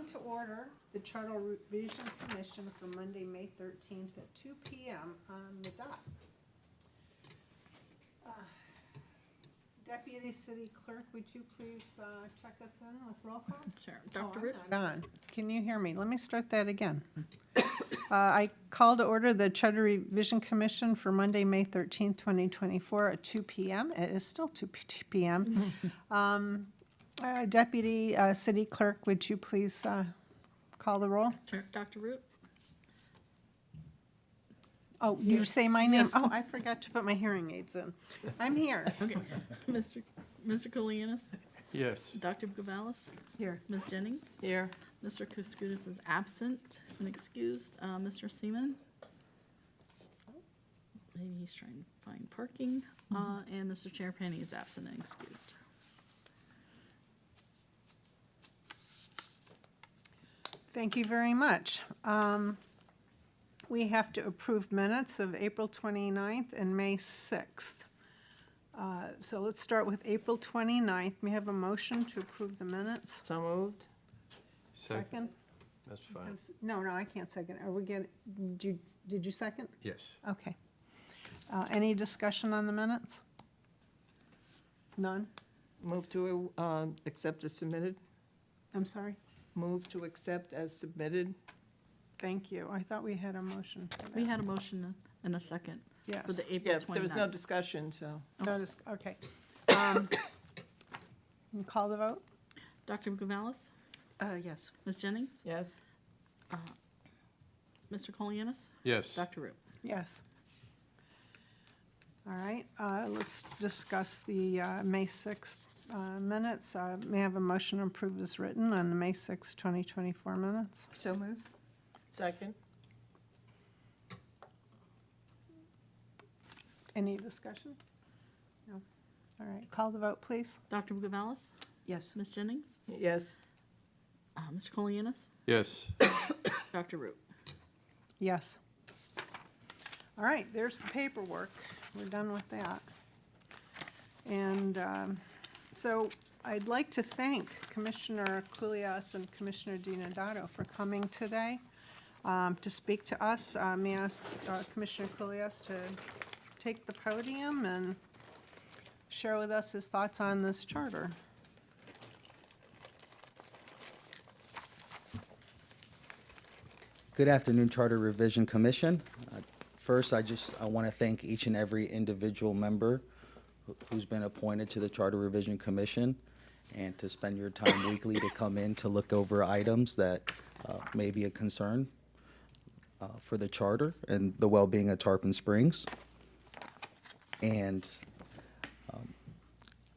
to order the Charter Revision Commission for Monday, May 13th at 2 p.m. on the dot. Deputy City Clerk, would you please check us in with roll call? Sure. Oh, Dr. I'm Root? not on. Can you hear me? Let me start that again. I call to order the Charter Revision Commission for Monday, May 13th, 2024 at 2 p.m. It is still 2 p.m. Deputy City Clerk, would you please call the roll? Sure. Dr. Root? Oh, did you say my name? Yes. Oh, I forgot to put my hearing aids in. I'm here. Okay. Mr. Kolianis? Yes. Dr. Gavalis? Here. Ms. Jennings? Here. Mr. Kuskudis is absent and excused. Mr. Seaman? Maybe he's trying to find parking. And Mr. Chairpenny is absent and excused. Thank you very much. We have to approve minutes of April 29th and May 6th. So let's start with April 29th. May I have a motion to approve the minutes? So moved. Second? That's fine. No, I can't second. Are we getting, did you second? Yes. Okay. Any discussion on the minutes? None? Move to accept as submitted. I'm sorry? Move to accept as submitted. Thank you. I thought we had a motion for that. We had a motion and a second for Yes. the April Yeah, 29th. there was no discussion, so. That is, okay. You call the vote? Dr. Gavalis? Yes. Ms. Jennings? Yes. Mr. Kolianis? Yes. Dr. Root? Yes. All right, let's discuss the May 6th minutes. May I have a motion to approve as written on the May 6th, 2024 minutes? So moved. Second. Any discussion? No. All right, call the vote, please. Dr. Gavalis? Yes. Ms. Jennings? Yes. Mr. Kolianis? Yes. Dr. Root? Yes. All right, there's the paperwork. We're done with that. And so I'd like to thank Commissioner Kulias and Commissioner DiNodato for coming today to speak to us. May I ask Commissioner Kulias to take the podium and share with us his thoughts on this charter. Good afternoon, Charter Revision Commission. First, I want to thank each and every individual member who's been appointed to the Charter Revision Commission and to spend your time weekly to come in to look over items that may be a concern for the charter and the well-being of Tarpon Springs. And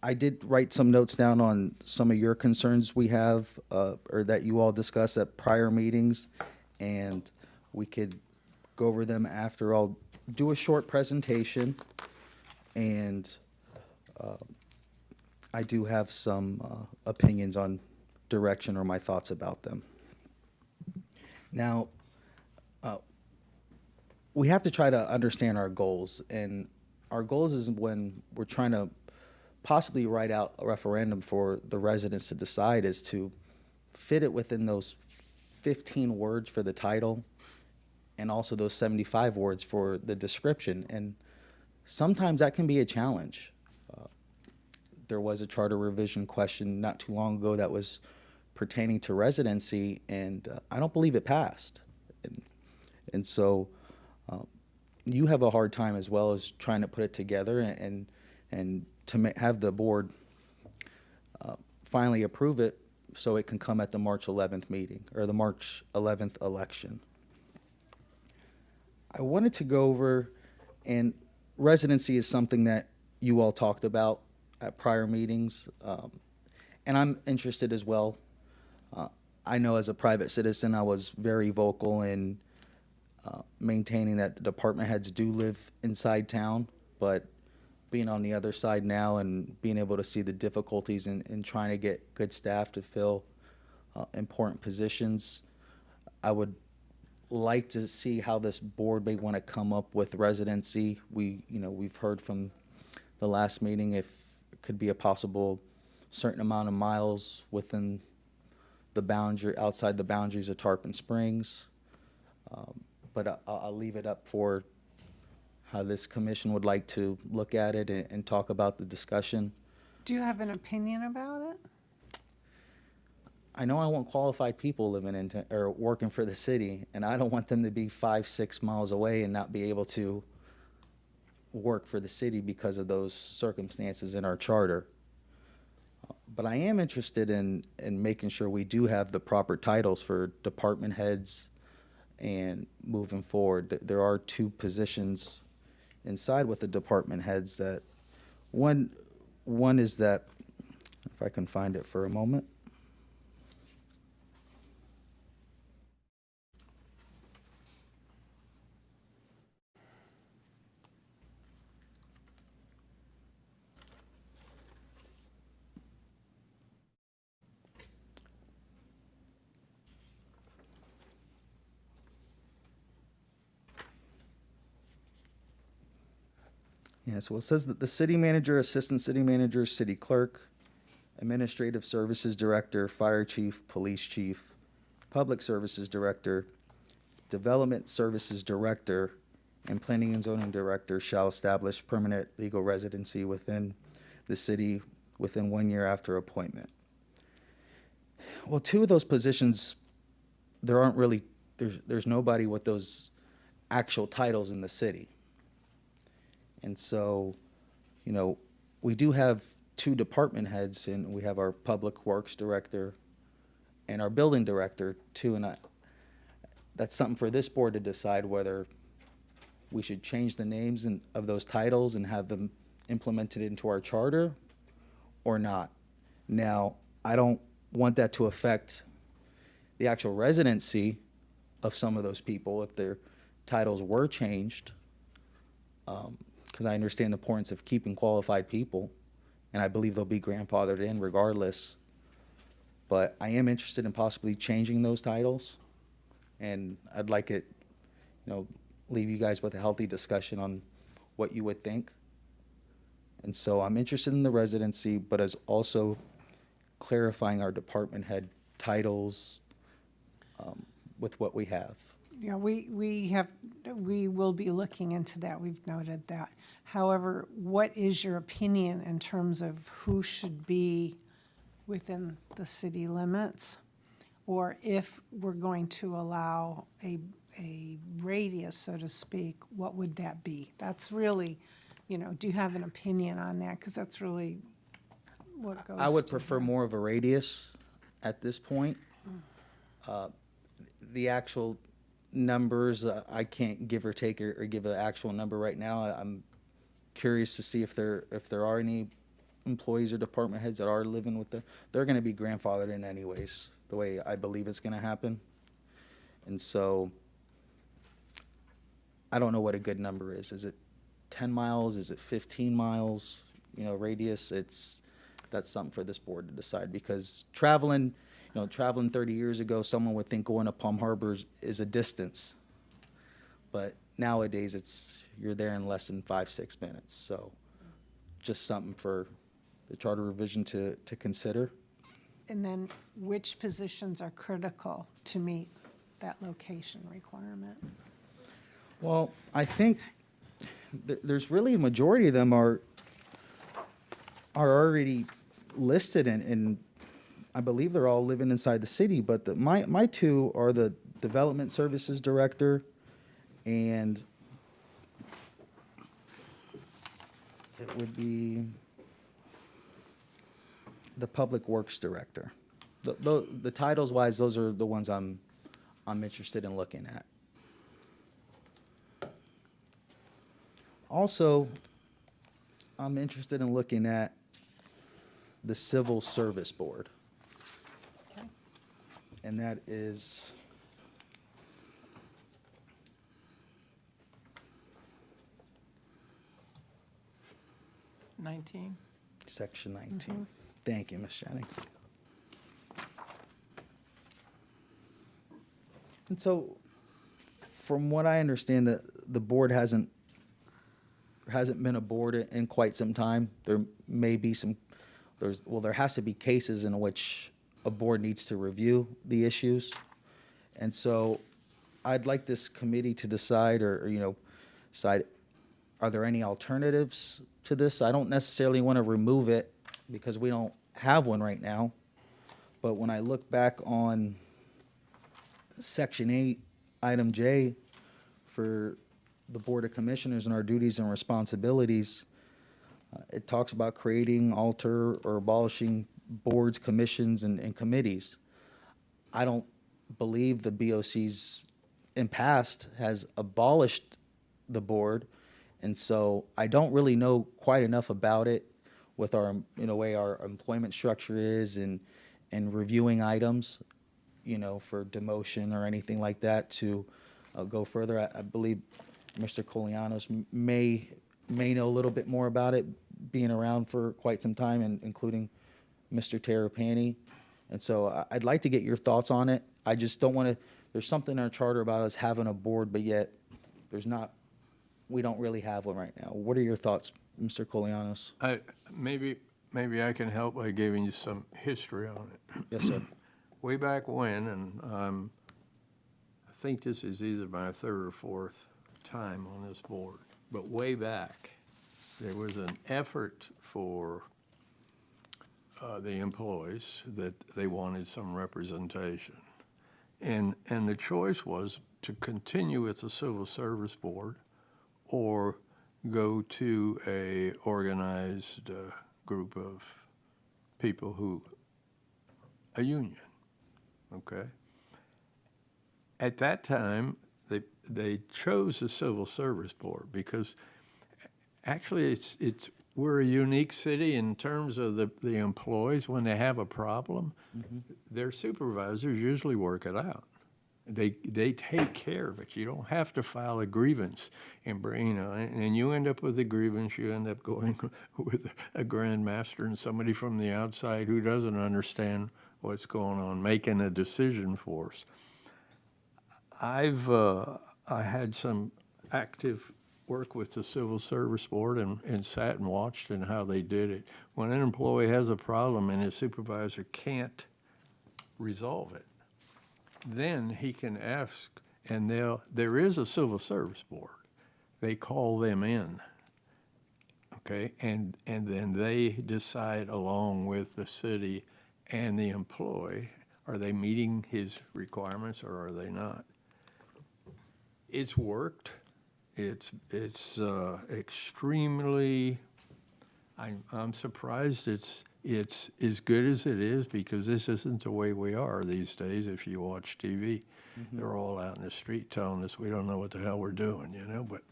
I did write some notes down on some of your concerns we have or that you all discussed at prior meetings, and we could go over them after. I'll do a short presentation, and I do have some opinions on direction or my thoughts about them. Now, we have to try to understand our goals, and our goals is when we're trying to possibly write out a referendum for the residents to decide is to fit it within those 15 words for the title and also those 75 words for the description. And sometimes that can be a challenge. There was a charter revision question not too long ago that was pertaining to residency, and I don't believe it passed. And so you have a hard time as well as trying to put it together and to have the board finally approve it so it can come at the March 11th meeting or the March 11th election. I wanted to go over, and residency is something that you all talked about at prior meetings, and I'm interested as well. I know as a private citizen, I was very vocal in maintaining that the department heads do live inside town, but being on the other side now and being able to see the difficulties in trying to get good staff to fill important positions, I would like to see how this board may want to come up with residency. We've heard from the last meeting if it could be a possible certain amount of miles within the boundary, outside the boundaries of Tarpon Springs. But I'll leave it up for how this commission would like to look at it and talk about the discussion. Do you have an opinion about it? I know I want qualified people living in, or working for the city, and I don't want them to be 5-6 miles away and not be able to work for the city because of those circumstances in our charter. But I am interested in making sure we do have the proper titles for department heads and moving forward. There are 2 positions inside with the department heads that, one is that, if I can find it for a moment. Yeah, so it says that the city manager, assistant city manager, city clerk, administrative services director, fire chief, police chief, public services director, development services director, and planning and zoning director shall establish permanent legal residency within the city within 1 year after appointment. Well, 2 of those positions, there aren't really, there's nobody with those actual titles in the city. And so, you know, we do have 2 department heads, and we have our public works director and our building director too, and that's something for this board to decide whether we should change the names of those titles and have them implemented into our charter or not. Now, I don't want that to affect the actual residency of some of those people if their titles were changed, because I understand the importance of keeping qualified people, and I believe they'll be grandfathered in regardless. But I am interested in possibly changing those titles, and I'd like it, you know, leave you guys with a healthy discussion on what you would think. And so I'm interested in the residency, but as also clarifying our department head titles with what we have. Yeah, we will be looking into that. We've noted that. However, what is your opinion in terms of who should be within the city limits? Or if we're going to allow a radius, so to speak, what would that be? That's really, you know, do you have an opinion on that? Because that's really what goes. I would to prefer that. more of a radius at this point. The actual numbers, I can't give or take or give an actual number right now. I'm curious to see if there are any employees or department heads that are living with they're going to be grandfathered in anyways, the way I believe it's going to happen. And so I don't know what a good number is. Is it 10 miles? Is it 15 miles? You know, radius, that's something for this board to decide, because traveling 30 years ago, someone would think going to Palm Harbor is a distance. But nowadays, you're there in less than 5-6 minutes. So just something for the charter revision to consider. And then which positions are critical to meet that location requirement? Well, I think there's really a majority of them are already listed, and I believe they're all living inside the city. But my 2 are the development services director and it would be the public works director. The titles wise, those are the ones I'm interested in looking at. Also, I'm interested in looking at the Civil Service Board. Okay. And that is 19. Section 19. Thank you, Ms. Jennings. And so, from what I understand, the board hasn't been a board in quite some time. There may be there has to be cases in which a board needs to review the issues. And so I'd like this committee to decide decide, are there any alternatives to this? I don't necessarily want to remove it because we don't have one right now. But when I look back on Section 8, Item J, for the Board of Commissioners and our duties and responsibilities, it talks about creating, alter, or abolishing boards, commissions, and committees. I don't believe the BOC's in past has abolished the board, and so I don't really know quite enough about it with our, in a way, our employment structure is and reviewing items, for demotion or anything like that to go further. I believe Mr. Kolianos may know a little bit more about it, being around for quite some time, and including Mr. Terrapini. And so I'd like to get your thoughts on it. I just don't want to, there's something in our charter about us having a board, but yet we don't really have one right now. What are your thoughts, Mr. Kolianos? Maybe I can help by giving you some history on it. Yes, sir. Way back when, and I think this is either my third or fourth time on this board, but way back, there was an effort for the employees that they wanted some representation. And the choice was to continue with the Civil Service Board or go to a organized group of people a union, okay? At that time, they chose the Civil Service Board because actually we're a unique city in terms of the employees. When they have a problem, their supervisors usually work it out. They take care of it. You don't have to file a grievance and bring, and you end up with a grievance. You end up going with a grandmaster and somebody from the outside who doesn't understand what's going on, making a decision for us. I had some active work with the Civil Service Board and sat and watched and how they did it. When an employee has a problem and his supervisor can't resolve it, then he can ask, and there is a Civil Service Board. They call them in, okay? And then they decide along with the city and the employee, are they meeting his requirements or are they not? It's worked. It's extremely, I'm surprised it's as good as it is, because this isn't the way we are these days. If you watch TV, they're all out in the street telling us we don't know what the hell we're doing, but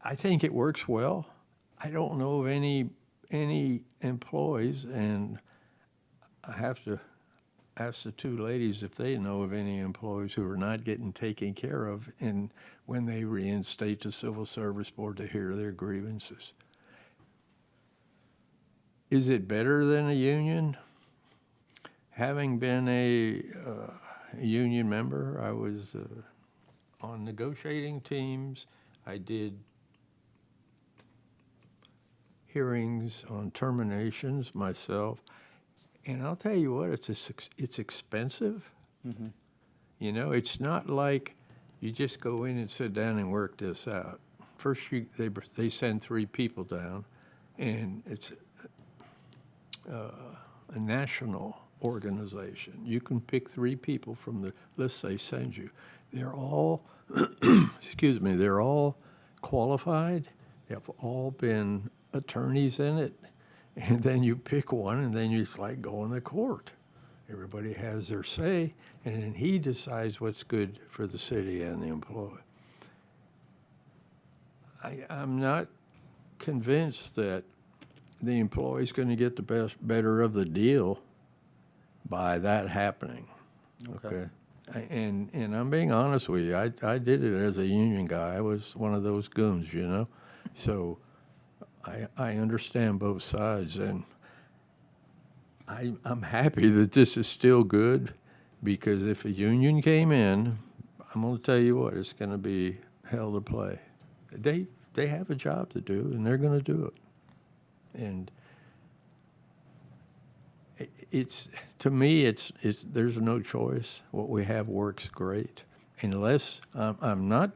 I think it works well. I don't know of any employees, and I have to ask the two ladies if they know of any employees who are not getting taken care of and when they reinstate the Civil Service Board to hear their grievances. Is it better than a union? Having been a union member, I was on negotiating teams. I did hearings on terminations myself. And I'll tell you what, it's expensive. It's not like you just go in and sit down and work this out. First, they send 3 people down, and it's a national organization. You can pick 3 people from the list they send you. They're all, excuse me, they're all qualified. They've all been attorneys in it. And then you pick one, and then it's like going to court. Everybody has their say, and then he decides what's good for the city and the employee. I'm not convinced that the employee's going to get the better of the deal by that happening. Okay. And I'm being honest with you. I did it as a union guy. I was one of those goons, So I understand both sides, and I'm happy that this is still good, because if a union came in, I'm going to tell you what, it's going to be hell to play. They have a job to do, and they're going to do it. And It's, to me, there's no choice. What we have works great. Unless, I'm not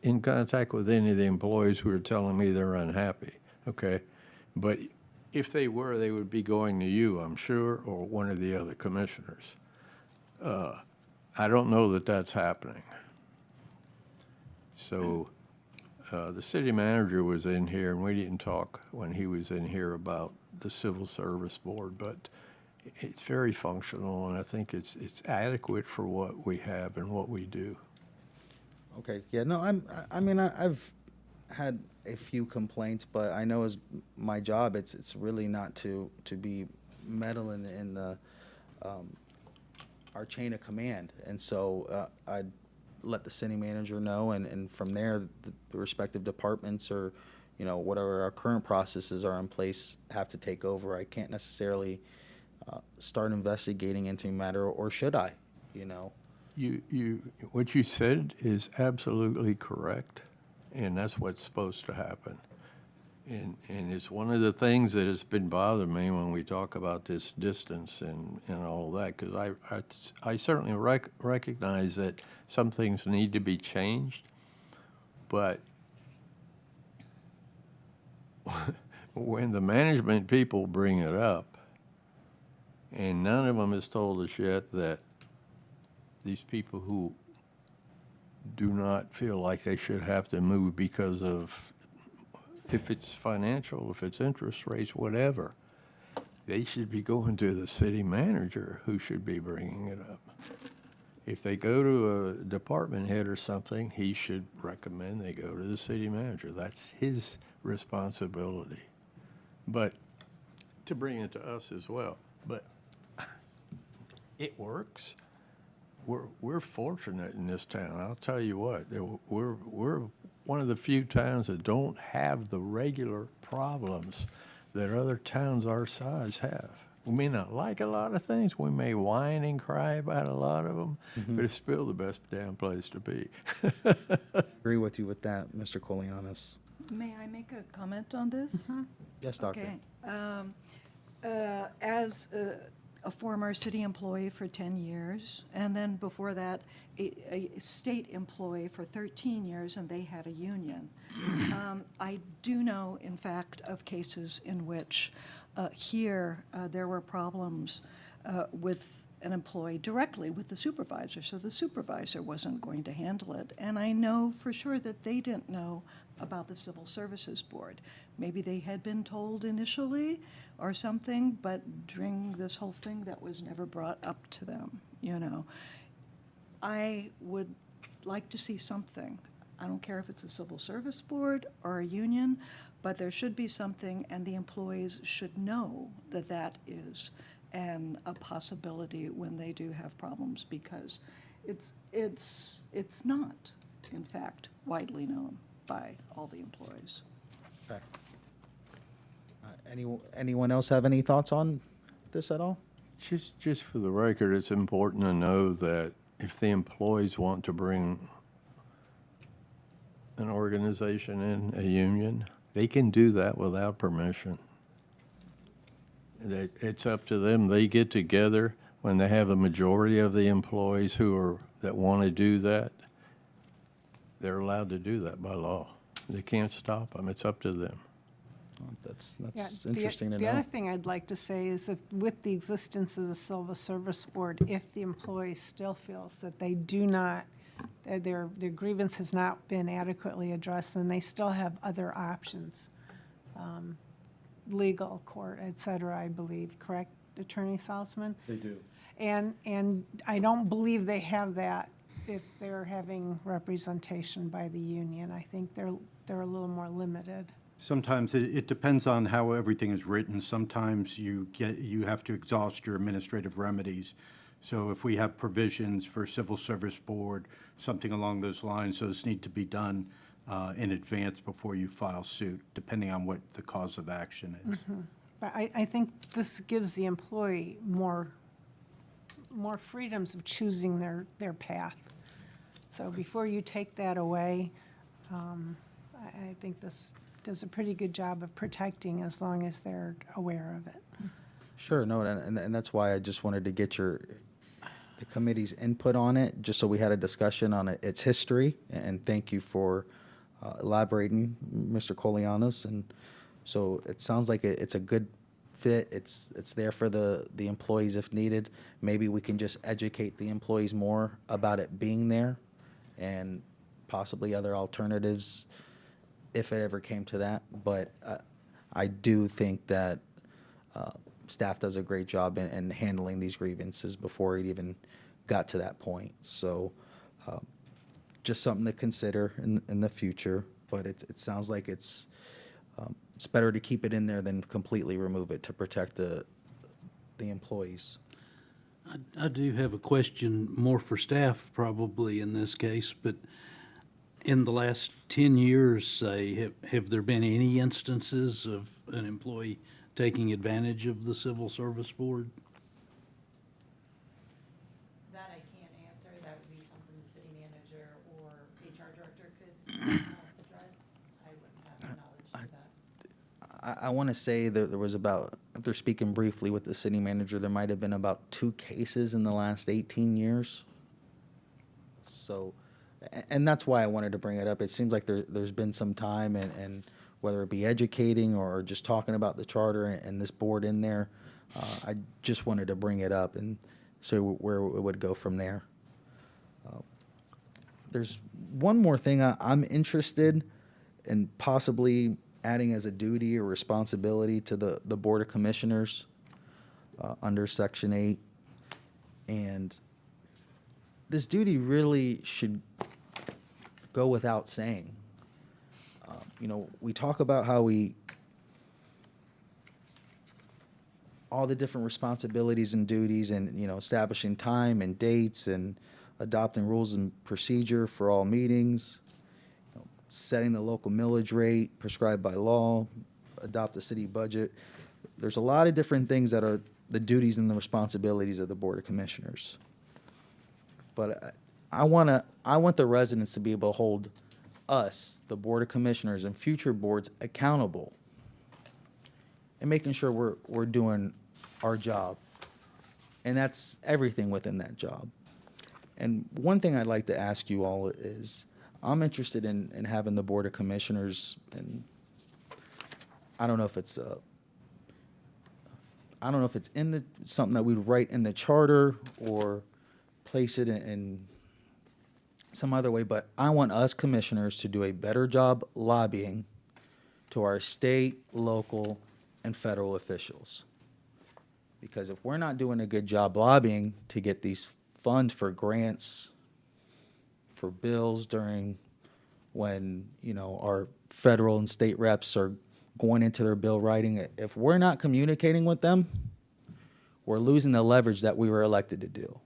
in contact with any of the employees who are telling me they're unhappy, okay? But if they were, they would be going to you, I'm sure, or one of the other commissioners. I don't know that that's happening. So, the city manager was in here, and we didn't talk when he was in here about the Civil Service Board, but it's very functional, and I think it's adequate for what we have and what we do. Okay, yeah, no, I've had a few complaints, but I know as my job, it's really not to be meddling in the, our chain of command. And so, I'd let the city manager know, and from there, the respective departments or, whatever our current processes are in place have to take over. I can't necessarily, start investigating into a matter, or should I, What you said is absolutely correct, and that's what's supposed to happen. And it's one of the things that has been bothering me when we talk about this distance and all that, because I certainly recognize that some things need to be changed, but when the management people bring it up, and none of them has told us yet that these people who do not feel like they should have to move because of, if it's financial, if it's interest rates, whatever, they should be going to the city manager who should be bringing it up. If they go to a department head or something, he should recommend they go to the city manager. That's his responsibility. But to bring it to us as well. But it works. We're fortunate in this town. I'll tell you what, we're one of the few towns that don't have the regular problems that other towns our size have. We may not like a lot of things. We may whine and cry about a lot of them, but it's still the best damn place to be. Agree with you with that, Mr. Kolianos. May I make a comment on this? Yes, Doctor. Okay. As a former city employee for 10 years, and then before that, a state employee for 13 years, and they had a union. I do know, in fact, of cases in which here there were problems with an employee directly with the supervisor, so the supervisor wasn't going to handle it. And I know for sure that they didn't know about the Civil Services Board. Maybe they had been told initially or something, but during this whole thing that was never brought up to them, I would like to see something. I don't care if it's a Civil Service Board or a union, but there should be something, and the employees should know that that is a possibility when they do have problems, because it's not, in fact, widely known by all the employees. Okay. Anyone else have any thoughts on this at all? Just for the record, it's important to know that if the employees want to bring an organization in, a union, they can do that without permission. It's up to them. They get together when they have a majority of the employees that want to do that. They're allowed to do that by law. They can't stop them. It's up to them. That's Yeah, interesting to The know. other thing I'd like to say is if, with the existence of the Civil Service Board, if the employee still feels that they do not, their grievance has not been adequately addressed, then they still have other options. Legal, court, et cetera, I believe, correct, Attorney Salzman? They do. And I don't believe they have that if they're having representation by the union. I think they're a little more limited. Sometimes it depends on how everything is written. Sometimes you have to exhaust your administrative remedies. So if we have provisions for Civil Service Board, something along those lines, those need to be done in advance before you file suit, depending on what the cause of action is. But I think this gives the employee more freedoms of choosing their path. So before you take that away, I think this does a pretty good job of protecting as long as they're aware of it. Sure, no, and that's why I just wanted to get the committee's input on it, just so we had a discussion on its history, and thank you for elaborating, Mr. Colianos. And so it sounds like it's a good fit, it's there for the employees if needed. Maybe we can just educate the employees more about it being there, and possibly other alternatives if it ever came to that. But I do think that staff does a great job in handling these grievances before it even got to that point. So just something to consider in the future, but it sounds like it's better to keep it in there than completely remove it to protect the employees. I do have a question more for staff probably in this case, but in the last 10 years, say, have there been any instances of an employee taking advantage of the Civil Service Board? That I can't answer. That would be something the city manager or HR director could address. I wouldn't have knowledge to that. I want to say that there was about, after speaking briefly with the city manager, there might have been about 2 cases in the last 18 years. So, and that's why I wanted to bring it up. It seems like there's been some time, and whether it be educating or just talking about the charter and this board in there, I just wanted to bring it up and see where it would go from there. There's one more thing I'm interested in possibly adding as a duty or responsibility to the Board of Commissioners under Section 8. And this duty really should go without saying. You know, we talk about how all the different responsibilities and duties and, you know, establishing time and dates and adopting rules and procedure for all meetings, you know, setting the local millage rate prescribed by law, adopt the city budget. There's a lot of different things that are the duties and the responsibilities of the Board of Commissioners. But I want the residents to be able to hold us, the Board of Commissioners, and future boards accountable and making sure we're doing our job. And that's everything within that job. And one thing I'd like to ask you all is, I'm interested in having the Board of Commissioners, and I don't know if it's in something that we'd write in the charter or place it in some other way, but I want us commissioners to do a better job lobbying to our state, local, and federal officials. Because if we're not doing a good job lobbying to get these funds for grants, for bills during when, you know, our federal and state reps are going into their bill writing, if we're not communicating with them, we're losing the leverage that we were elected to do.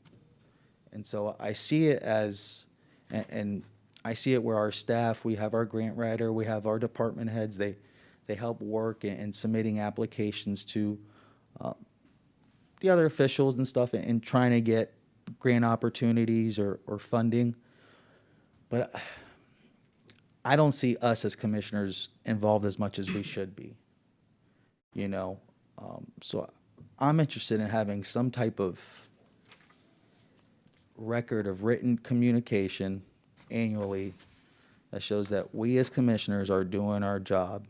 And so I see it as, and I see it where our staff, we have our grant writer, we have our department heads, they help work in submitting applications to the other officials and stuff and trying to get grant opportunities or funding. But I don't see us as commissioners involved as much as we should be, you know? So I'm interested in having some type of record of written communication annually that shows that we as commissioners are doing our job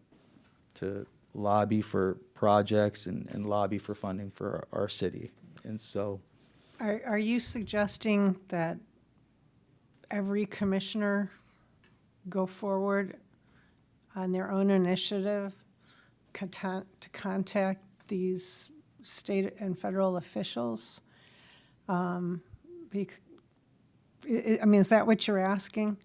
to lobby for projects and lobby for funding for our city. And so, Are you suggesting that every commissioner go forward on their own initiative to contact these state and federal officials? I mean, is that what you're asking?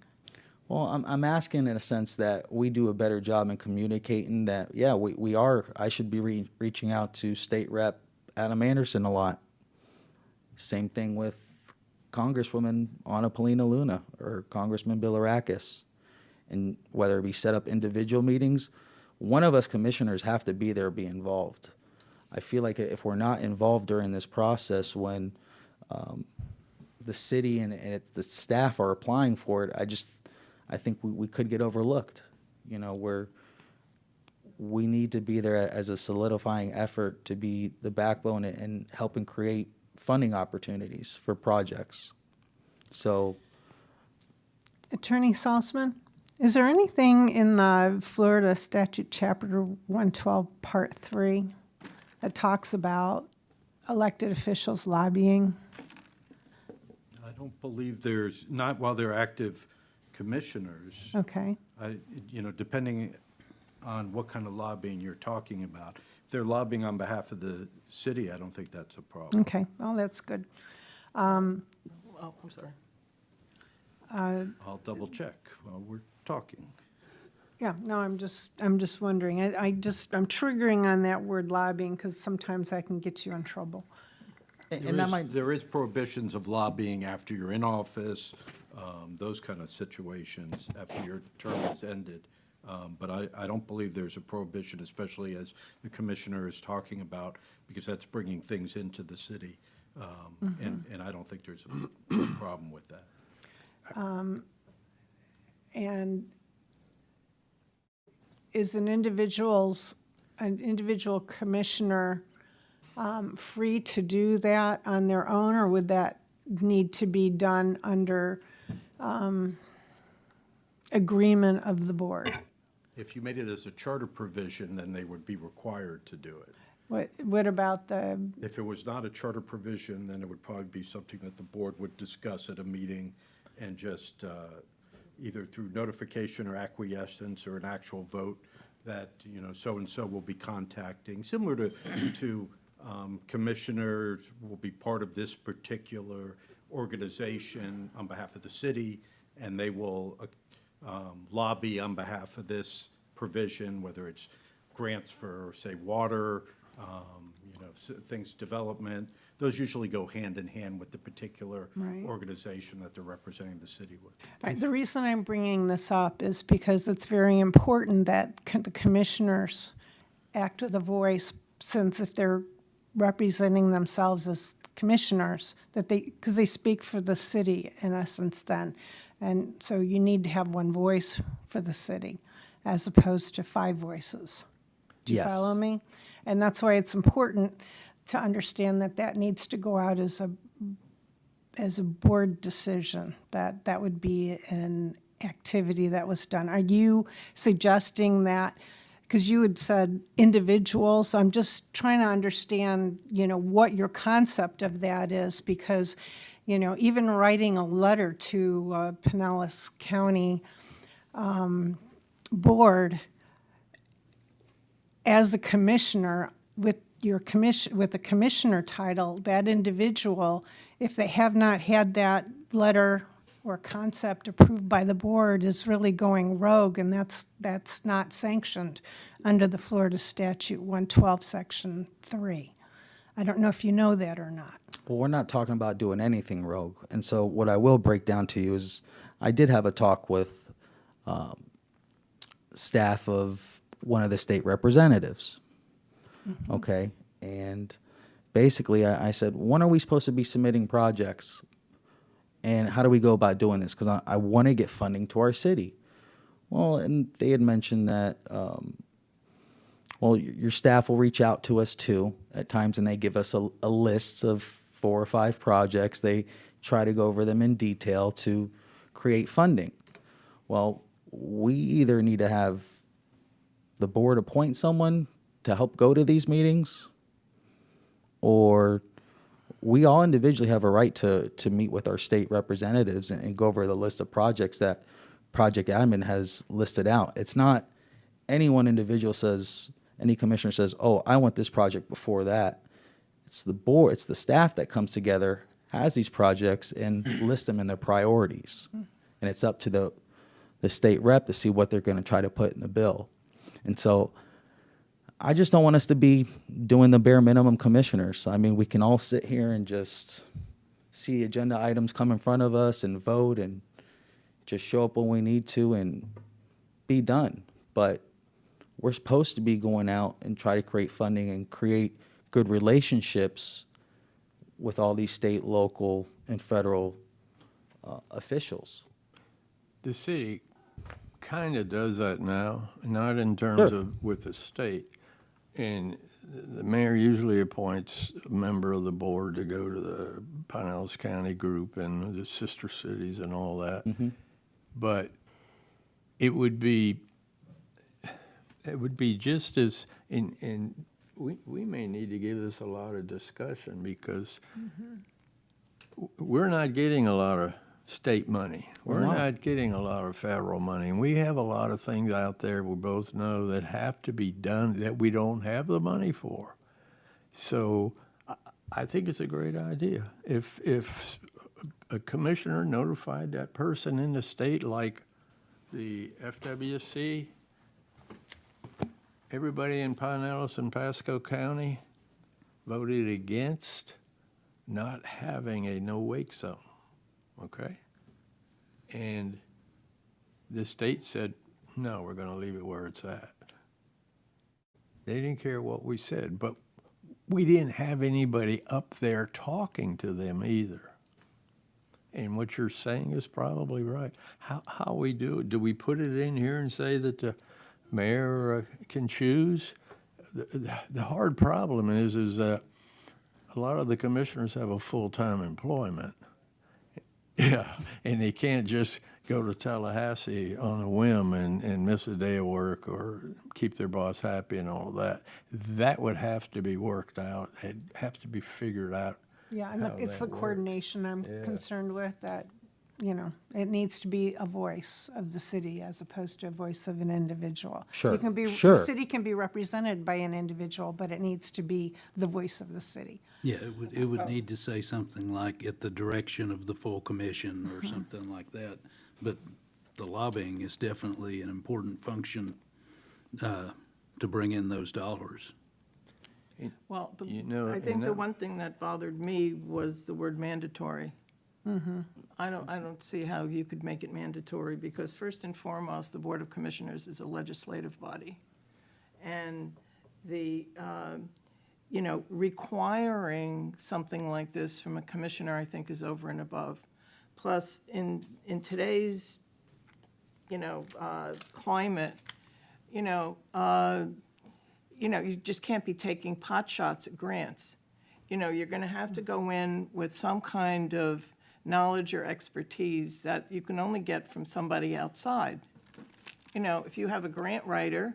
well, I'm asking in a sense that we do a better job in communicating that, yeah, we are, I should be reaching out to State Rep Adam Anderson a lot. Same thing with Congresswoman Anna Paulina Luna or Congressman Bill Arakis. And whether it be set up individual meetings, one of us commissioners have to be there, be involved. I feel like if we're not involved during this process when the city and the staff are applying for it, I think we could get overlooked. You know, we need to be there as a solidifying effort to be the backbone and helping create funding opportunities for projects. So Attorney Salzman, is there anything in the Florida Statute Chapter 112, Part 3, that talks about elected officials lobbying? I don't believe there's, not while they're active commissioners. Okay, Depending on what kind of lobbying you're talking about. If they're lobbying on behalf of the city, I don't think that's a problem. okay, well, that's good. Oh, I'm sorry. I'll double check while we're talking. Yeah, no, I'm just wondering. I'm triggering on that word lobbying because sometimes that can get you in trouble. and that might, There is prohibitions of lobbying after you're in office, those kind of situations, after your term is ended. But I don't believe there's a prohibition, especially as the commissioner is talking about, because that's bringing things into the city. And I don't think there's a problem with that. And is an individual commissioner free to do that on their own, or would that need to be done under agreement of the board? If you made it as a charter provision, then they would be required to do it. What about the, If it was not a charter provision, then it would probably be something that the board would discuss at a meeting and just either through notification or acquiescence or an actual vote that, so-and-so will be contacting, similar to commissioners will be part of this particular organization on behalf of the city, and they will lobby on behalf of this provision, whether it's grants for, say, water, things, development. Those usually go hand in hand with the particular Right. organization that they're representing the city with. right, the reason I'm bringing this up is because it's very important that the commissioners act with a voice, since if they're representing themselves as commissioners, that because they speak for the city in essence then. And so you need to have one voice for the city as opposed to 5 voices. Do you Yes. follow me? And that's why it's important to understand that that needs to go out as a board decision, that would be an activity that was done. Are you suggesting that, because you had said individuals, I'm just trying to understand, what your concept of that is, because, even writing a letter to Pinellas County board as a commissioner with the commissioner title, that individual, if they have not had that letter or concept approved by the board, is really going rogue, and that's not sanctioned under the Florida Statute 112, Section 3. I don't know if you know that or not. well, we're not talking about doing anything rogue. And so what I will break down to you is I did have a talk with staff of one of the state representatives. Okay, and basically I said, when are we supposed to be submitting projects? And how do we go about doing this? Because I want to get funding to our city. Well, and they had mentioned that, your staff will reach out to us too at times, and they give us a list of 4 or 5 projects. They try to go over them in detail to create funding. Well, we either need to have the board appoint someone to help go to these meetings, or we all individually have a right to meet with our state representatives and go over the list of projects that Project Admin has listed out. It's not any one individual says, any commissioner says, oh, I want this project before that. It's the board, it's the staff that comes together, has these projects, and lists them in their priorities. And it's up to the state rep to see what they're going to try to put in the bill. And so I just don't want us to be doing the bare minimum commissioners. I mean, we can all sit here and just see agenda items come in front of us and vote and just show up when we need to and be done. But we're supposed to be going out and try to create funding and create good relationships with all these state, local, and federal officials. The city kind of does that now, not in terms Sure. of with the state. And the mayor usually appoints a member of the board to go to the Pinellas County group and the sister cities and all that. But it would be just as, and we may need to give this a lot of discussion because we're not getting a lot of state money. We're not getting a lot of federal money. And we have a lot of things out there we both know that have to be done that we don't have the money for. So I think it's a great idea. If a commissioner notified that person in the state, like the FWC, everybody in Pinellas and Pasco County voted against not having a no-wake zone, okay? And the state said, no, we're gonna leave it where it's at. They didn't care what we said, but we didn't have anybody up there talking to them either. And what you're saying is probably right. How we do it, do we put it in here and say that the mayor can choose? The hard problem is that a lot of the commissioners have a full-time employment. Yeah, and they can't just go to Tallahassee on a whim and miss a day of work or keep their boss happy and all of that. That would have to be worked out. It'd have to be figured out. Yeah, and how it's the that works. coordination I'm concerned with, that, you know, it needs to be a voice of the city as opposed to a voice of an individual. Sure, You can be, sure. the city can be represented by an individual, but it needs to be the voice of the city. Yeah, it would need to say something like at the direction of the full commission or something like that. But the lobbying is definitely an important function to bring in those dollars. Well, You know, I and think the that- one thing that bothered me was the word mandatory. I don't see how you could make it mandatory, because first and foremost, the Board of Commissioners is a legislative body. And the, you know, requiring something like this from a commissioner, I think, is over and above. Plus, in today's, you know, climate, you know, you just can't be taking pot shots at grants. You know, you're gonna have to go in with some kind of knowledge or expertise that you can only get from somebody outside. You know, if you have a grant writer,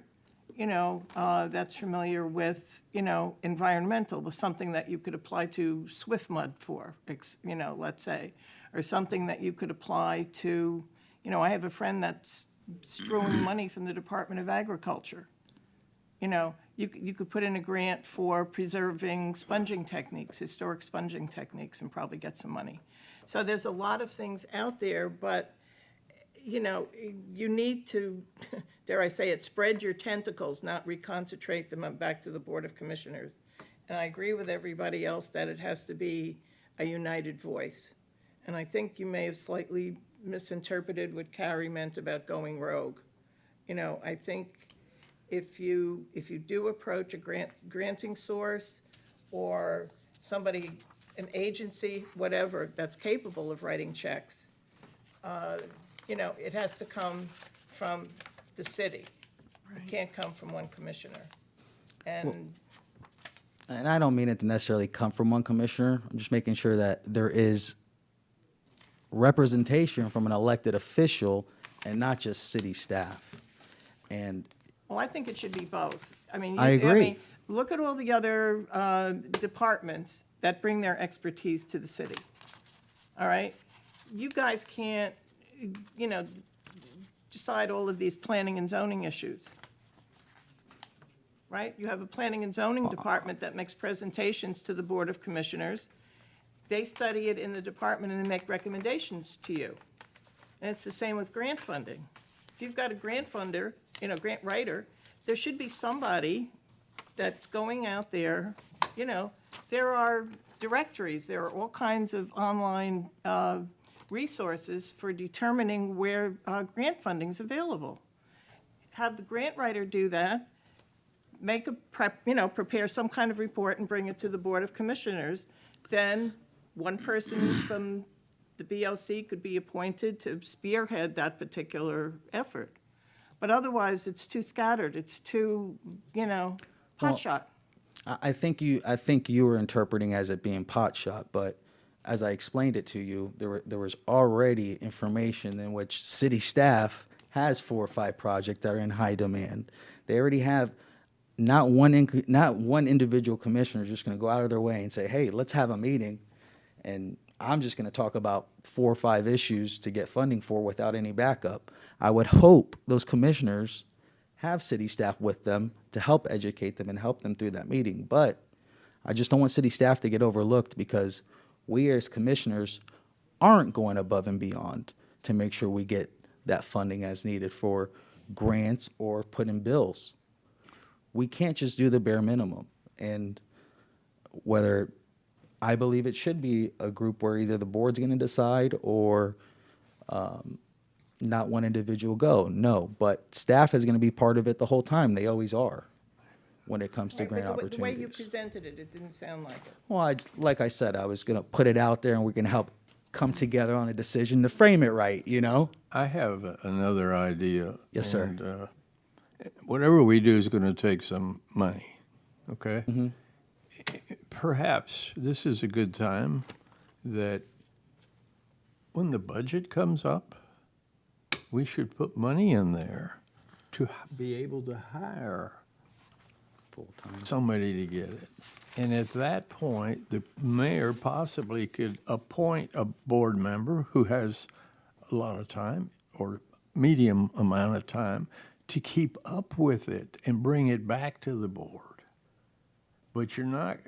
you know, that's familiar with, you know, environmental, with something that you could apply to SwiftMud for, you know, let's say, or something that you could apply to, you know, I have a friend that's strewing money from the Department of Agriculture. You know, you could put in a grant for preserving sponging techniques, historic sponging techniques, and probably get some money. So there's a lot of things out there, but, you know, you need to, dare I say it, spread your tentacles, not reconcentrate them back to the Board of Commissioners. And I agree with everybody else that it has to be a united voice. And I think you may have slightly misinterpreted what Carrie meant about going rogue. You know, I think if you do approach a granting source or somebody, an agency, whatever, that's capable of writing checks, you know, it has to come from the city. It can't come from one commissioner. And And I don't mean it to necessarily come from one commissioner. I'm just making sure that there is representation from an elected official and not just city staff. And well, I think it should be both. I mean, I agree. mean, look at all the other departments that bring their expertise to the city. All right? You guys can't, you know, decide all of these planning and zoning issues. Right? You have a planning and zoning department that makes presentations to the Board of Commissioners. They study it in the department and they make recommendations to you. And it's the same with grant funding. If you've got a grant funder, you know, grant writer, there should be somebody that's going out there, you know, there are directories, there are all kinds of online resources for determining where grant funding's available. Have the grant writer do that, make a prepare some kind of report and bring it to the Board of Commissioners. Then one person from the BOC could be appointed to spearhead that particular effort. But otherwise, it's too scattered, it's too, hotshot. I think you were interpreting as it being pot shot, but as I explained it to you, there was already information in which city staff has 4 or 5 projects that are in high demand. They already have not one individual commissioner is just going to go out of their way and say, hey, let's have a meeting, and I'm just going to talk about 4 or 5 issues to get funding for without any backup. I would hope those commissioners have city staff with them to help educate them and help them through that meeting. But I just don't want city staff to get overlooked because we as commissioners aren't going above and beyond to make sure we get that funding as needed for grants or put in bills. We can't just do the bare minimum. And whether I believe it should be a group where either the board's going to decide or not one individual go. No, but staff is going to be part of it the whole time. They always are when it comes to grant The way you opportunities. presented it, it didn't sound like it. Well, like I said, I was going to put it out there and we can help come together on a decision to frame it right, you know? I have another idea. Yes, sir. And, whatever we do is going to take some money, okay? Perhaps this is a good time that when the budget comes up, we should put money in there to be able to hire Full-time. somebody to get it. And at that point, the mayor possibly could appoint a board member who has a lot of time or medium amount of time to keep up with it and bring it back to the board. But you're not,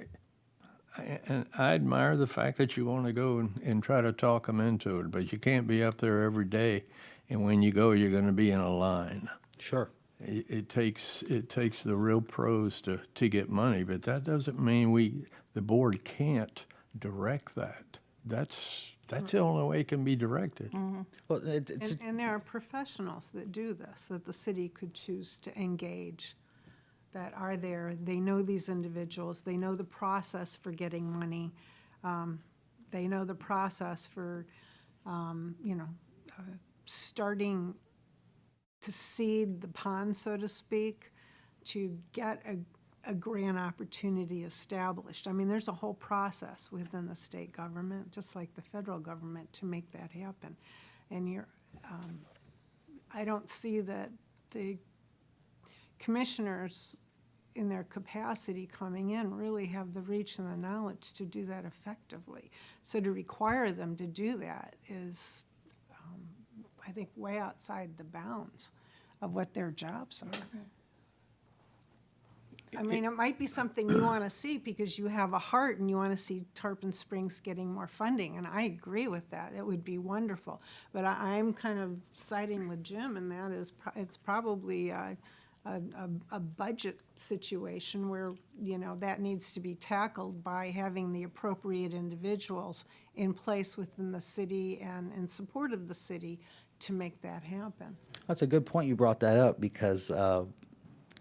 and I admire the fact that you want to go and try to talk them into it, but you can't be up there every day, and when you go, you're going to be in a line. Sure. It takes the real pros to get money, but that doesn't mean the board can't direct that. That's the only way it can be directed. Well, it's And there are professionals that do this, that the city could choose to engage, that are there. They know these individuals. They know the process for getting money. They know the process for, starting to seed the pond, so to speak, to get a grant opportunity established. I mean, there's a whole process within the state government, just like the federal government, to make that happen. And I don't see that the commissioners in their capacity coming in really have the reach and the knowledge to do that effectively. So to require them to do that is, I think, way outside the bounds of what their jobs are. I mean, it might be something you want to see because you have a heart and you want to see Tarpon Springs getting more funding, and I agree with that. It would be wonderful. But I'm kind of siding with Jim, and that is, it's probably a budget situation where, that needs to be tackled by having the appropriate individuals in place within the city and in support of the city to make that happen. That's a good point you brought that up because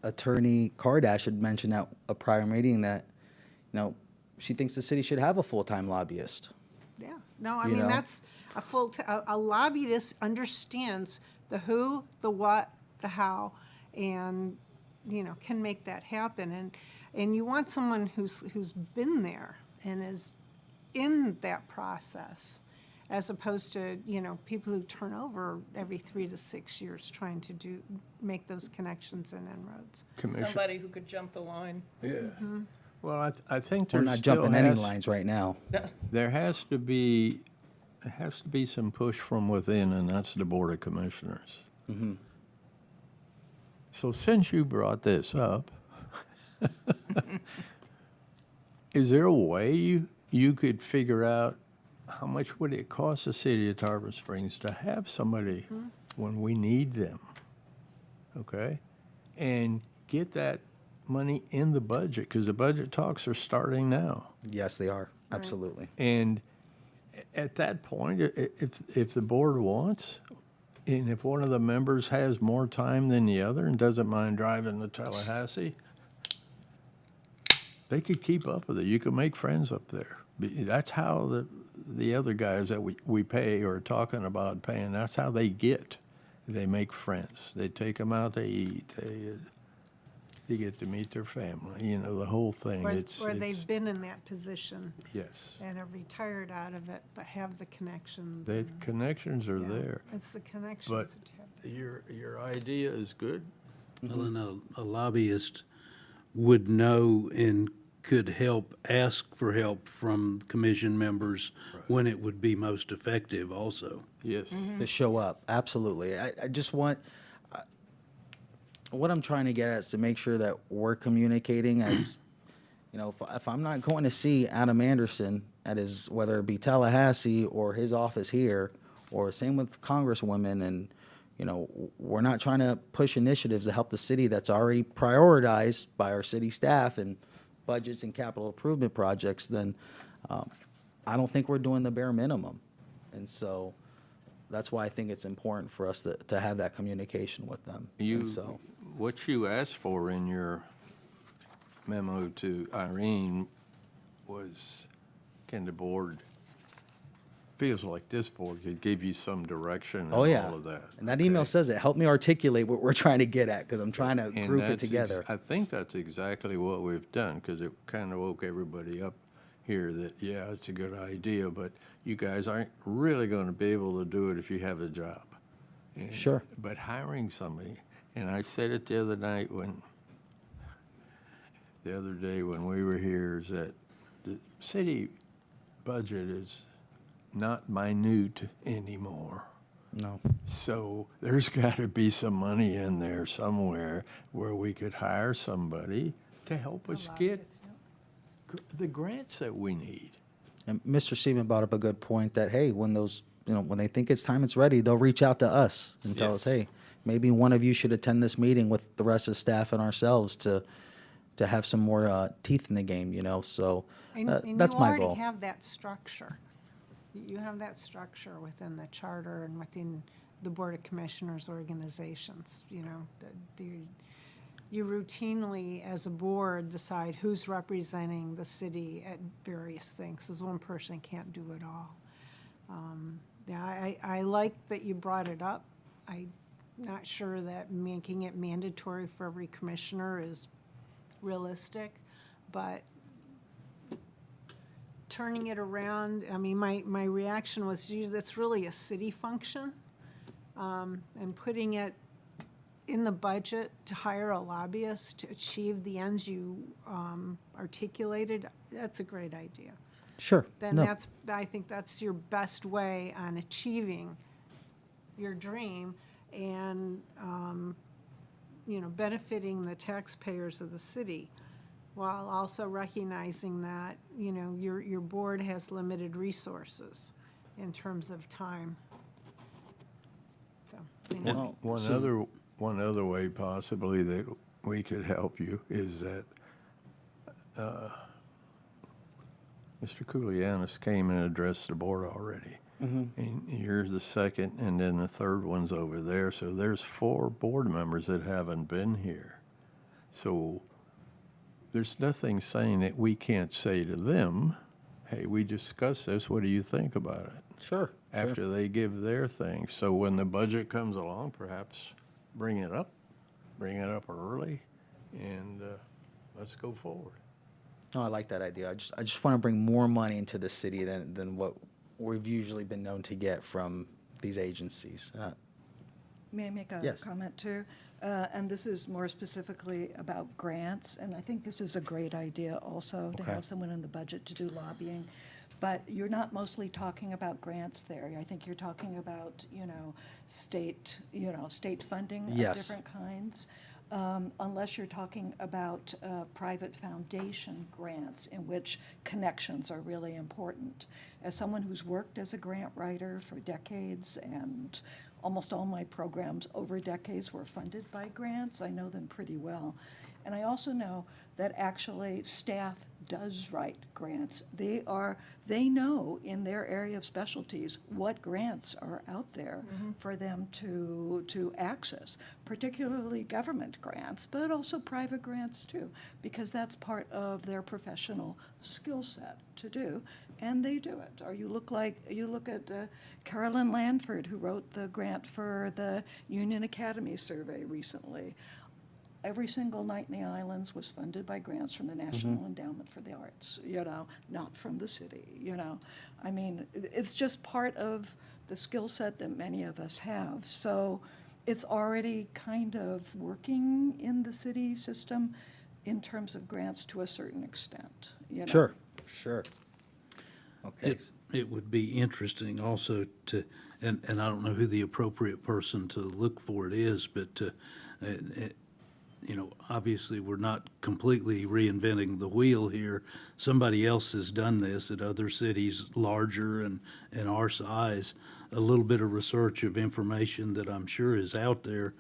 Attorney Kardash had mentioned at a prior meeting that, she thinks the city should have a full-time lobbyist. Yeah, no, I You mean, know? that's a lobbyist understands the who, the what, the how, and, can make that happen. And you want someone who's been there and is in that process, as opposed to, people who turn over every 3 to 6 years trying to make those connections and inroads. Somebody who could jump the line. Yeah. Well, I think We're there not still jumping any has, lines right now. there has to be some push from within, and that's the Board of Commissioners. So since you brought this up, is there a way you could figure out how much would it cost the city of Tarpon Springs to have somebody when we need them? Okay? And get that money in the budget, because the budget talks are starting now. Yes, they are. Absolutely. And at that point, if the board wants, and if one of the members has more time than the other and doesn't mind driving to Tallahassee, they could keep up with it. You could make friends up there. That's how the other guys that we pay or are talking about paying, that's how they get. they make friends. They take them out to eat. They get to meet their family, you know, the whole thing. Or It's they've been in that position yes. and have retired out of it, but have the connections. The and- connections are yeah, there. It's the connections But that you have. your idea is good. Well, and a lobbyist would know and could help, ask for help from commission members when it would be most effective also. Yes. To show up, absolutely. I just want, what I'm trying to get at is to make sure that we're communicating as, you know, if I'm not going to see Adam Anderson at his, whether it be Tallahassee or his office here, or same with Congresswomen, and, you know, we're not trying to push initiatives to help the city that's already prioritized by our city staff and budgets and capital improvement projects, then I don't think we're doing the bare minimum. And so that's why I think it's important for us to have that communication with them. And so, What you asked for in your memo to Irene was, can the board, feels like this board could give you some direction and oh, yeah. all of that. And that email okay? says it. Help me articulate what we're trying to get at, because I'm trying to And group it that's together. I think that's exactly what we've done, because it kind of woke everybody up here that, yeah, it's a good idea, but you guys aren't really going to be able to do it if you have a job. And- Sure. But hiring somebody, and I said it the other night the other day when we were here, is that the city budget is not minute anymore. No. So there's got to be some money in there somewhere where we could hire somebody to help us get the grants that we need. And Mr. Seaman brought up a good point that, hey, when those, you know, when they think it's time, it's ready, they'll reach out to us and tell Yeah. us, hey, maybe one of you should attend this meeting with the rest of the staff and ourselves to have some more teeth in the game, you know, so And that's my you goal. already have that structure. You have that structure within the charter and within the Board of Commissioners organizations, you know. You routinely, as a board, decide who's representing the city at various things, because one person can't do it all. Yeah, I like that you brought it up. I'm not sure that making it mandatory for every commissioner is realistic, but turning it around, I mean, my reaction was, geez, that's really a city function. And putting it in the budget to hire a lobbyist to achieve the ends you articulated, that's a great idea. Sure. Then No. I think that's your best way on achieving your dream and, you know, benefiting the taxpayers of the city, while also recognizing that, you know, your board has limited resources in terms of time. So, anyway. Well, One other way possibly that we could help you is that Mr. Koulianis came and addressed the board already. And you're the second, and then the third one's over there. So there's 4 board members that haven't been here. So there's nothing saying that we can't say to them, hey, we discussed this, what do you think about it? Sure. After they give their thing. So when the budget comes along, perhaps bring it up early, and let's go forward. No, I like that idea. I just want to bring more money into the city than what we've usually been known to get from these agencies. May I make a Yes. comment too? And this is more specifically about grants, and I think this is a great idea also to Okay. have someone in the budget to do lobbying. But you're not mostly talking about grants there. I think you're talking about, you know, state funding of Yes. different kinds. Unless you're talking about private foundation grants in which connections are really important. As someone who's worked as a grant writer for decades, and almost all my programs over decades were funded by grants, I know them pretty well. And I also know that actually staff does write grants. They know in their area of specialties what grants are out there for them to access, particularly government grants, but also private grants too, because that's part of their professional skill set to do. and they do it. Or you look at Carolyn Lanford, who wrote the grant for the Union Academy Survey recently. Every single night in the islands was funded by grants from the National Endowment for the Arts, not from the city, I mean, it's just part of the skill set that many of us have. So it's already kind of working in the city system in terms of grants to a certain extent, Sure, sure. Okay. It would be interesting also to, and I don't know who the appropriate person to look for it is, but obviously, we're not completely reinventing the wheel here. Somebody else has done this at other cities larger and our size. A little bit of research of information that I'm sure is out there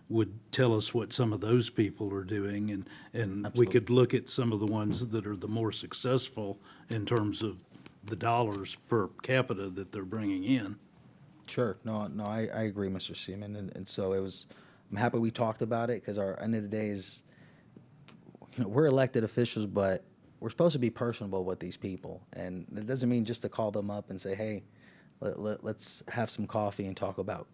would tell us what some of those people are doing, and we could look at some of the ones that are the more successful in terms of the dollars per capita that they're bringing in. Sure. No, I agree, Mr. Seaman. And so I'm happy we talked about it, because our end of the day is, we're elected officials, but we're supposed to be personable with these people. And it doesn't mean just to call them up and say, hey, let's have some coffee and talk about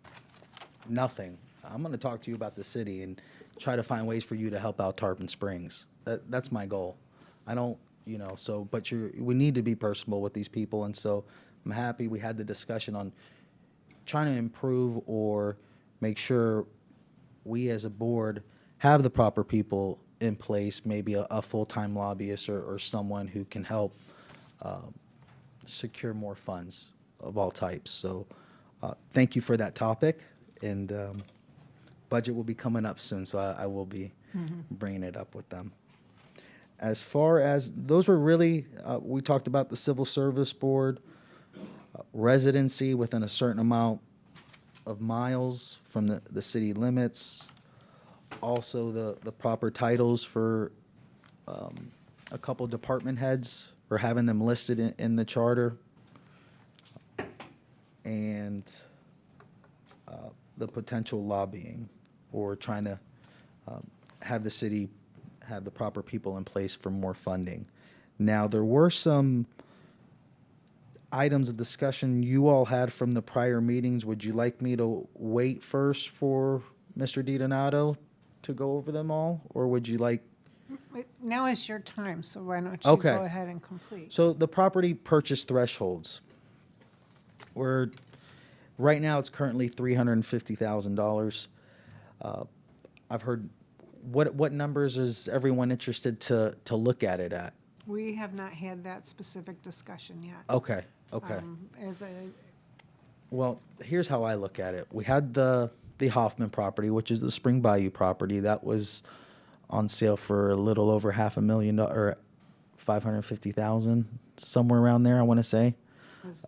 nothing. I'm going to talk to you about the city and try to find ways for you to help out Tarpon Springs. That's my goal. I don't, but we need to be personable with these people. And so I'm happy we had the discussion on trying to improve or make sure we as a board have the proper people in place, maybe a full-time lobbyist or someone who can help secure more funds of all types. So thank you for that topic. And budget will be coming up soon, so I will be bringing it up with them. As far as, those were really, we talked about the Civil Service Board, residency within a certain amount of miles from the city limits, also the proper titles for a couple department heads, or having them listed in the charter, and the potential lobbying, or trying to have the city have the proper people in place for more funding. Now, there were some items of discussion you all had from the prior meetings. Would you like me to wait first for Mr. DiDonato to go over them all, or would you like? Now is your time, so why don't you Okay. go ahead and complete? So the property purchase thresholds, right now it's currently $350,000. I've heard, what numbers is everyone interested to look at it at? We have not had that specific discussion yet. Okay. As a, Well, here's how I look at it. We had the Hoffman property, which is the Spring Bayou property, that was on sale for a little over $500,000, or $550,000, somewhere around there, I want to say. was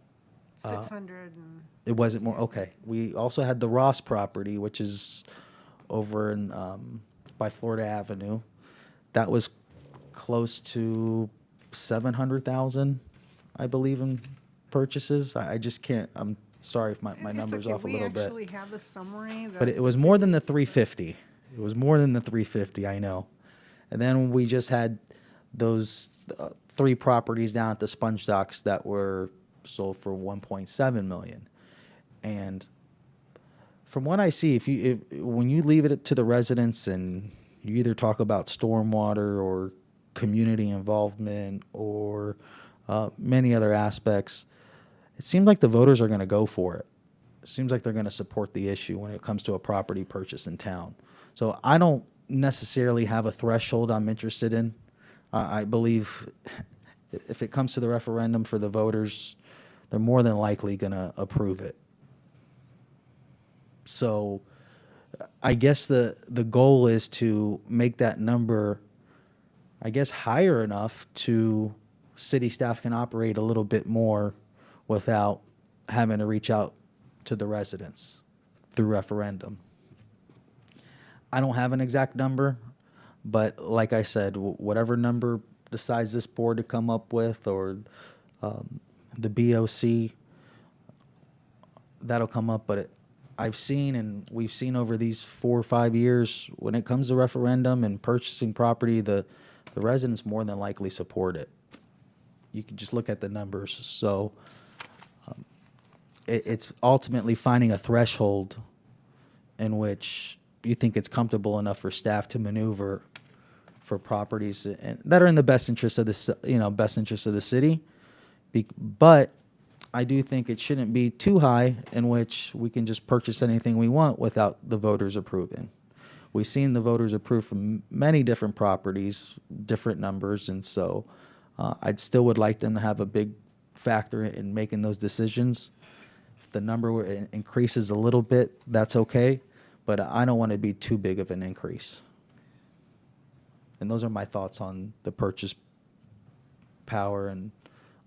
600 and, It wasn't more, okay. We also had the Ross property, which is over in, by Florida Avenue. That was close to 700,000, I believe, in purchases. I just can't, I'm sorry if my it's number's okay. off a little We bit. actually have a summary. But it was more than the 350. It was more than the 350, I know. And then we just had those 3 properties down at the Sponge Docks that were sold for 1.7 million. And from what I see, when you leave it to the residents and you either talk about stormwater or community involvement or many other aspects, it seems like the voters are going to go for it. It seems like they're going to support the issue when it comes to a property purchase in town. So I don't necessarily have a threshold I'm interested in. I believe if it comes to the referendum for the voters, they're more than likely going to approve it. So I guess the goal is to make that number, I guess, higher enough to city staff can operate a little bit more without having to reach out to the residents through referendum. I don't have an exact number, but like I said, whatever number decides this board to come up with, or the BOC, that'll come up. But I've seen, and we've seen over these 4 or 5 years, when it comes to referendum and purchasing property, the residents more than likely support it. You can just look at the numbers. So it's ultimately finding a threshold in which you think it's comfortable enough for staff to maneuver for properties that are in the best interest of best interest of the city. But I do think it shouldn't be too high in which we can just purchase anything we want without the voters approving. We've seen the voters approve from many different properties, different numbers, and so I'd still would like them to have a big factor in making those decisions. If the number increases a little bit, that's okay, but I don't want to be too big of an increase. And those are my thoughts on the purchase power and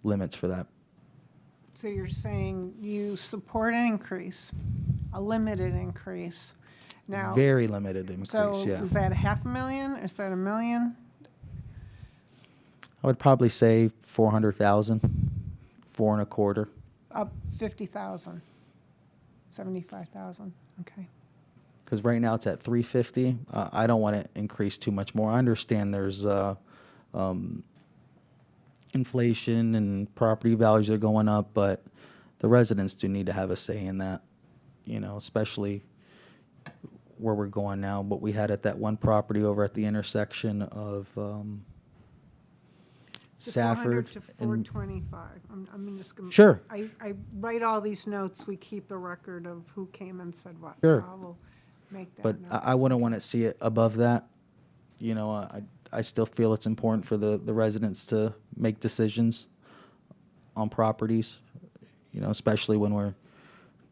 limits for that. So you're saying you support an increase, a limited increase. Now, Very limited increase, so yeah. is that $500,000? Is that $1 million? I would probably say 400,000, 4.25. Up 50,000, 75,000, okay. Because right now it's at 350. I don't want to increase too much more. I understand there's inflation and property values are going up, but the residents do need to have a say in that, especially where we're going now. But we had at that one property over at the intersection of Safford. To and 425. I'm just going to. Sure. I write all these notes. We keep a record of who came and said what. Sure. So I will make that But note. I wouldn't want to see it above that. I still feel it's important for the residents to make decisions on properties, especially when we're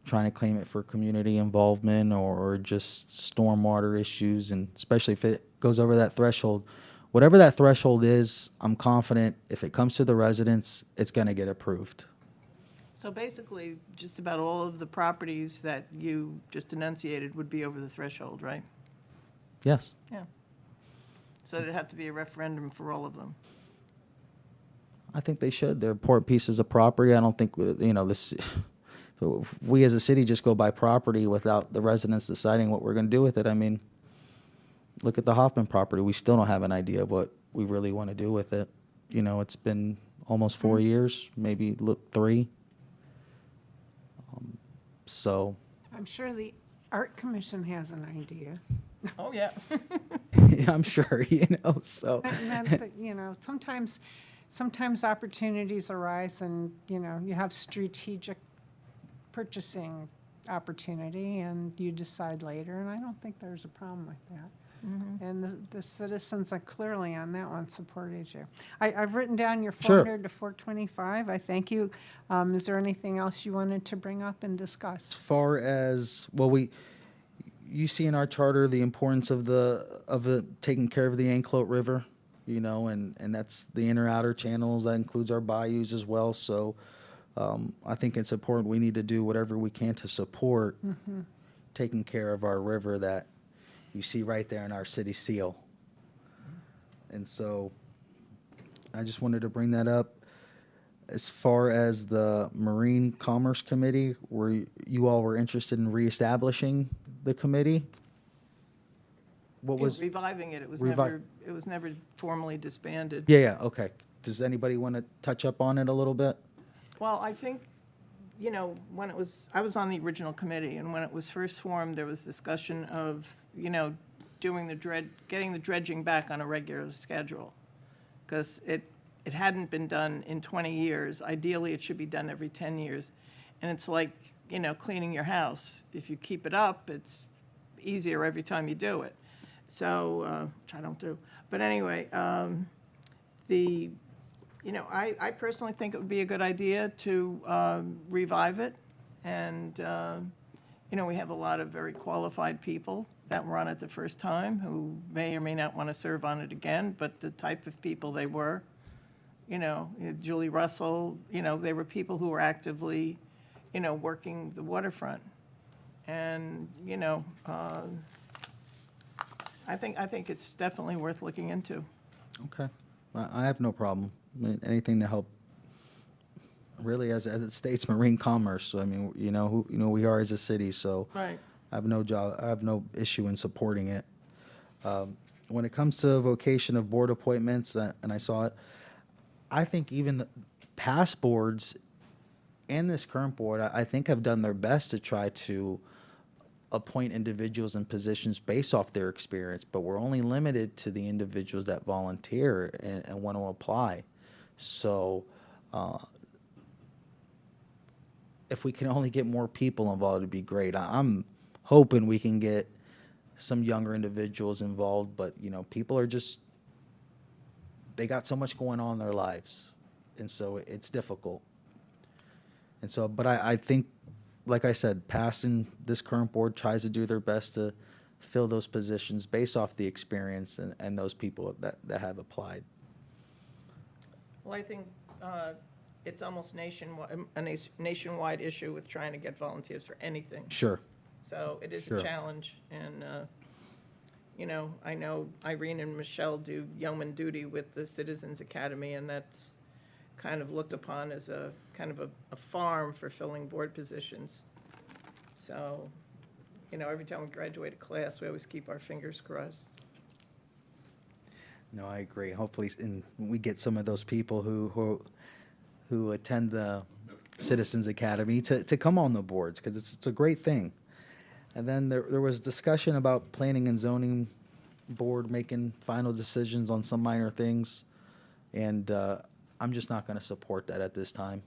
trying to claim it for community involvement or just stormwater issues, and especially if it goes over that threshold. Whatever that threshold is, I'm confident if it comes to the residents, it's going to get approved. So basically, just about all of the properties that you just enunciated would be over the threshold, right? Yes. Yeah. So it'd have to be a referendum for all of them. I think they should. They're important pieces of property. I don't think, this, we as a city just go by property without the residents deciding what we're going to do with it. I mean, look at the Hoffman property. We still don't have an idea of what we really want to do with it. It's been almost 4 years, maybe 3. So, I'm sure the Art Commission has an idea. Oh, yeah. I'm sure, so. And that, sometimes opportunities arise and, you have strategic purchasing opportunity and you decide later, and I don't think there's a problem with that. And the citizens are clearly on that one supported you. I've written down your Sure. 400 to 425. I thank you. Is there anything else you wanted to bring up and discuss? As far as, you see in our charter the importance of the taking care of the Anclote River, and that's the inner outer channels. That includes our bayous as well. So I think it's important. We need to do whatever we can to support taking care of our river that you see right there in our city seal. And so I just wanted to bring that up. As far as the Marine Commerce Committee, where you all were interested in reestablishing the committee? What was? Reviving it, it was never formally disbanded. Yeah, okay. Does anybody want to touch up on it a little bit? Well, I think, when I was on the original committee, and when it was first formed, there was discussion of, getting the dredging back on a regular schedule. Because it hadn't been done in 20 years. Ideally, it should be done every 10 years. And it's like, cleaning your house. If you keep it up, it's easier every time you do it. So, which I don't do. But anyway, I personally think it would be a good idea to revive it. And, we have a lot of very qualified people that were on it the first time who may or may not want to serve on it again, but the type of people they were, Julie Russell, they were people who were actively, working the waterfront. And, I think it's definitely worth looking into. Okay. I have no problem. I mean, anything to help, really, as it states Marine Commerce. I mean, we are as a city, so Right. I have no issue in supporting it. When it comes to vocation of board appointments, and I saw it, I think even the past boards and this current board, I think have done their best to try to appoint individuals in positions based off their experience, but we're only limited to the individuals that volunteer and want to apply. So if we can only get more people involved, it'd be great. I'm hoping we can get some younger individuals involved, but you know, people are just, they got so much going on in their lives, and so it's difficult. And so, but I think, like I said, passing this current board tries to do their best to fill those positions based off the experience and those people that have applied. Well, I think it's almost nationwide issue with trying to get volunteers for anything. Sure. So it is Sure. a challenge, and, you know Irene and Michelle do yeoman duty with the Citizens Academy, and that's kind of looked upon as a kind of a farm for filling board positions. So, you know, every time we graduate a class, we always keep our fingers crossed. No, I agree. Hopefully, we get some of those people who attend the Citizens Academy to come on the boards, because it's a great thing. And then there was discussion about planning and zoning board making final decisions on some minor things, and I'm just not going to support that at this time.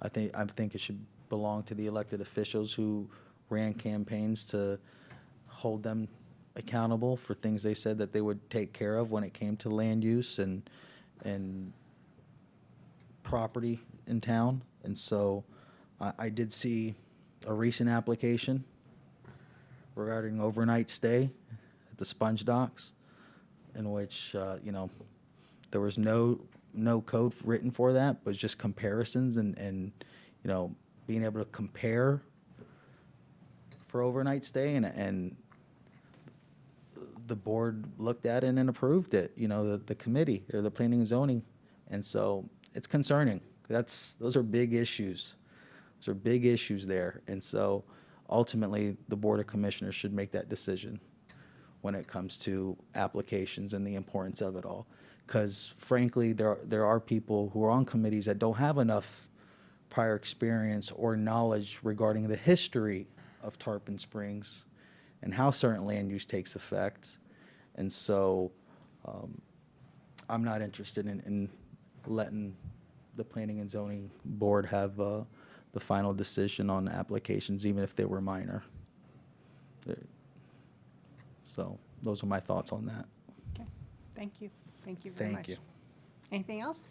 I think it should belong to the elected officials who ran campaigns to hold them accountable for things they said that they would take care of when it came to land use and property in town. And so I did see a recent application regarding overnight stay at the Sponge Docks, in which, you know, there was no code written for that, but just comparisons and, you know, being able to compare for overnight stay, and the board looked at it and approved it, you know, the committee or the planning and zoning. And so it's concerning. Those are big issues. Those are big issues there. And so ultimately, the Board of Commissioners should make that decision when it comes to applications and the importance of it all. Because frankly, there are people who are on committees that don't have enough prior experience or knowledge regarding the history of Tarpon Springs and how certain land use takes effect. And so I'm not interested in letting the Planning and Zoning Board have the final decision on applications, even if they were minor. So those are my thoughts on that. Okay, thank you. Thank you very much. Thank you. Anything else?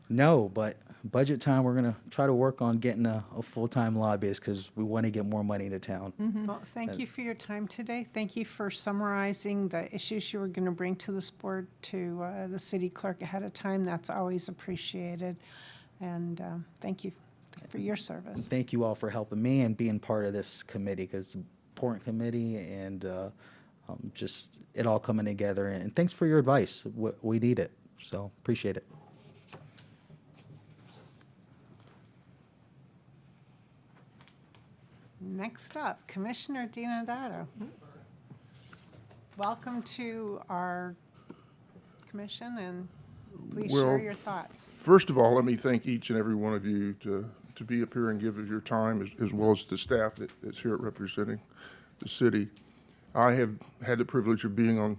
No, but budget time, we're gonna try to work on getting a full-time lobbyist, because we want to get more money to town. Well, thank you for your time today. Thank you for summarizing the issues you were going to bring to this board to the city clerk ahead of time. That's always appreciated. And thank you for your service. Thank you all for helping me and being part of this committee, because it's an important committee, and just it all coming together. And thanks for your advice. We need it, so appreciate it. Next up, Commissioner DiNodato. Welcome to our commission, and please share Well, your thoughts. First of all, let me thank each and every one of you to be up here and give of your time, as well as the staff that's here representing the city. I have had the privilege of being on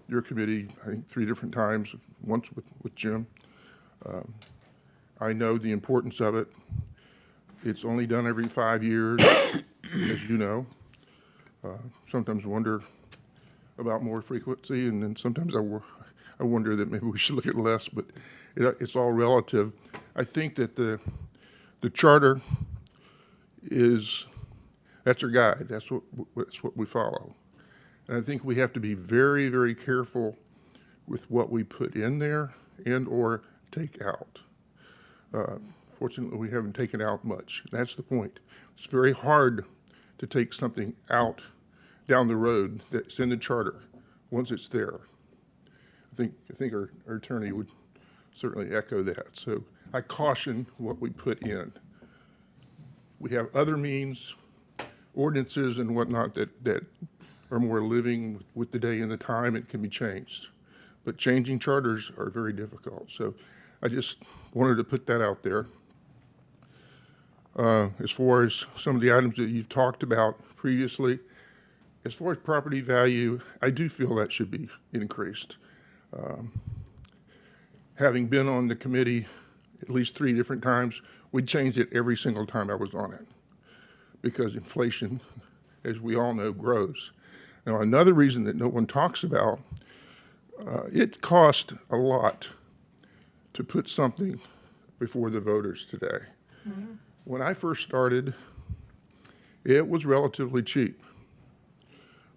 your committee, I think, 3 different times, once with Jim. I know the importance of it. It's only done every 5 years, as you know. Sometimes wonder about more frequency, and then sometimes I wonder that maybe we should look at less, but it's all relative. I think that the charter that's our guide. That's what we follow. And I think we have to be very, very careful with what we put in there and or take out. Fortunately, we haven't taken out much. That's the point. It's very hard to take something out down the road that's in the charter once it's there. I think our attorney would certainly echo that. So I caution what we put in. We have other means, ordinances and whatnot that are more living with the day and the time and can be changed. But changing charters are very difficult. So I just wanted to put that out there. As far as some of the items that you've talked about previously, as far as property value, I do feel that should be increased. Having been on the committee at least 3 different times, we changed it every single time I was on it because inflation, as we all know, grows. Now, another reason that no one talks about, it cost a lot to put something before the voters today. When I first started, it was relatively cheap.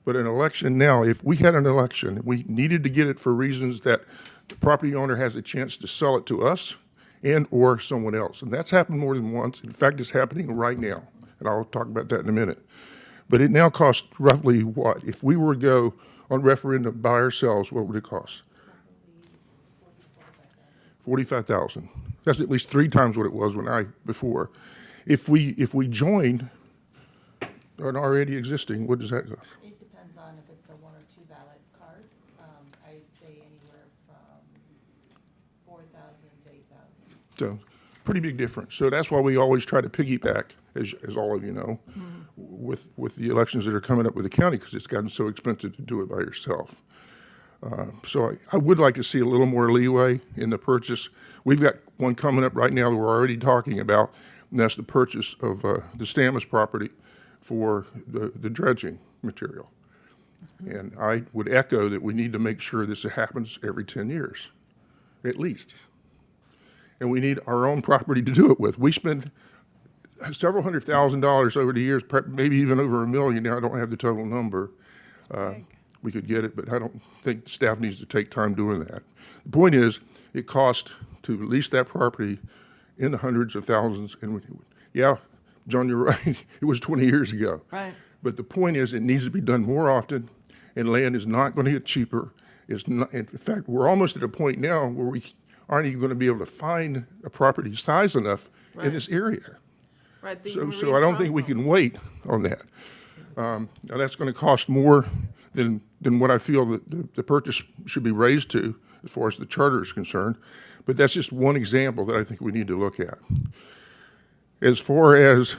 But an election now, if we had an election, we needed to get it for reasons that the property owner has a chance to sell it to us and or someone else. And that's happened more than once. In fact, it's happening right now. And I'll talk about that in a minute. But it now costs roughly what? If we were to go on referendum by ourselves, what would it cost? $45,000. That's at least 3 times what it was before. If we join an already existing, what does that cost? It depends on if it's a 1 or 2 ballot card. I'd say anywhere from 4,000 to 8,000. So, pretty big difference. So that's why we always try to piggyback, as all of you know, with the elections that are coming up with the county, because it's gotten so expensive to do it by yourself. So I would like to see a little more leeway in the purchase. We've got one coming up right now that we're already talking about, and that's the purchase of the Stamus property for the dredging material. And I would echo that we need to make sure this happens every 10 years, at least. And we need our own property to do it with. We spend several $100,000 over the years, maybe even over $1 million now. I don't have the total number. We could get it, but I don't think the staff needs to take time doing that. The point is, it costs to lease that property in the hundreds of thousands. And yeah, John, you're right. It was 20 years ago. Right. But the point is, it needs to be done more often, and land is not going to get cheaper. It's not, in fact, we're almost at a point now where we aren't even going to be able to find a property size enough in this area. Right. So I don't think we can wait on that. Now, that's going to cost more than what I feel that the purchase should be raised to as far as the charter is concerned. But that's just one example that I think we need to look at. As far as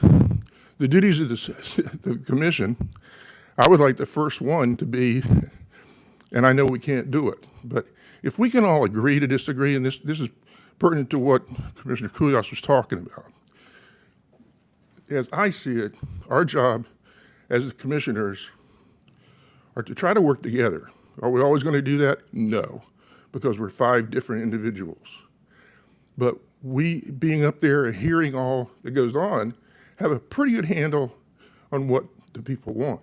the duties of the commission, I would like the first one to be, and I know we can't do it, but if we can all agree to disagree, and this is pertinent to what Commissioner Kulyas was talking about. As I see it, our job as commissioners are to try to work together. Are we always going to do that? No, because we're 5 different individuals. But we, being up there and hearing all that goes on, have a pretty good handle on what the people want.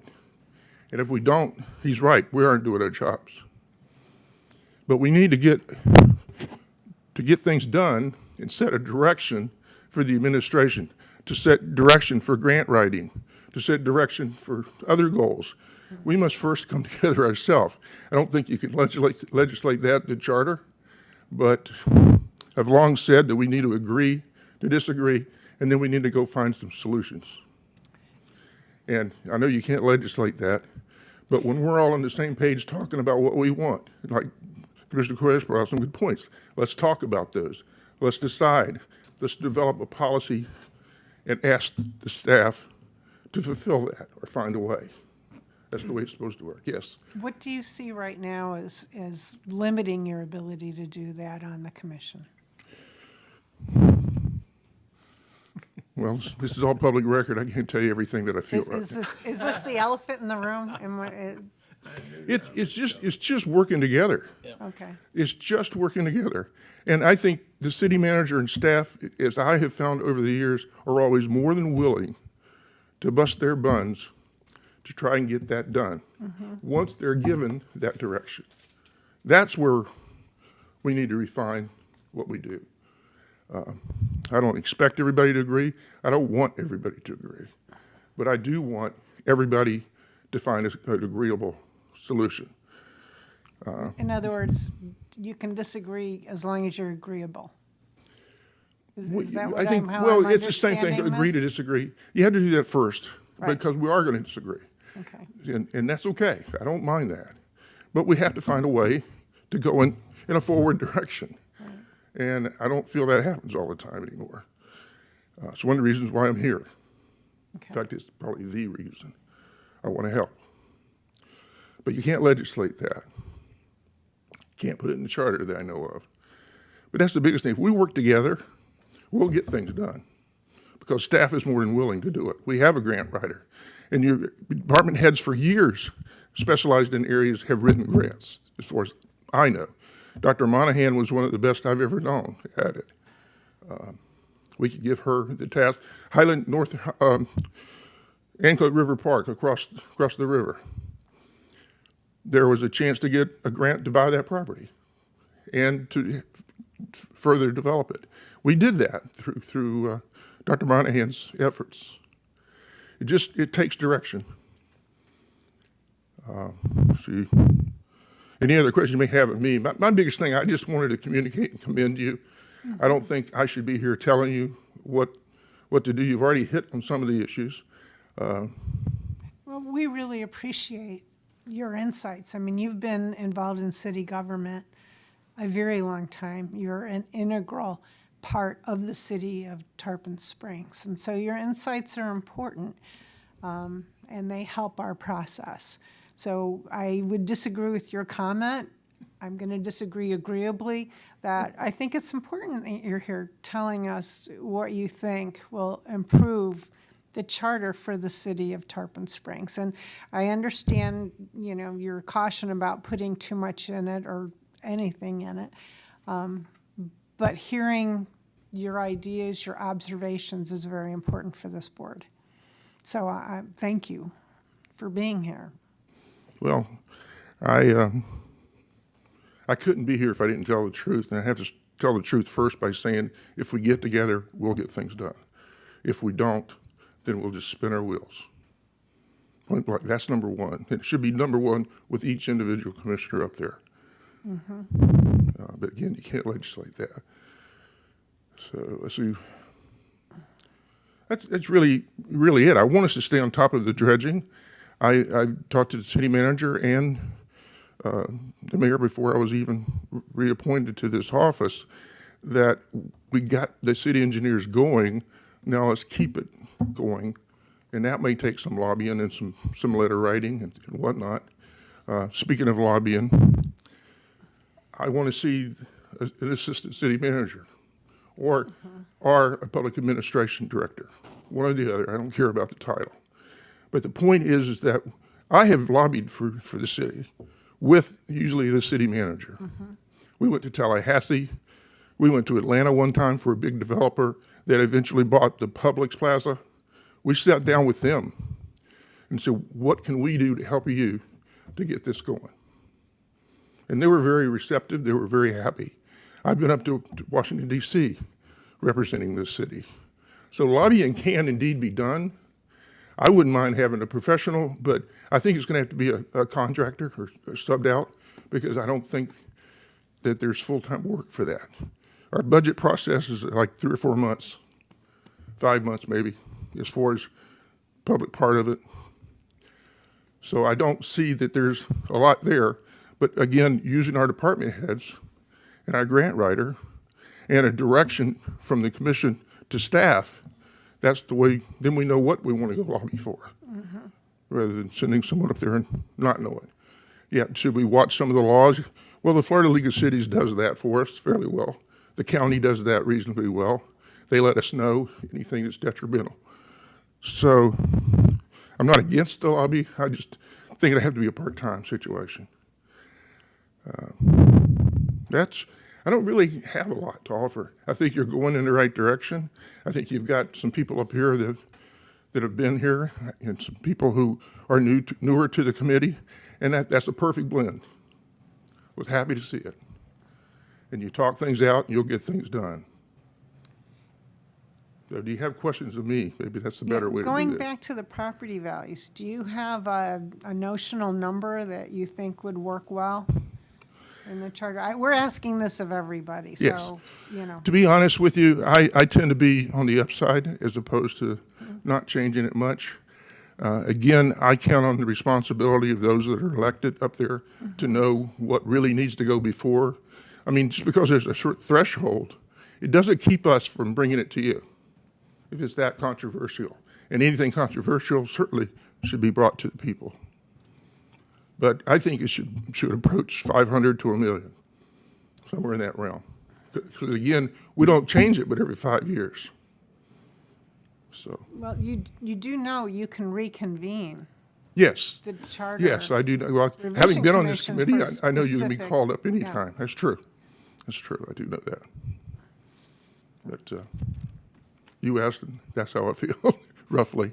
And if we don't, he's right, we aren't doing our jobs. But we need to get things done and set a direction for the administration, to set direction for grant writing, to set direction for other goals. We must first come together ourselves. I don't think you can legislate that in the charter, but I've long said that we need to agree to disagree, and then we need to go find some solutions. And I know you can't legislate that, but when we're all on the same page talking about what we want, like Commissioner Kulyas brought out some good points, let's talk about those. Let's decide. Let's develop a policy and ask the staff to fulfill that or find a way. That's the way it's supposed to work, yes. What do you see right now as limiting your ability to do that on the commission? Well, this is all public record. I can't tell you everything that I feel right now. Is this the elephant in the room? It's just working together. Okay. It's just working together. And I think the city manager and staff, as I have found over the years, are always more than willing to bust their buns to try and get that done. Once they're given that direction. That's where we need to refine what we do. I don't expect everybody to agree. I don't want everybody to agree. But I do want everybody to find an agreeable solution. In other words, you can disagree as long as you're agreeable. Is that what I'm it's the same thing, understanding agree to this? disagree. You have to do that first, Right. because we are going to disagree. Okay. And that's okay. I don't mind that. But we have to find a way to go in a forward direction. And I don't feel that happens all the time anymore. It's one of the reasons why I'm here. Okay. In fact, it's probably the reason I want to help. But you can't legislate that. Can't put it in the charter that I know of. But that's the biggest thing. If we work together, we'll get things done because staff is more than willing to do it. We have a grant writer. And your department heads for years specialized in areas have written grants, as far as I know. Dr. Monahan was one of the best I've ever known at it. We could give her the task. Highland North, Anclote River Park across the river. There was a chance to get a grant to buy that property and to further develop it. We did that through Dr. Monahan's efforts. It takes direction. See, any other questions you may have of me? My biggest thing, I just wanted to communicate and commend you. I don't think I should be here telling you what to do. You've already hit on some of the issues. Well, we really appreciate your insights. I mean, you've been involved in city government a very long time. You're an integral part of the city of Tarpon Springs. And so your insights are important, and they help our process. So I would disagree with your comment. I'm going to disagree agreeably that I think it's important that you're here telling us what you think will improve the charter for the city of Tarpon Springs. And I understand, you know, your caution about putting too much in it or anything in it. But hearing your ideas, your observations is very important for this board. So I thank you for being here. Well, I couldn't be here if I didn't tell the truth, and I have to tell the truth first by saying if we get together, we'll get things done. If we don't, then we'll just spin our wheels. Point blank, that's number one. It should be number one with each individual commissioner up there. But again, you can't legislate that. So let's see. That's really it. I want us to stay on top of the dredging. I've talked to the city manager and the mayor before I was even reappointed to this office that we got the city engineers going. Now let's keep it going. And that may take some lobbying and some letter writing and whatnot. Speaking of lobbying, I want to see an assistant city manager or a public administration director, one or the other. I don't care about the title. But the point is that I have lobbied for the city with usually the city manager. We went to Tallahassee. We went to Atlanta one time for a big developer that eventually bought the Publix Plaza. We sat down with them and said, what can we do to help you to get this going? And they were very receptive. They were very happy. I've been up to Washington, D.C. representing this city. So lobbying can indeed be done. I wouldn't mind having a professional, but I think it's going to have to be a contractor or subbed out because I don't think that there's full-time work for that. Our budget process is like 3 or 4 months, 5 months maybe, as far as public part of it. So I don't see that there's a lot there. But again, using our department heads and our grant writer and a direction from the commission to staff, that's the way, then we know what we want to go lobby for, rather than sending someone up there and not knowing. Yeah, should we watch some of the laws? Well, the Florida League of Cities does that for us fairly well. The county does that reasonably well. They let us know anything that's detrimental. So I'm not against the lobby. I just think it'd have to be a part-time situation. I don't really have a lot to offer. I think you're going in the right direction. I think you've got some people up here that have been here and some people who are newer to the committee, and that's a perfect blend. Was happy to see it. And you talk things out and you'll get things done. So do you have questions of me? Maybe that's the better way to do this. Going back to the property values, do you have a notional number that you think would work well in the charter? We're asking this of everybody, Yes. so, you know. To be honest with you, I tend to be on the upside as opposed to not changing it much. Again, I count on the responsibility of those that are elected up there to know what really needs to go before. I mean, just because there's a short threshold, it doesn't keep us from bringing it to you if it's that controversial. And anything controversial certainly should be brought to the people. But I think it should approach 500 to 1 million, somewhere in that realm. Because again, we don't change it but every 5 years. So, Well, you do know you can reconvene yes. the charter. Yes, I do. Well, Revision having been on this Commission committee, for I know you can be specific- called up yeah. anytime. That's true. That's true. I do know that. But you asked, and that's how I feel, roughly.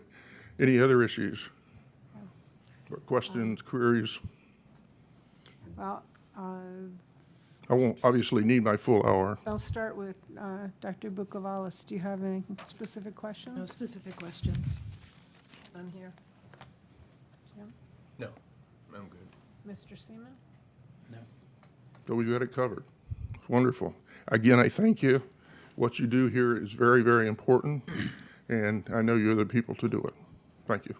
Any other issues? Or questions, queries? Well, I won't obviously need my full hour. I'll start with Dr. Bukovalis. Do you have any specific No questions? specific questions. None here? No, I'm good. Mr. Seaman? So we got it covered. Wonderful. Again, I thank you. What you do here is very, very important, and I know you're the people to do it. Thank you.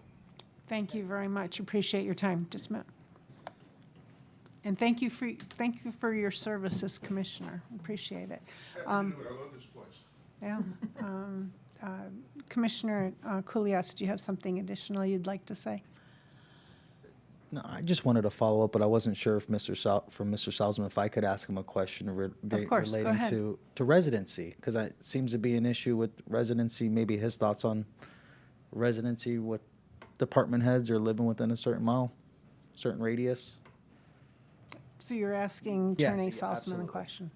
Thank you very much. Appreciate your time. Just a minute. And thank you for your service as commissioner. Appreciate it. I love this place. Yeah. Commissioner Kulias, do you have something additional you'd like to say? No, I just wanted to follow up, but I wasn't sure if from Mr. Salzman, if I could ask him a question course, go relating ahead. to residency, because it seems to be an issue with residency, maybe his thoughts on residency, what department heads are living within a certain mile, certain radius. So you're asking Yeah, Attorney yeah, Salzman a absolutely. question?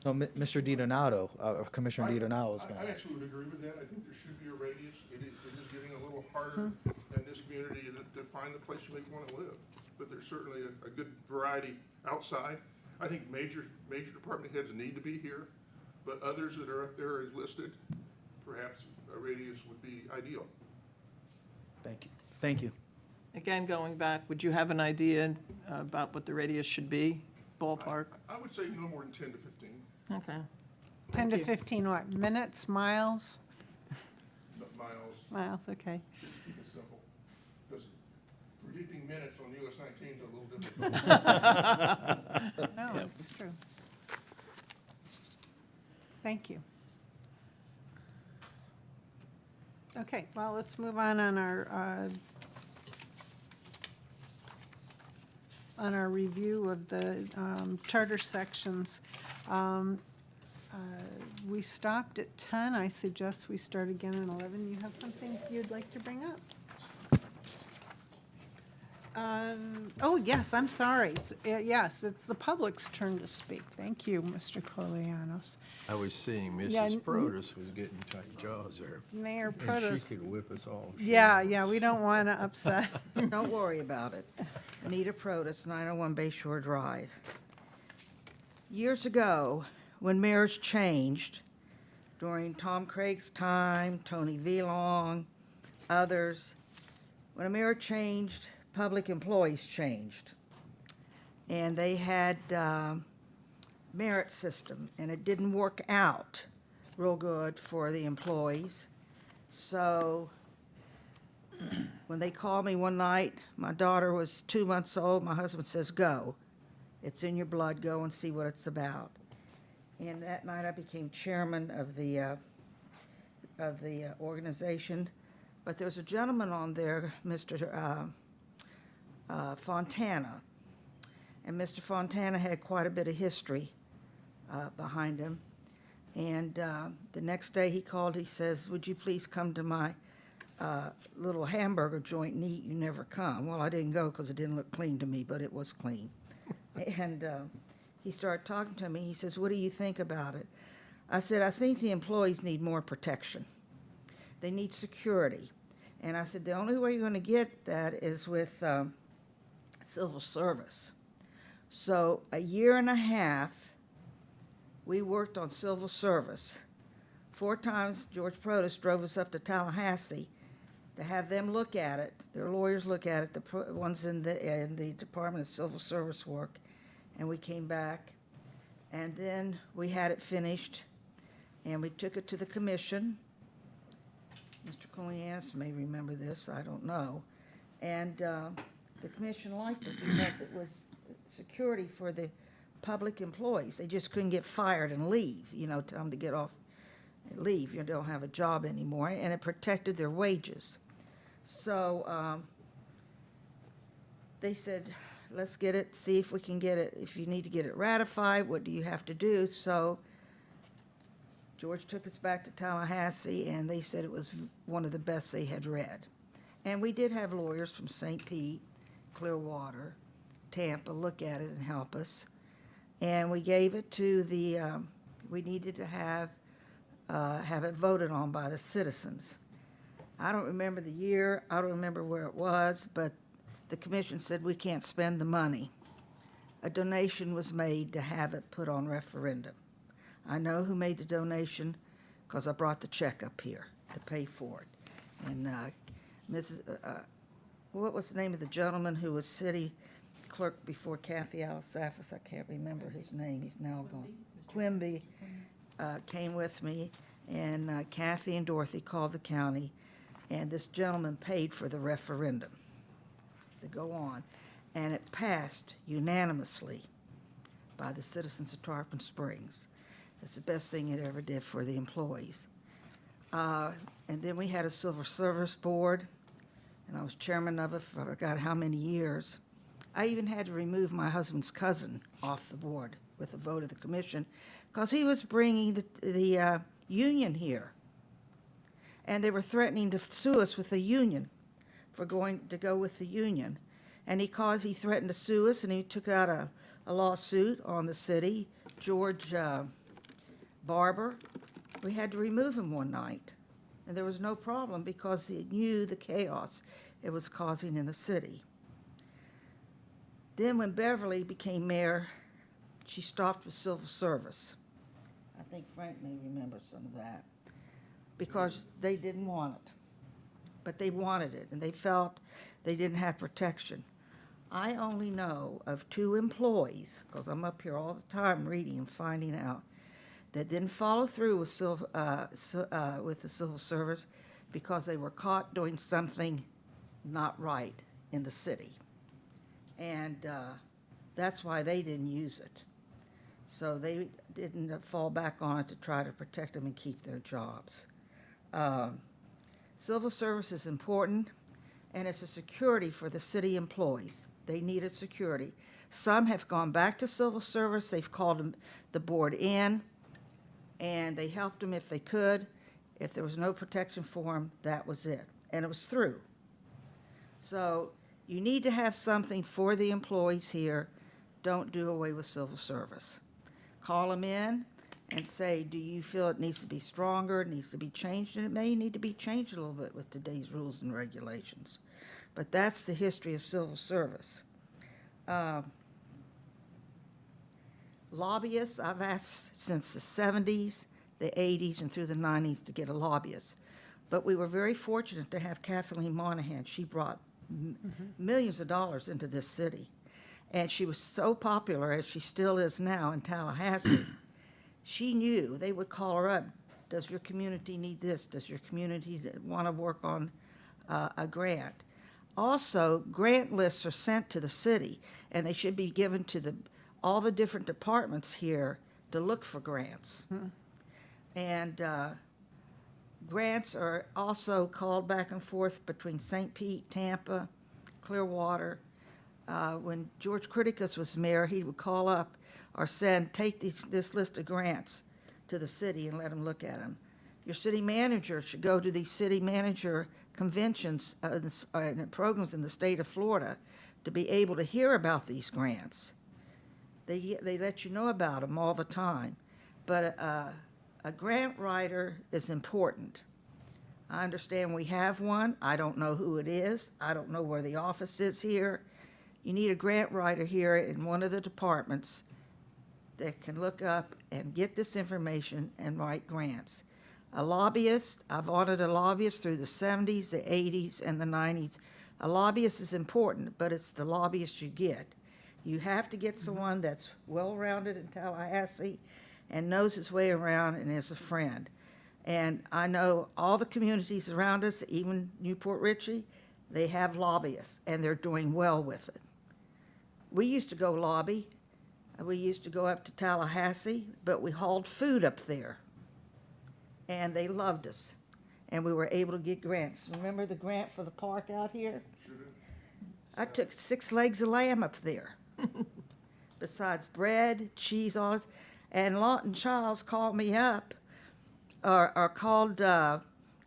No, Mr. DiDonato, Commissioner DiDonato is going to I ask. actually would agree with that. I think there should be a radius. It is getting a little harder in this community to find the place you may want to live. But there's certainly a good variety outside. I think major department heads need to be here, but others that are up there as listed, perhaps a radius would be ideal. Thank you. Thank you. Again, going back, would you have an idea about what the radius should be, ballpark? I would say no more than 10 to 15 Okay. 10 to you. 15 what? Minutes, miles? miles. Miles, okay. Just keep it simple. Because predicting minutes on US 19 is a little difficult. No, it's true. Thank you. Okay, well, let's move on our review of the charter sections. We stopped at 10. I suggest we start again at 11. You have something you'd like to bring up? Oh, yes, I'm sorry. Yes, it's the public's turn to speak. Thank you, Mr. Kolianos. I was seeing Yeah, Mrs. Protus was getting tight jaws there. Mayor And Protos. she could whip us all. if she Yeah, wants. we don't want to upset. Don't worry about it. Anita Protus, 901 Bayshore Drive. Years ago, when mayors changed, during Tom Craig's time, Tony Velong, others, when a mayor changed, public employees changed. And they had merit system, and it didn't work out real good for the employees. So when they called me one night, my daughter was 2 months old, my husband says, "Go. It's in your blood, go and see what it's about." And that night I became chairman of the organization. But there was a gentleman on there, Mr. Fontana. And Mr. Fontana had quite a bit of history behind him. And the next day he called, he says, "Would you please come to my little hamburger joint and eat? You never come." Well, I didn't go because it didn't look clean to me, but it was clean. And he started talking to me. He says, "What do you think about it?" I said, "I think the employees need more protection. They need security." And I said, "The only way you're going to get that is with civil service." So a year and a half, we worked on civil service. 4 times George Protus drove us up to Tallahassee to have them look at it, their lawyers look at it, the ones in the Department of Civil Service work, and we came back. And then we had it finished, and we took it to the commission. Mr. Kolianis may remember this, I don't know. And the commission liked it because it was security for the public employees. They just couldn't get fired and leave, tell them to get off and leave. You don't have a job anymore, and it protected their wages. So they said, let's get it, see if we can get it. If you need to get it ratified, what do you have to do? So George took us back to Tallahassee, and they said it was one of the best they had read. And we did have lawyers from St. Pete, Clearwater, Tampa look at it and help us. And we gave it to we needed to have it voted on by the citizens. I don't remember the year, I don't remember where it was, but the commission said we can't spend the money. A donation was made to have it put on referendum. I know who made the donation because I brought the check up here to pay for it. And what was the name of the gentleman who was city clerk before Kathy Alasafis? I can't remember his name. He's now gone. Quimby came with me, and Kathy and Dorothy called the county, and this gentleman paid for the referendum to go on, and it passed unanimously by the citizens of Tarpon Springs. It's the best thing it ever did for the employees. And then we had a civil service board, and I was chairman of it for I forgot how many years. I even had to remove my husband's cousin off the board with a vote of the commission because he was bringing the union here. And they were threatening to sue us with the union for going to go with the union. And he threatened to sue us, and he took out a lawsuit on the city. George Barber, we had to remove him one night. And there was no problem because he knew the chaos it was causing in the city. Then when Beverly became mayor, she stopped with civil service. I think Frank may remember some of that, because they didn't want it. But they wanted it, and they felt they didn't have protection. I only know of 2 employees, because I'm up here all the time reading and finding out, that didn't follow through with the civil service because they were caught doing something not right in the city. And that's why they didn't use it. So they didn't fall back on it to try to protect them and keep their jobs. Civil service is important, and it's a security for the city employees. They needed security. Some have gone back to civil service. They've called the board in, and they helped them if they could. If there was no protection for them, that was it. And it was through. So you need to have something for the employees here. Don't do away with civil service. Call them in and say, do you feel it needs to be stronger, it needs to be changed? And it may need to be changed a little bit with today's rules and regulations. But that's the history of civil service. Lobbyists, I've asked since the 70s, the 80s, and through the 90s to get a lobbyist. But we were very fortunate to have Kathleen Monahan. She brought millions of dollars into this city. And she was so popular, as she still is now in Tallahassee. She knew they would call her up. Does your community need this? Does your community want to work on a grant? Also, grant lists are sent to the city, and they should be given to all the different departments here to look for grants. And grants are also called back and forth between St. Pete, Tampa, Clearwater. When George Criticus was mayor, he would call up or take this list of grants to the city and let them look at them. Your city manager should go to these city manager conventions and programs in the state of Florida to be able to hear about these grants. They let you know about them all the time. But a grant writer is important. I understand we have one. I don't know who it is. I don't know where the office is here. You need a grant writer here in one of the departments that can look up and get this information and write grants. A lobbyist, I've audited a lobbyist through the 70s, the 80s, and the 90s. A lobbyist is important, but it's the lobbyist you get. You have to get someone that's well-rounded in Tallahassee and knows his way around and is a friend. And I know all the communities around us, even Newport Richey, they have lobbyists, and they're doing well with it. We used to go lobby. We used to go up to Tallahassee, but we hauled food up there. And they loved us. And we were able to get grants. Remember the grant for the park out here? I took 6 legs of lamb up there. Besides bread, cheese, all this. And Lawton Childs called me up, or called the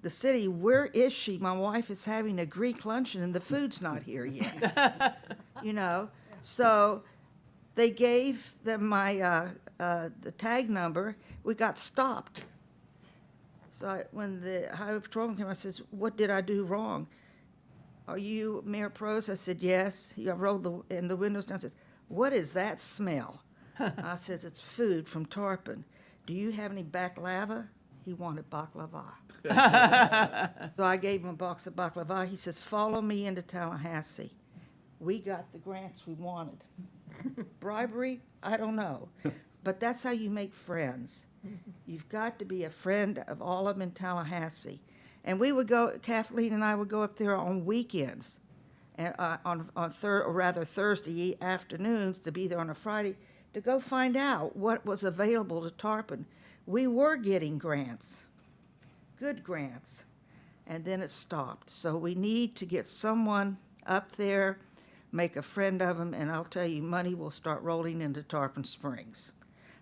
city, where is she? My wife is having a Greek luncheon and the food's not here yet. You know, so they gave them my, the tag number. We got stopped. So when the highway patrolman came, I said, what did I do wrong? Are you Mayor Prose? I said, yes. I rolled the windows down. I says, what is that smell? I says, it's food from Tarpon. Do you have any baklava? He wanted baklava. So I gave him a box of baklava. He says, follow me into Tallahassee. We got the grants we wanted. Bribery? I don't know. But that's how you make friends. You've got to be a friend of all of them in Tallahassee. And we would go, Kathleen and I would go up there on weekends, on Thursday afternoons, to be there on a Friday, to go find out what was available to Tarpon. We were getting grants, good grants, and then it stopped. So we need to get someone up there, make a friend of them, and I'll tell you, money will start rolling into Tarpon Springs.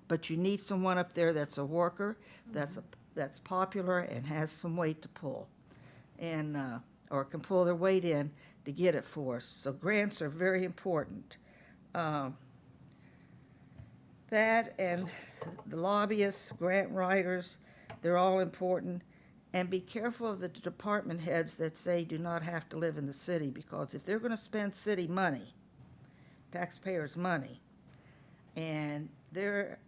But you need someone up there that's a worker, that's popular and has some weight to pull, and or can pull their weight in to get it for us. So grants are very important. That and the lobbyists, grant writers, they're all important. And be careful of the department heads that say do not have to live in the city, because if they're going to spend city money, taxpayers' money, and they're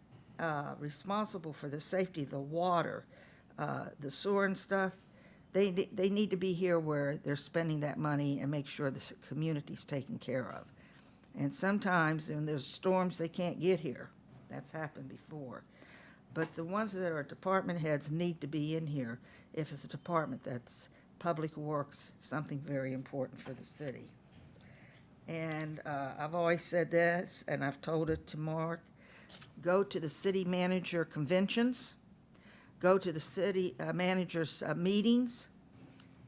responsible for the safety of the water, the sewer and stuff, they need to be here where they're spending that money and make sure the community's taken care of. And sometimes when there's storms, they can't get here. That's happened before. But the ones that are department heads need to be in here if it's a department that's public works, something very important for the city. And I've always said this, and I've told it to Mark, go to the city manager conventions, go to the city managers' meetings,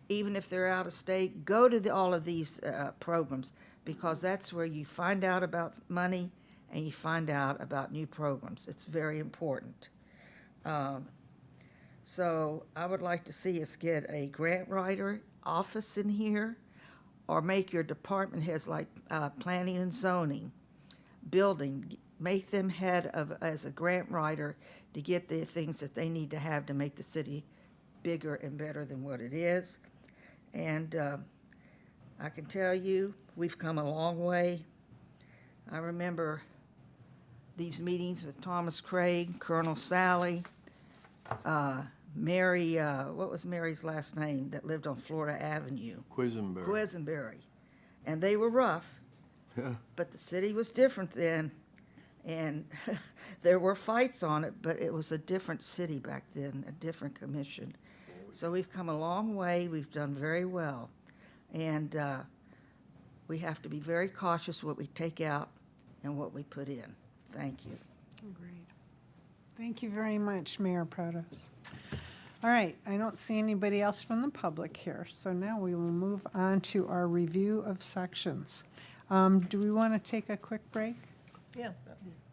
even if they're out of state, go to all of these programs, because that's where you find out about money and you find out about new programs. It's very important. So I would like to see us get a grant writer office in here, or make your department heads like planning and zoning, building, make them head of as a grant writer to get the things that they need to have to make the city bigger and better than what it is. And I can tell you, we've come a long way. I remember these meetings with Thomas Craig, Colonel Sally, Mary, what was Mary's last name that lived on Florida Avenue? Quisenberry. Quisenberry. And they were rough, Yeah. but the city was different then. And there were fights on it, but it was a different city back then, a different commission. So we've come a long way. We've done very well. And we have to be very cautious what we take out and what we put in. Thank you. Great. Thank you very much, Mayor Protos. All right, I don't see anybody else from the public here, so now we will move on to our review of sections. Do we want to take a quick break? Yeah.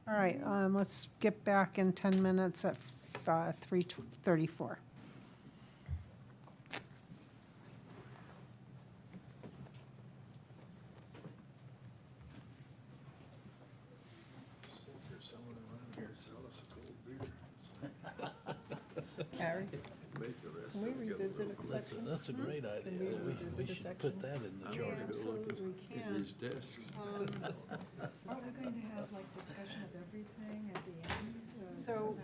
All right, let's get back in 10 minutes at 3:34. Harry, can we revisit a section? That's a great idea. We should put that in the charter. Absolutely can. His desks. Are we going to have like discussion of everything at the end? So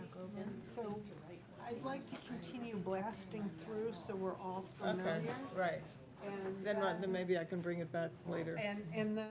I'd like to continue blasting through so we're all Okay, familiar. right. And Then maybe I can bring it back later. And then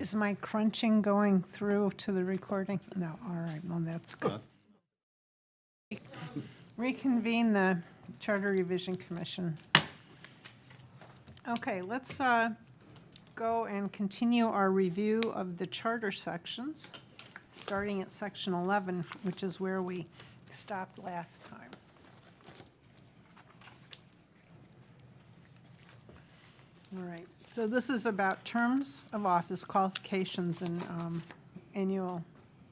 Is my crunching going through to the recording? No, all right, well, that's good. Reconvene the Charter Revision Commission. Okay, let's go and continue our review of the charter sections, starting at section 11, which is where we stopped last time. All right, so this is about terms of office, qualifications, and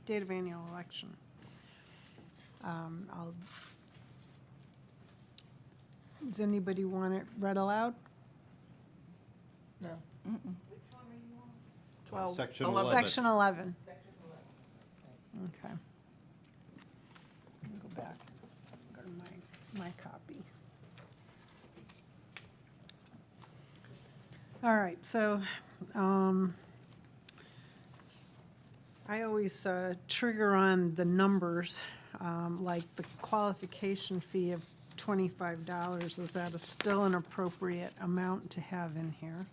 date of annual election. Does anybody want it read aloud? No. Section 11. Section 11. Okay. Let me go back, go to my copy. All right, so I always trigger on the numbers, like the qualification fee of $25. Is that still an appropriate amount to have in here?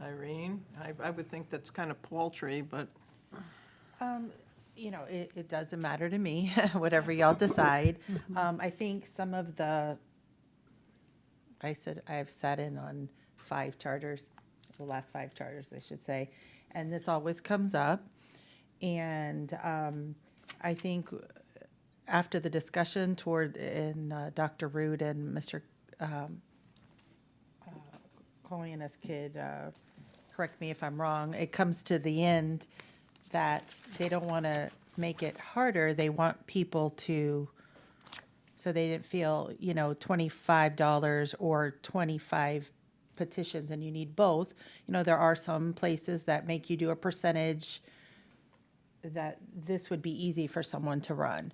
Irene, I would think that's kind of paltry, but You know, it doesn't matter to me, whatever y'all decide. I think some of I've sat in on 5 charters, the last 5 charters, I should say, and this always comes up. And I think after the discussion Dr. Root and Mr. Colianis could correct me if I'm wrong, it comes to the end that they don't want to make it harder. They want people to, so they didn't feel, $25 or 25 petitions and you need both. There are some places that make you do a percentage, that this would be easy for someone to run.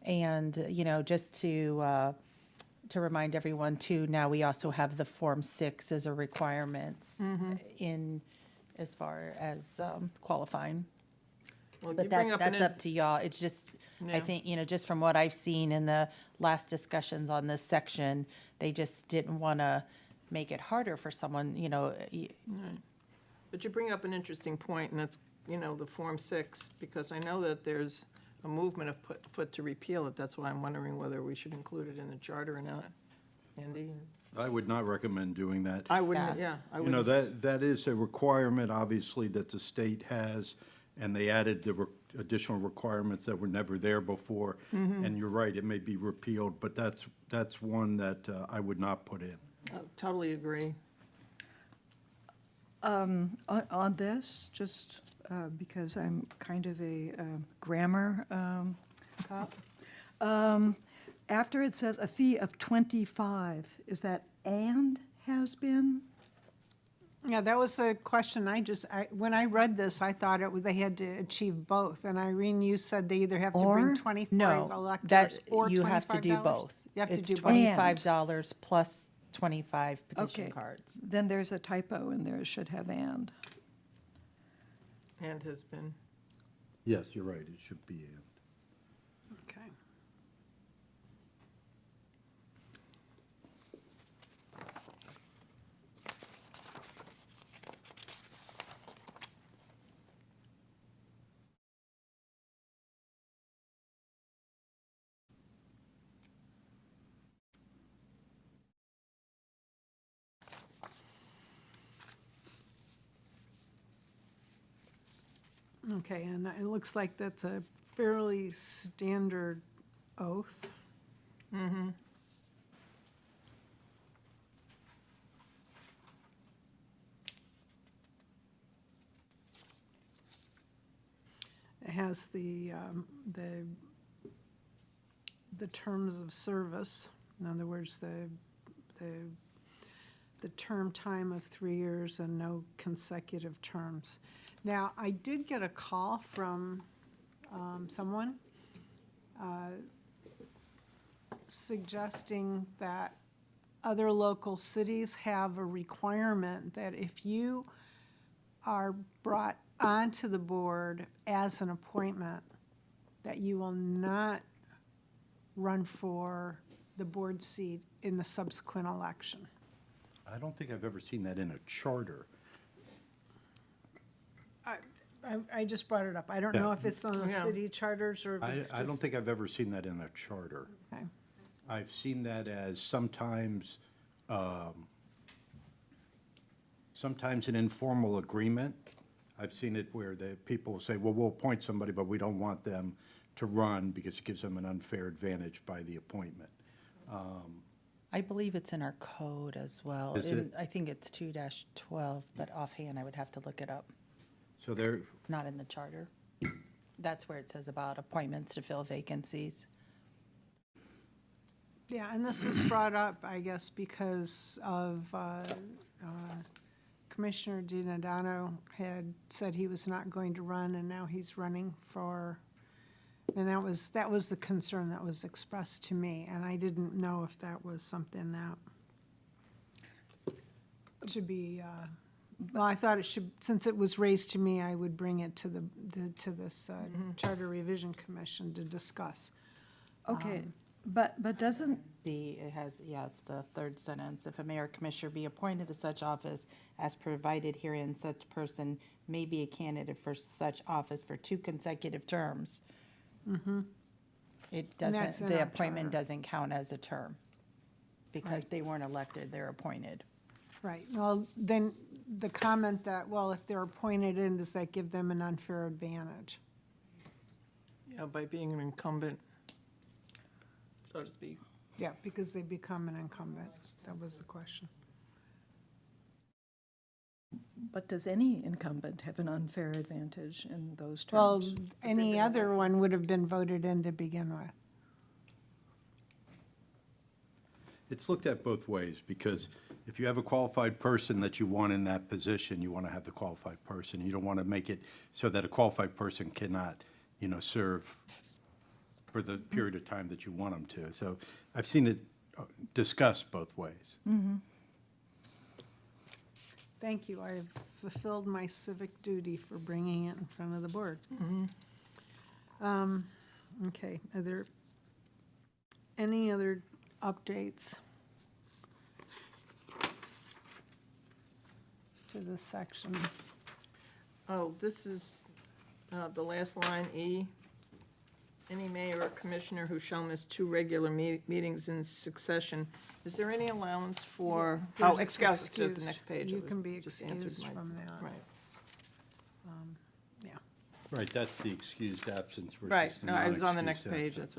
And, just to remind everyone too, now we also have the Form 6 as a requirement in, as far as qualifying. well, you But bring up an that's up to y'all. It's just, I Yeah. think, just from what I've seen in the last discussions on this section, they just didn't want to make it harder for someone, But you bring up an interesting point, and that's, the Form 6, because I know that there's a movement afoot to repeal it. That's why I'm wondering whether we should include it in the charter or not. Andy? I would not recommend doing that. I wouldn't, yeah. I You know, wouldn't- that is a requirement, obviously, that the state has, and they added the additional requirements that were never there before. And you're right, it may be repealed, but that's one that I would not put in. I totally agree. On this, just because I'm kind of a grammar cop, after it says a fee of 25, is that "and has been"? Yeah, that was a question when I read this, I thought they had to achieve both. And Irene, you said they either have to bring Or? 25 no, electors that, or $25? you have to do both. You have to It's do both. $25 plus 25 petition Okay. cards. Then there's a typo in there, it should have "and." And has been. Yes, you're right, it should be in. Okay. Okay, and it looks like that's a fairly standard oath. It has the terms of service. In other words, the term time of 3 years and no consecutive terms. Now, I did get a call from someone suggesting that other local cities have a requirement that if you are brought onto the board as an appointment, that you will not run for the board seat in the subsequent election. I don't think I've ever seen that in a charter. I just brought it up. I don't know Yeah. if it's on the Yeah. city charters or if it's I don't just. think I've ever seen that in a charter. Okay. I've seen that as sometimes an informal agreement. I've seen it where the people say, well, we'll appoint somebody, but we don't want them to run because it gives them an unfair advantage by the appointment. I believe it's in our code as well. Is it? I think it's 2-12, but offhand, I would have to look it up. So there, Not in the charter. That's where it says about appointments to fill vacancies. Yeah, and this was brought up, I guess, because of Commissioner DiNadano had said he was not going to run, and now he's running for, and that was the concern that was expressed to me, and I didn't know if that was something that should be, well, I thought it should, since it was raised to me, I would bring it to this Charter Revision Commission to discuss. Okay, but doesn't, See, it has, it's the third sentence. If a mayor or commissioner be appointed to such office as provided herein, such person may be a candidate for such office for 2 consecutive terms. It And that's doesn't, in the our appointment charter. doesn't count as a term because they weren't elected, they're appointed. Right, well, then the comment that, well, if they're appointed in, does that give them an unfair advantage? Yeah, by being an incumbent, so to speak. Yeah, because they become an incumbent. That was the question. but does any incumbent have an unfair advantage in those Well, terms? any other one would have been voted in to begin with. it's looked at both ways, because if you have a qualified person that you want in that position, you want to have the qualified person. You don't want to make it so that a qualified person cannot, serve for the period of time that you want them to. So I've seen it discussed both ways. Thank you, I have fulfilled my civic duty for bringing it in front of the board. Okay, are there any other updates to this section? Oh, this is the last line, E. Any mayor or commissioner who shall miss 2 regular meetings in succession. Is there any allowance for? Oh, There's excuse, it's the excused. next page. You of it. can be Just answered excused my- from that. Right. Yeah. Right, that's the excused absence versus Right, the no, I was on the next non-excused page, absence.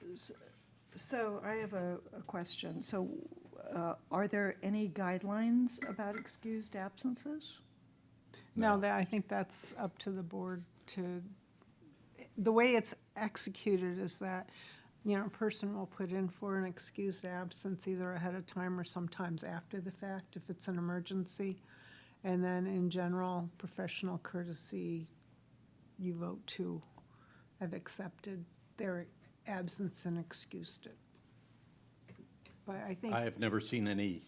that's what I. So I have a question. So are there any guidelines about excused absences? No, I think that's up to the board to, the way it's executed is that, a person will put in for an excused absence either ahead of time or sometimes after the fact if it's an emergency. And then in general, professional courtesy, you vote to have accepted their absence and excused it. But I think, I have never seen any,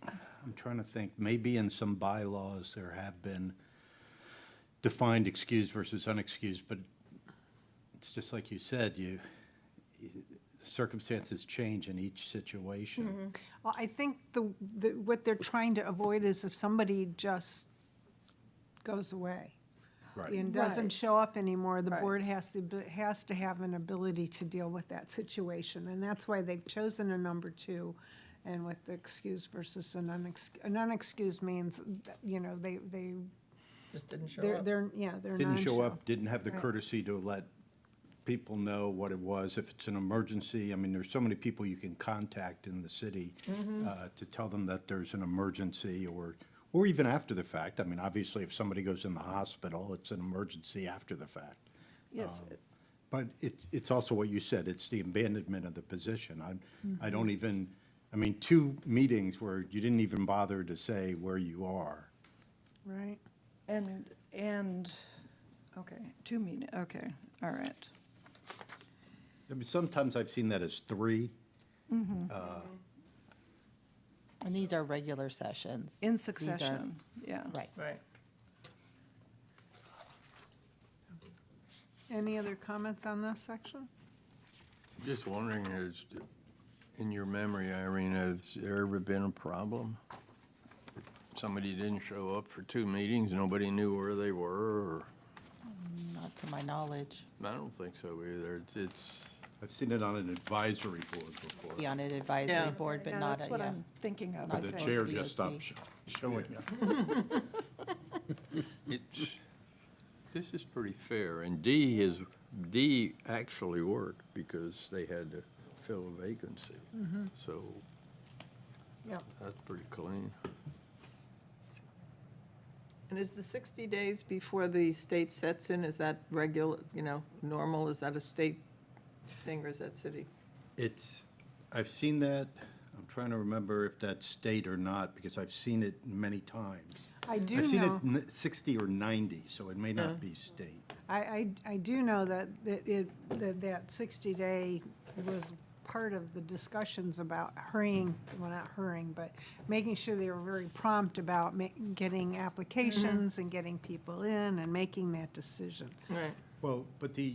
I'm trying to think, maybe in some bylaws there have been defined excused versus unexcused, but it's just like you said, circumstances change in each situation. well, I think what they're trying to avoid is if somebody just goes away Right. and doesn't Right. show up anymore, the Right. board has to have an ability to deal with that situation. And that's why they've chosen a number 2. And with the excused versus an unexcused means, they, Just didn't show they're, up. they're Didn't show non-show. up, didn't have the courtesy to let people know what it was. If it's an emergency, I mean, there's so many people you can contact in the city to tell them that there's an emergency, or even after the fact. I mean, obviously, if somebody goes in the hospital, it's an emergency after the fact. Yes. But it's also what you said, it's the abandonment of the position. I don't even, 2 meetings where you didn't even bother to say where you are. Right. And, okay, 2 meetings, okay, all right. I mean, sometimes I've seen that as 3. And these are regular sessions. In These are- succession, yeah. Right. Right. Any other comments on this section? Just wondering, in your memory, Irene, has there ever been a problem? somebody didn't show up for 2 meetings, nobody knew where they were, or, Not to my knowledge. I don't think so either. It's, I've seen it on an advisory board before. Be on an advisory Yeah. board, but Yeah, not that's a, what yeah. I'm thinking of. Not I The think. chair POC. just stopped showing you. it's, this is pretty fair, and D actually worked because they had to fill a vacancy. So Yep. that's pretty clean. And is the 60 days before the state sets in, is that regular, normal? Is that a state thing or is that city? I've seen that, I'm trying to remember if that's state or not, because I've seen it many times. I do I've seen know, it 60 or 90, so it may not be state. I do know that that 60-day was part of the discussions about hurrying, well, not hurrying, but making sure they were very prompt about getting applications and getting people in and making that decision. Right. Well, but the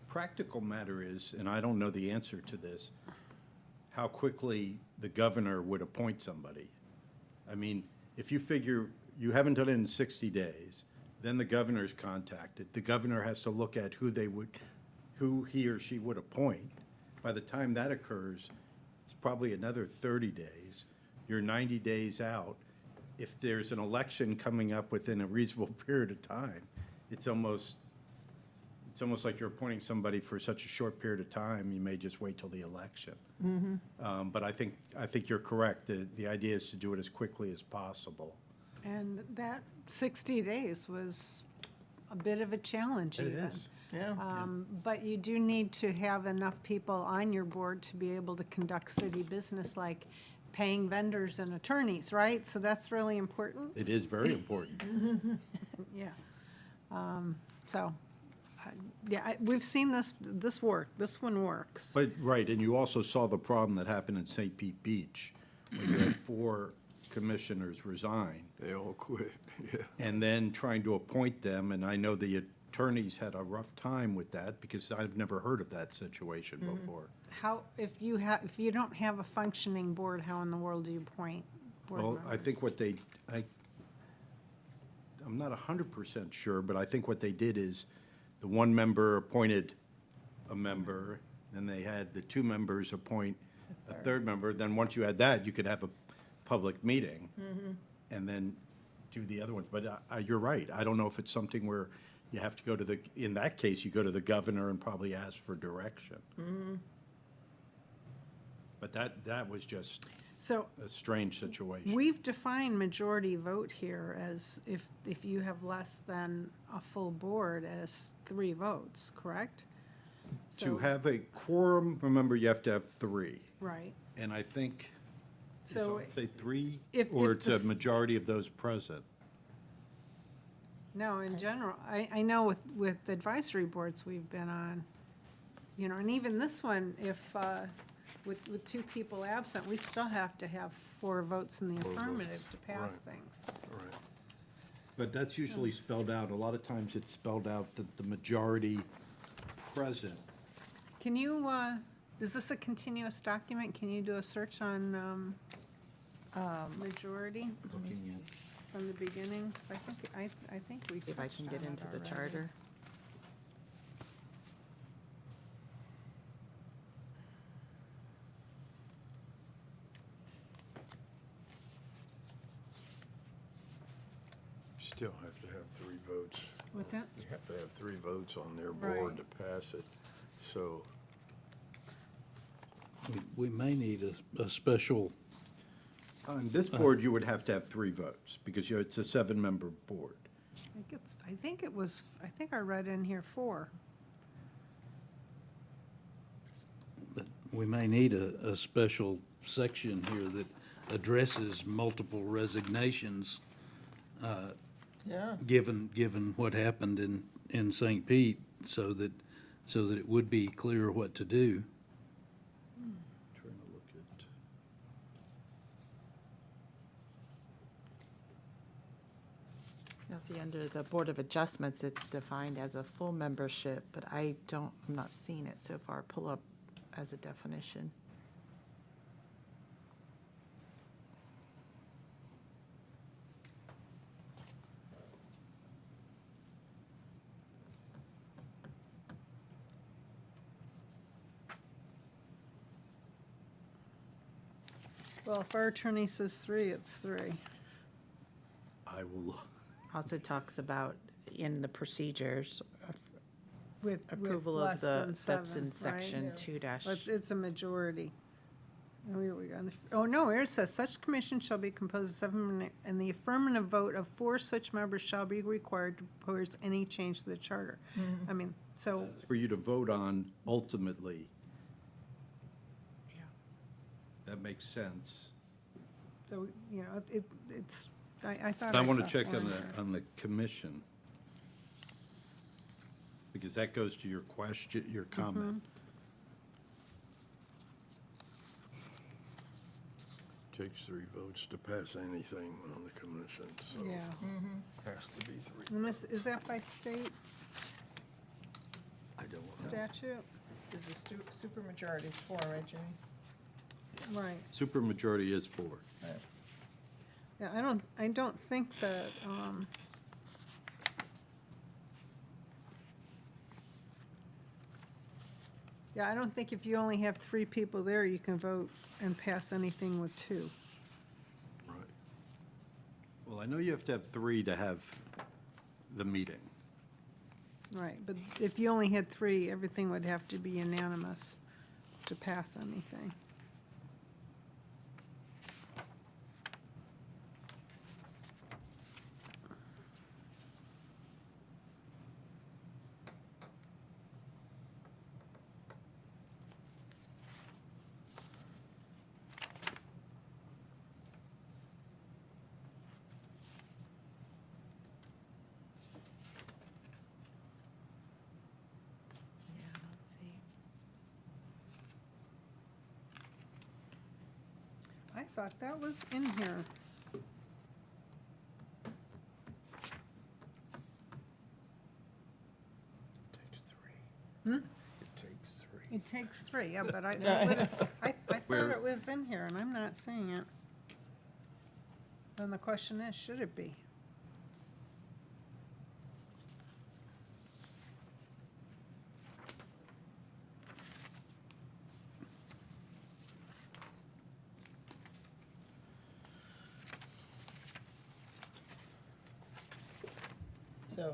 practical matter is, and I don't know the answer to this, how quickly the governor would appoint somebody. I mean, if you figure you haven't done it in 60 days, then the governor's contacted. The governor has to look at who he or she would appoint. By the time that occurs, it's probably another 30 days. You're 90 days out. If there's an election coming up within a reasonable period of time, it's almost like you're appointing somebody for such a short period of time, you may just wait till the election. But I think you're correct. The idea is to do it as quickly as possible. And that 60 days was a bit of a challenge even. Yeah. But you do need to have enough people on your board to be able to conduct city business, like paying vendors and attorneys, right? So that's really important. It is very important. Yeah. So, yeah, we've seen this work. This one works. But, right, and you also saw the problem that happened in St. Pete Beach, when you had 4 commissioners resign, They all quit, yeah. and then trying to appoint them, and I know the attorneys had a rough time with that, because I've never heard of that situation before. How, if you don't have a functioning board, how in the world do you appoint board Well, members? I think I'm not 100% sure, but I think what they did is, the one member appointed a member, then they had the 2 members appoint a third member, then once you had that, you could have a public meeting, and then do the other ones. But you're right, I don't know if it's something where you have to go to in that case, you go to the governor and probably ask for direction. But that was just So a strange situation. we've defined majority vote here as if you have less than a full board as 3 votes, correct? To So- have a quorum, remember, you have to have 3. Right. And I think, So say 3, if or it's this- a majority of those present. No, in general, I know with advisory boards we've been on, and even this one, if, with 2 people absent, we still have to have 4 votes in the 4 votes, affirmative to pass right. things. Right. But that's usually spelled out, a lot of times it's spelled out that the majority present. Can you, is this a continuous document? Can you do a search on majority from the beginning? 'Cause I think we If I can touched get on it into the already. charter. Still have to have 3 votes. What's that? You have to have 3 votes on their Right. board to pass it. So, We may need a special, On this board, you would have to have 3 votes, because it's a 7-member board. I think I read in here 4. we may need a special section here that addresses multiple resignations, Yeah. given what happened in St. Pete, so that it would be clear what to do. Trying to look at. Now, see, under the Board of Adjustments, it's defined as a full membership, but I'm not seeing it so far pull up as a definition. Well, if our attorney says 3, it's 3. I will, Also talks about in the procedures, With approval less of than the, that's 7, in right? section 2 dash. Well, it's a majority. Oh, here we go. Oh, no, here it says, such commission shall be composed of 7, and the affirmative vote of 4 such members shall be required to propose any change to the charter. I mean, so, for you to vote on ultimately. Yeah. That makes sense. so, you know, it's, I thought But I want to saw check on four the, on the commission. Because that goes to your question, your comment. Takes 3 votes to pass anything on the commission, so Yeah. has to be 3. And this, is that by state I don't know. statute? Is the supermajority is 4, right, Jimmy? Right. Supermajority is 4. Yeah, I don't think that, yeah, I don't think if you only have 3 people there, you can vote and pass anything with 2. Right. Well, I know you have to have 3 to have the meeting. Right, but if you only had 3, everything would have to be unanimous to pass anything. Yeah, let's see. I thought that was in here. Takes 3. Hmm? It takes 3. It takes 3, yeah, but I thought Where- it was in here, and I'm not seeing it. And the question is, should it be? So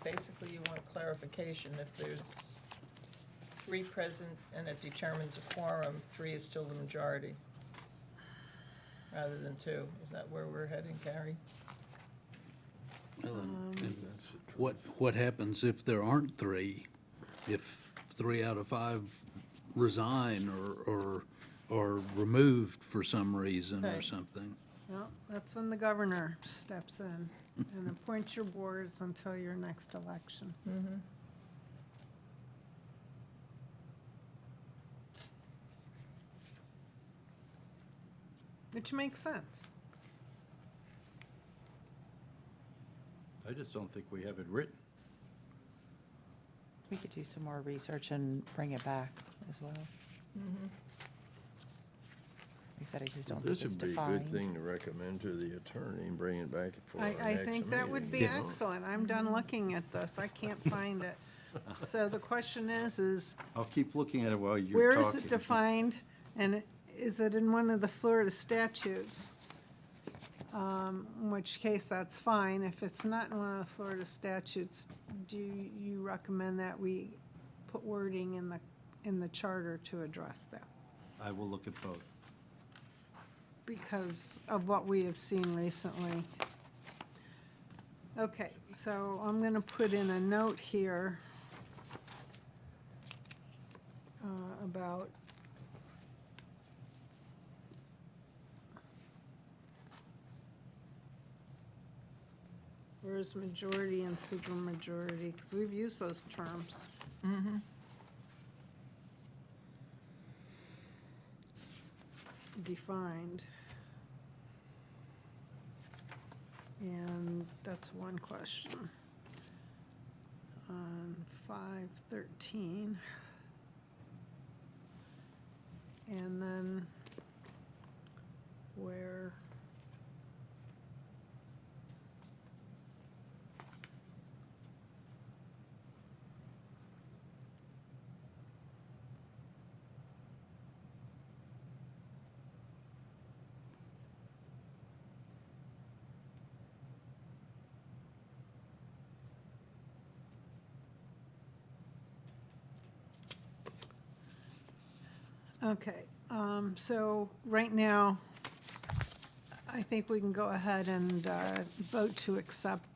basically, you want clarification. If there's 3 present and it determines a quorum, 3 is still the majority, rather than 2. Is that where we're heading, Carrie? Well, and what happens if there aren't 3? If 3 out of 5 resign or removed for some reason or Right. something? Well, that's when the governor steps in and appoints your boards until your next election. Which makes sense. I just don't think we have it written. We could do some more research and bring it back as well. Like I said, I just don't think This it's would be a defined. good thing to recommend to the attorney and bring it back for our I next meeting. think that would be you know? excellent. I'm done looking at this. I can't find it. So the question is I'll keep looking at it while you're where talking. is it defined? And is it in one of the Florida statutes? In which case, that's fine. If it's not in one of the Florida statutes, do you recommend that we put wording in the charter to address that? I will look at both. Because of what we have seen recently. Okay, so I'm gonna put in a note here about where's majority and supermajority, because we've used those terms. Defined. And that's one question. On 513. And then where Okay, so right now, I think we can go ahead and vote to accept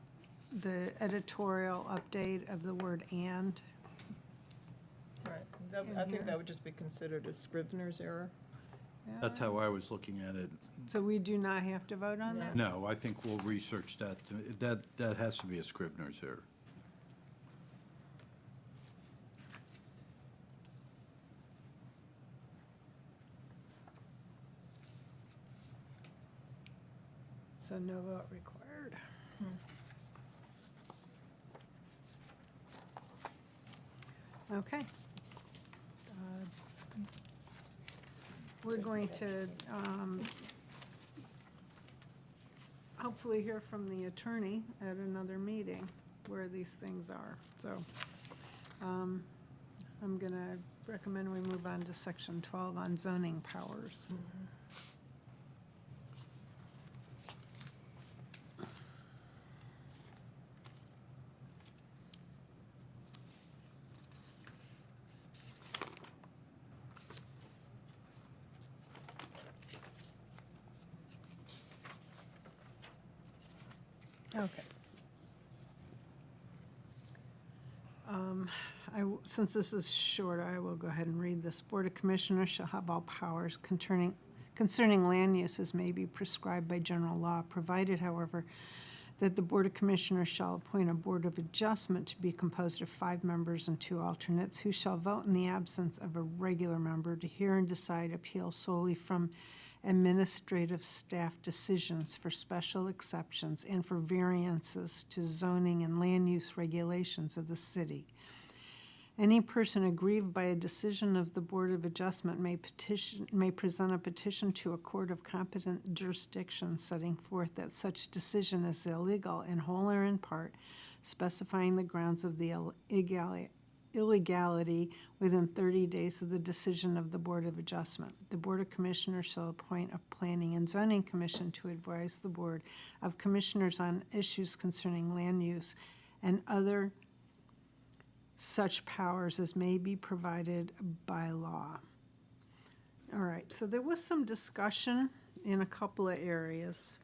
the editorial update of the word "and." Right. I think that would just be considered a Scrivener's error. That's how I was looking at it. So we do not have to vote on that? No, I think we'll research that. That has to be a Scrivener's error. So no vote required. Okay. We're going to hopefully hear from the attorney at another meeting where these things are. So I'm going to recommend we move on to section 12 on zoning powers. Okay. Since this is short, I will go ahead and read this. Board of Commissioners shall have all powers concerning land uses may be prescribed by general law, provided, however, that the Board of Commissioners shall appoint a Board of Adjustment to be composed of 5 members and 2 alternates, who shall vote in the absence of a regular member to hear and decide appeals solely from administrative staff decisions for special exceptions and for variances to zoning and land use regulations of the city. Any person aggrieved by a decision of the Board of Adjustment may present a petition to a court of competent jurisdiction setting forth that such decision is illegal in whole or in part, specifying the grounds of the illegality within 30 days of the decision of the Board of Adjustment. The Board of Commissioners shall appoint a Planning and Zoning Commission to advise the Board of Commissioners on issues concerning land use and other such powers as may be provided by law. All right, so there was some discussion in a couple of areas.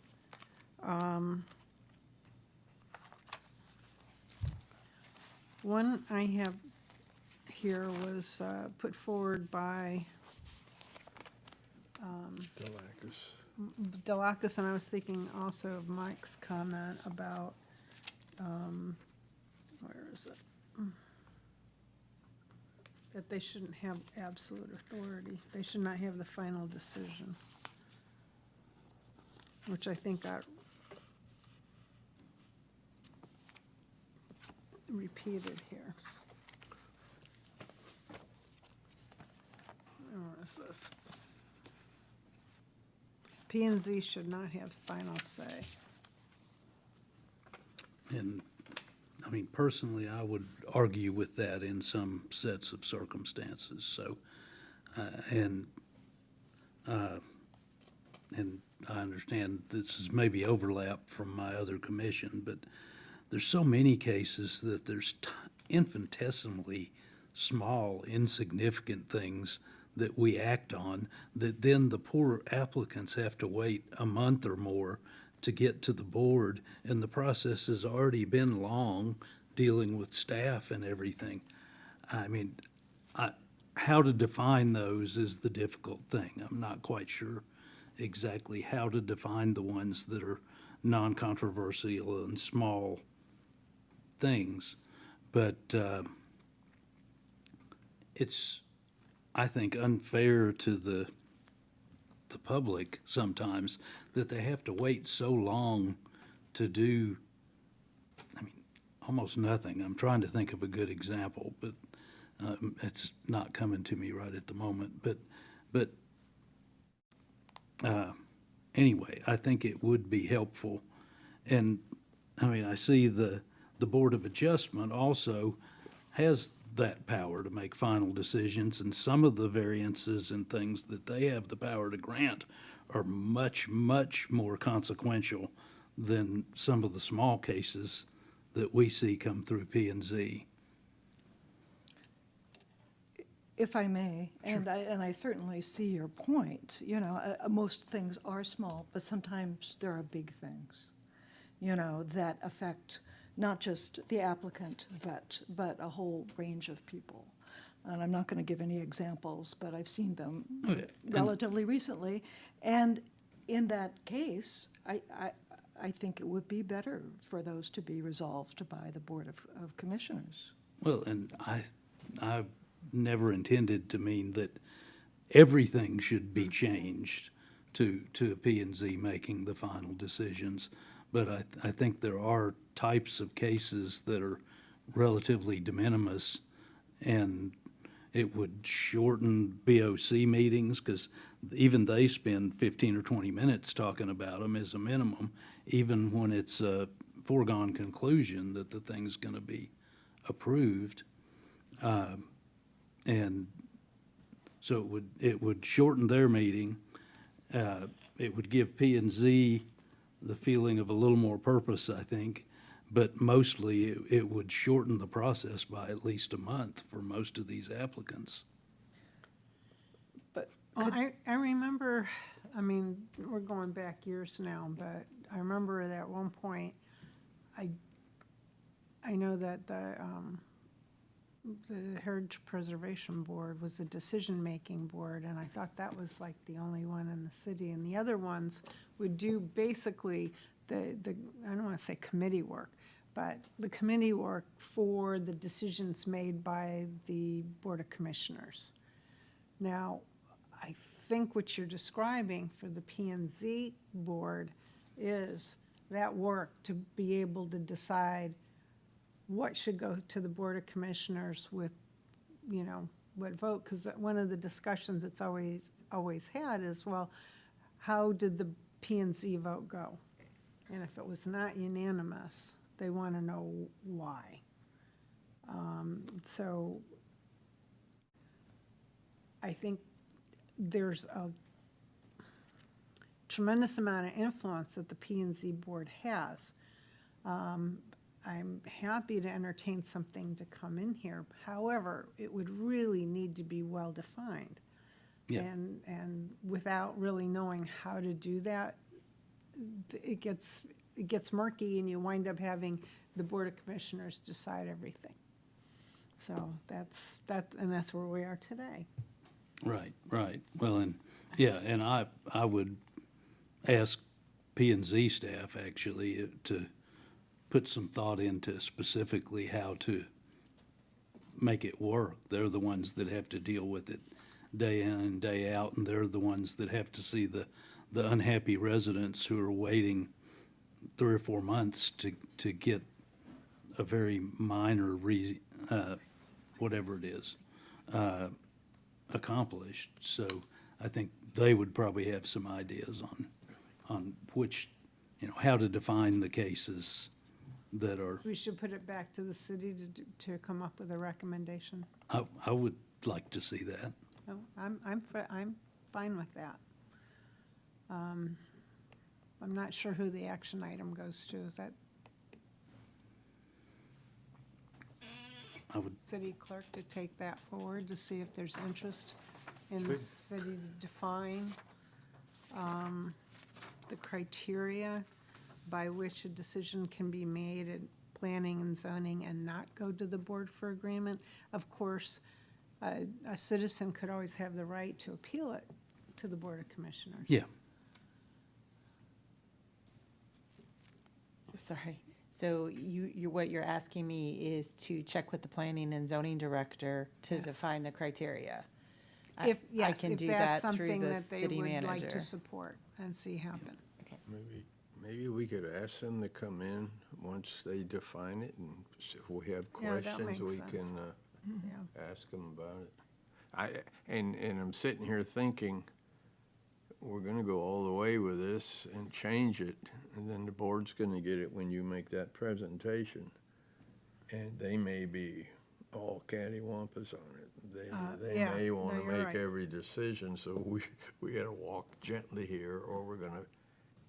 One I have here was put forward by Delacus, and I was thinking also of Mike's comment about, where is it? That they shouldn't have absolute authority. They should not have the final decision, which I think got repeated here. Where is this? P and Z should not have final say. And, I mean, personally, I would argue with that in some sets of circumstances, so, and I understand this is maybe overlap from my other commission, but there's so many cases that there's infinitesimally small, insignificant things that we act on, that then the poor applicants have to wait a month or more to get to the board, and the process has already been long, dealing with staff and everything. I mean, how to define those is the difficult thing. I'm not quite sure exactly how to define the ones that are non-controversial and small things, but it's, I think, unfair to the public sometimes that they have to wait so long to do, I mean, almost nothing. I'm trying to think of a good example, but it's not coming to me right at the moment. But anyway, I think it would be helpful. And, I mean, I see the Board of Adjustment also has that power to make final decisions, and some of the variances and things that they have the power to grant are much, much more consequential than some of the small cases that we see come through P and Z. If I may, and I certainly see your point, you know, most things are small, but sometimes there are big things, you know, that affect not just the applicant, but a whole range of people. And I'm not going to give any examples, but I've seen them relatively recently. And in that case, I think it would be better for those to be resolved by the Board of Commissioners. Well, and I never intended to mean that everything should be changed to a P and Z making the final decisions. But I think there are types of cases that are relatively de minimis, and it would shorten BOC meetings, because even they spend 15 or 20 minutes talking about them as a minimum, even when it's a foregone conclusion that the thing's going to be approved. And so it would shorten their meeting. It would give P and Z the feeling of a little more purpose, I think, but mostly it would shorten the process by at least a month for most of these applicants. But Well, I remember, I mean, we're going back years now, but I remember that at one point, I know that the Heritage Preservation Board was a decision-making board, and I thought that was like the only one in the city. And the other ones would do basically the I don't want to say committee work, but the committee work for the decisions made by the Board of Commissioners. Now, I think what you're describing for the P and Z board is that work to be able to decide what should go to the Board of Commissioners with, you know, what vote, because one of the discussions it's always had is, well, how did the P and Z vote go? And if it was not unanimous, they want to know why. So I think there's a tremendous amount of influence that the P and Z board has. I'm happy to entertain something to come in here. However, it would really need to be well-defined. Yeah. And without really knowing how to do that, it gets murky, and you wind up having the Board of Commissioners decide everything. So that's where we are today. Right. Well, and, yeah, and I would ask P and Z staff actually to put some thought into specifically how to make it work. They're the ones that have to deal with it day in and day out, and they're the ones that have to see the unhappy residents who are waiting 3 or 4 months to get a very minor whatever it is, accomplished. So I think they would probably have some ideas on which, you know, how to define the cases that are. We should put it back to the city to come up with a recommendation. I would like to see that. No, I'm fine with that. I'm not sure who the action item goes to. Is that I would, city clerk to take that forward to see if there's interest in the city to define the criteria by which a decision can be made at planning and zoning and not go to the board for agreement? Of course, a citizen could always have the right to appeal it to the Board of Commissioners. yeah. Sorry. So what you're asking me is to check with the planning and zoning director to Yes. define the criteria. If, I yes, can if do that's that through something the that they city would like manager. to support and see happen. Maybe we could ask them to come in once they define it, and if we have Yeah, that questions, makes we sense. can Yeah. ask them about it. And I'm sitting here thinking, we're gonna go all the way with this and change it, and then the board's gonna get it when you make that presentation. And they may be all cattywampus on it. They yeah, may no, wanna you're make right. every decision, so we gotta walk gently here, or we're gonna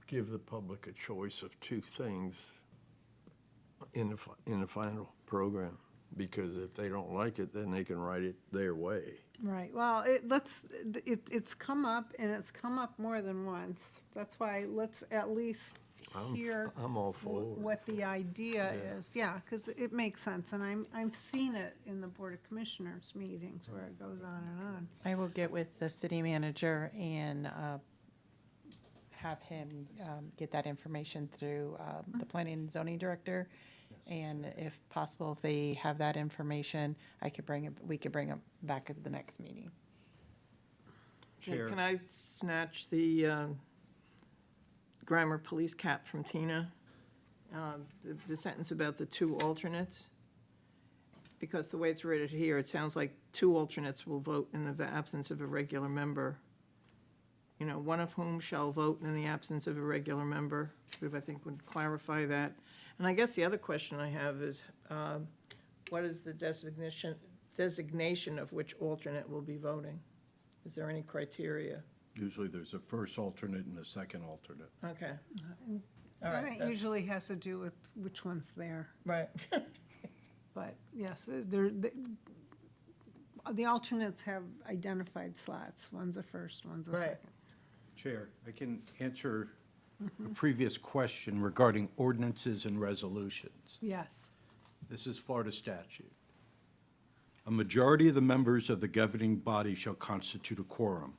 give the public a choice of two things in the final program. because if they don't like it, then they can write it their way. Right, well, it's come up, and it's come up more than once. That's why let's at least hear I'm all for it. what the idea is. Yeah, because it makes sense, and I've seen it in the Board of Commissioners meetings where it goes on and on. I will get with the city manager and have him get that information through the planning and zoning director. And if possible, if they have that information, we could bring it back at the next meeting. Chair. Can I snatch the grammar police cap from Tina? The sentence about the 2 alternates? Because the way it's written here, it sounds like 2 alternates will vote in the absence of a regular member. You know, one of whom shall vote in the absence of a regular member, which I think would clarify that. And I guess the other question I have is, what is the designation of which alternate will be voting? Is there any criteria? Usually there's a first alternate and a second alternate. Okay. And All right. it that's- usually has to do with which one's there. Right. But yes, the alternates have identified slots. One's a first, one's a Right. second. Chair, I can answer a previous question regarding ordinances and resolutions. Yes. This is Florida statute. A majority of the members of the governing body shall constitute a quorum.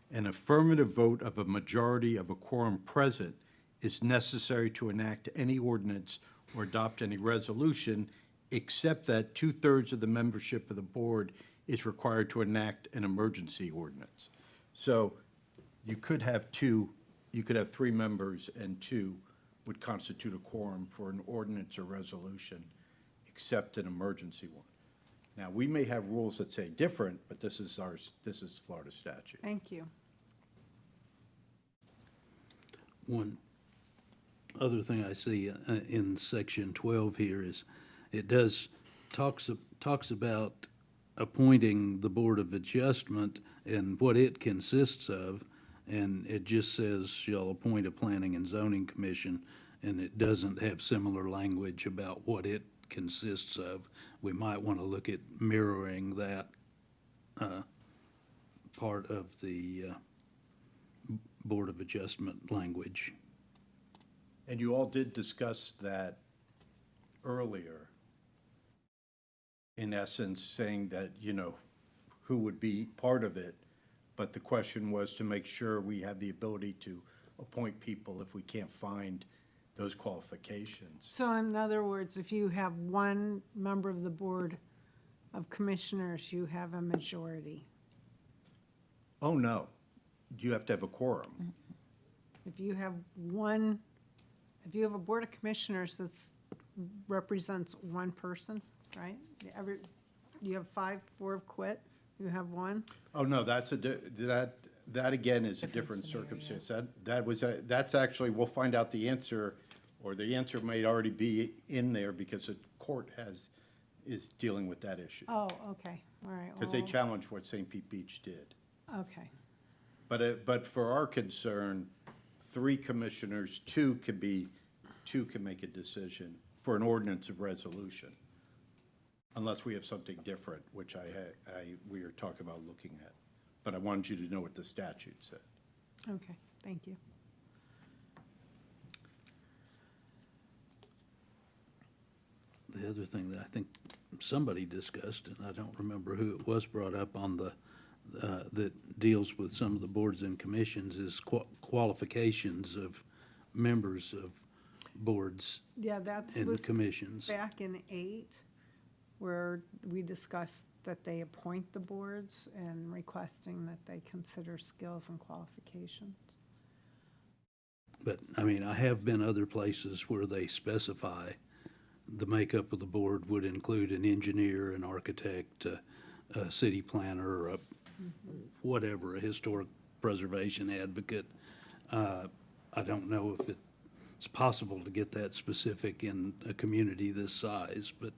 An affirmative vote of a majority of a quorum present is necessary to enact any ordinance or adopt any resolution, except that 2/3 of the membership of the board is required to enact an emergency ordinance. So you could have 3 members, and 2 would constitute a quorum for an ordinance or resolution, except an emergency one. Now, we may have rules that say different, but this is Florida statute. Thank you. One other thing I see in section 12 here is it talks about appointing the Board of Adjustment and what it consists of, and it just says shall appoint a planning and zoning commission, and it doesn't have similar language about what it consists of. We might want to look at mirroring that part of the Board of Adjustment language. And you all did discuss that earlier, in essence, saying that, who would be part of it, but the question was to make sure we have the ability to appoint people if we can't find those qualifications. So in other words, if you have one member of the Board of Commissioners, you have a majority. Oh, no, you have to have a quorum. If you have a Board of Commissioners that represents one person, right? You have 5, 4 have quit, you have 1. Oh, no, that again is a different circumstance. That's actually, we'll find out the answer, or the answer may already be in there because the court is dealing with that issue. Oh, okay, all right. Because they well, challenged what St. Pete Beach did. Okay, But for our concern, 3 commissioners, 2 can make a decision for an ordinance of resolution, unless we have something different, which we are talking about looking at. But I wanted you to know what the statute said. okay, thank you. The other thing that I think somebody discussed, and I don't remember who it was brought up on that deals with some of the boards and commissions, is qualifications of members of boards Yeah, that and was commissions. back in 8, where we discussed that they appoint the boards and requesting that they consider skills and qualifications. But, I mean, I have been other places where they specify the makeup of the board would include an engineer, an architect, a city planner, or whatever, a historic preservation advocate. I don't know if it's possible to get that specific in a community this size, but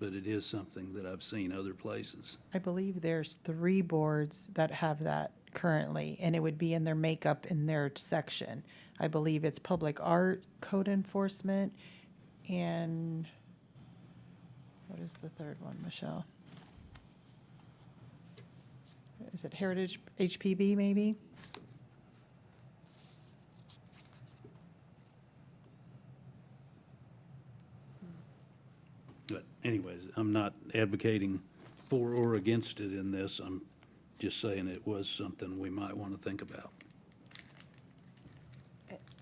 it is something that I've seen other places. I believe there's 3 boards that have that currently, and it would be in their makeup in their section. I believe it's public art, code enforcement, and What is the third one, Michelle? Is it Heritage HPB, maybe? But anyways, I'm not advocating for or against it in this. I'm just saying it was something we might want to think about.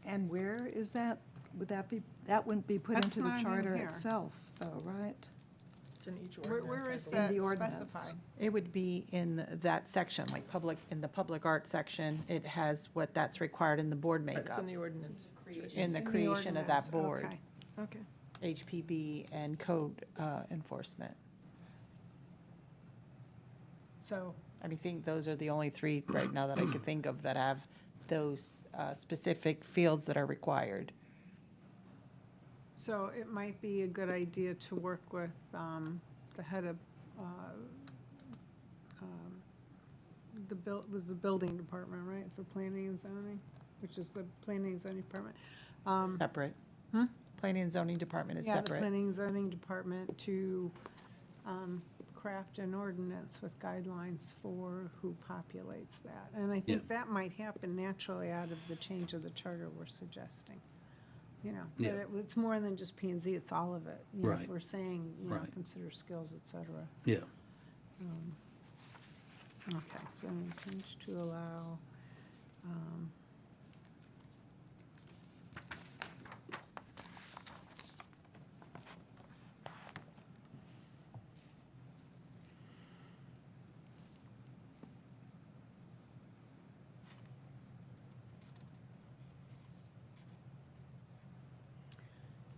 And where is that? Would that be, that wouldn't be put That's into the not in charter here. itself, though, right? It's in each Where is In that the ordinance. specified? It would be in that section, like in the public art section. It has what that's required in the board It's makeup, in the ordinance. in the In the creation of that ordinance, board, okay. Okay. HPB and code enforcement. So, I mean, think those are the only three right now that I could think of that have those specific fields that are required. so it might be a good idea to work with the head of, was the building department, right, for planning and zoning, which is the planning and zoning department. Separate. Planning and zoning department is Yeah, the separate. planning and zoning department to craft an ordinance with guidelines for who populates that. And I think that might happen naturally out of the change of the charter we're suggesting. You know, Yeah. that it's more than just P and Z, it's all of it. You know, if Right. we're saying, you know, Right. consider skills, et cetera. Yeah. Okay, so we change to allow,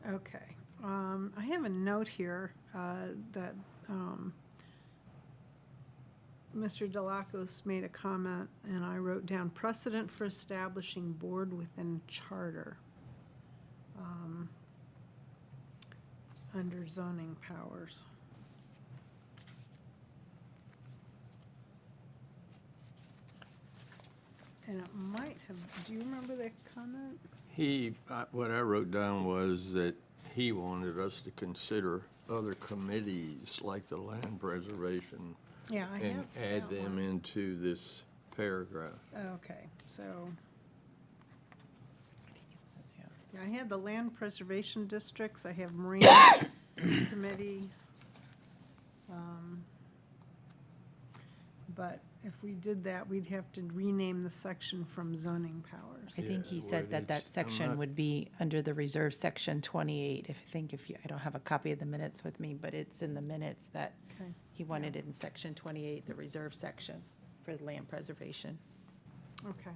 okay, I have a note here that Mr. Delacos made a comment, and I wrote down precedent for establishing board within charter under zoning powers. And it might have, do you remember that comment? What I wrote down was that he wanted us to consider other committees like the land preservation Yeah, I and have add that them one. into this paragraph. Okay, so. Yeah, I had the land preservation districts, I have marine committee. But if we did that, we'd have to rename the section from zoning powers. I think he Yeah, said where that it's- I'm section not- would be under the reserve section 28. I don't have a copy of the minutes with me, but it's in the minutes that Okay. he wanted it in section 28, the reserve section for the land preservation. Okay.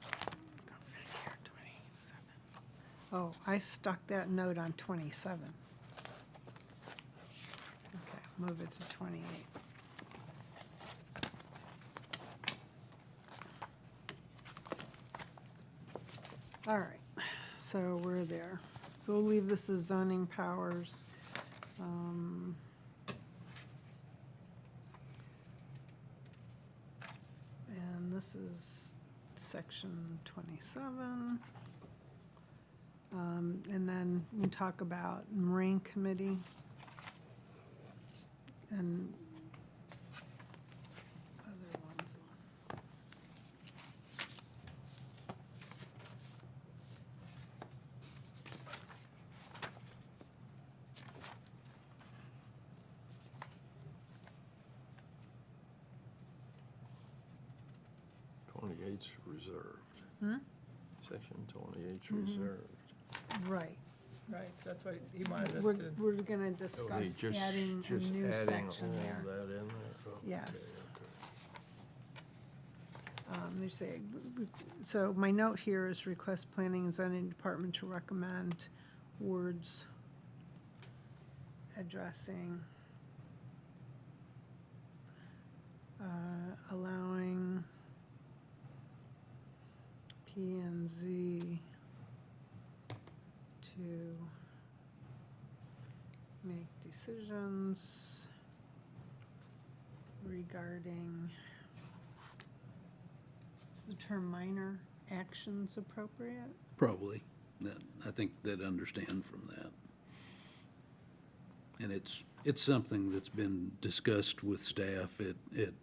Go back here, 27. Oh, I stuck that note on 27. Okay, move it to 28. All right, so we're there. So we'll leave this as zoning powers. And this is section 27. And then we talk about Marine Committee. And other ones. '28's reserved. Hmm? Section 28's reserved. Right. Right, so that's why he wanted us We're, to. we're gonna So they discuss adding a just new adding section all there. that in there? Okay, Yes. okay. They say, so my note here is request planning and zoning department to recommend words addressing, allowing P and Z to make decisions regarding, is the term minor actions appropriate? Probably. I think they'd understand from that. And it's something that's been discussed with staff at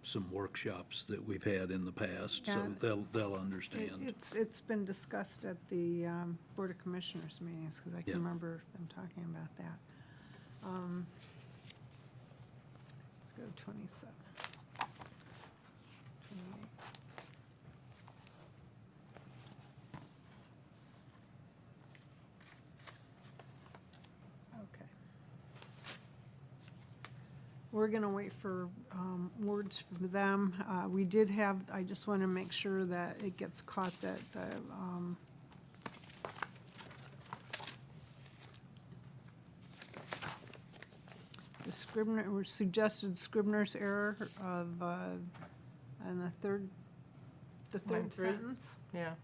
some workshops that we've had in the past, so Yeah. they'll understand. It's been discussed at the Board of Commissioners meetings, because I can Yeah. remember them talking about that. Let's go to 27. 28. Okay. We're going to wait for words from them. We did have, I just want to make sure that it gets caught that the Scribner, or suggested Scribner's error of, and the third Line three? sentence. Yeah.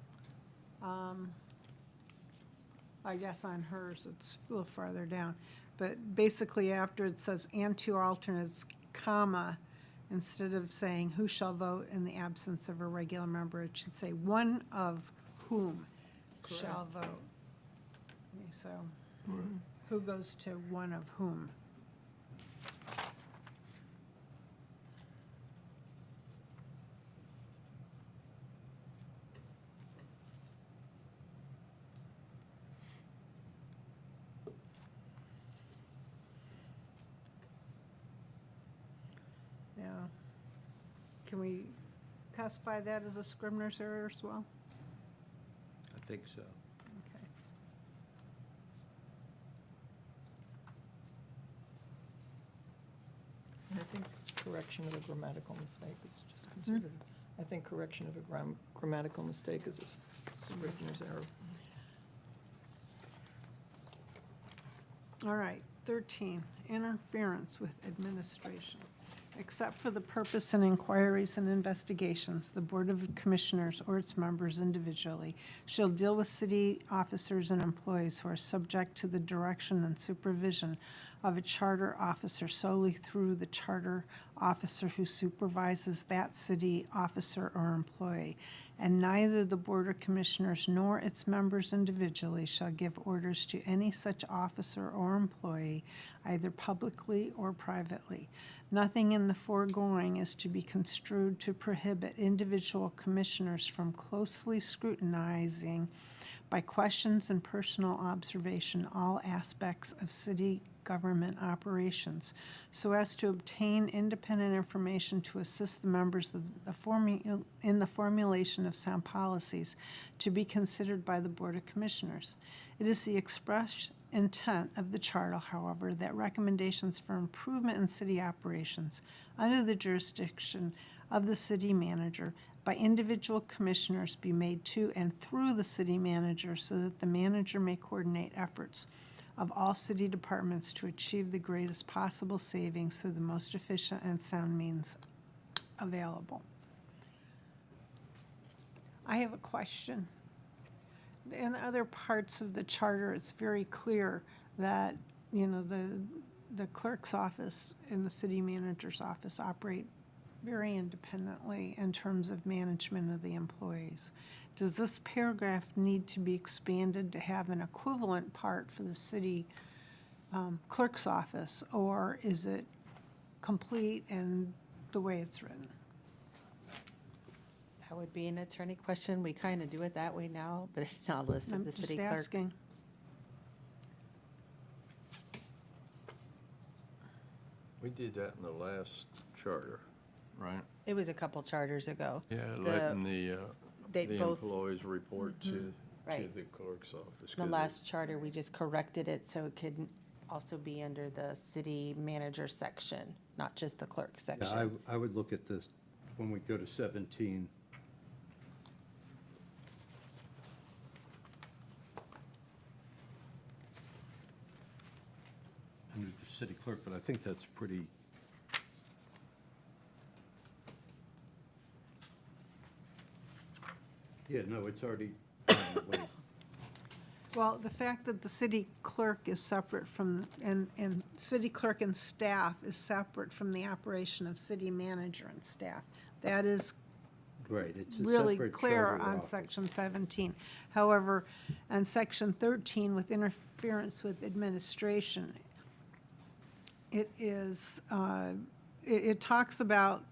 I guess on hers, it's a little farther down. But basically, after it says, and two alternates, comma, instead of saying who shall vote in the absence of a regular member, it should say one of whom shall vote. Okay, so, who goes to one of whom? Yeah. Can we classify that as a Scribner's error as well? I think so. Okay. I think correction of a grammatical mistake is just considered, I think correction of a grammatical mistake is a Scrivener's error. All right, 13, interference with administration. Except for the purpose and inquiries and investigations, the Board of Commissioners or its members individually shall deal with city officers and employees who are subject to the direction and supervision of a charter officer solely through the charter officer who supervises that city officer or employee. And neither the Board of Commissioners nor its members individually shall give orders to any such officer or employee, either publicly or privately. Nothing in the foregoing is to be construed to prohibit individual commissioners from closely scrutinizing by questions and personal observation all aspects of city government operations, so as to obtain independent information to assist the members of in the formulation of sound policies to be considered by the Board of Commissioners. It is the express intent of the charter, however, that recommendations for improvement in city operations under the jurisdiction of the city manager by individual commissioners be made to and through the city manager, so that the manager may coordinate efforts of all city departments to achieve the greatest possible savings through the most efficient and sound means available. I have a question. In other parts of the charter, it's very clear that, you know, the clerk's office and the city manager's office operate very independently in terms of management of the employees. Does this paragraph need to be expanded to have an equivalent part for the city clerk's office, or is it complete in the way it's written? That would be an attorney question. We kind of do it that way now, but it's not listed, I'm the just city clerk. asking. We did that in the last charter, right? It was a couple charters ago. Yeah, The- letting the they both- employees report to Right. the clerk's office. The 'cause last charter, we just corrected it so it could also be under the city manager section, not just the clerk Yeah, section. I would look at this, when we go to 17. Under the city clerk, but I think that's pretty. Yeah, no, it's already, wait. Well, the fact that the city clerk is separate from, and city clerk and staff is separate from the operation of city manager and staff, that is Right, it's a really separate clear charter on office. section 17. However, on section 13, with interference with administration, it is, it talks about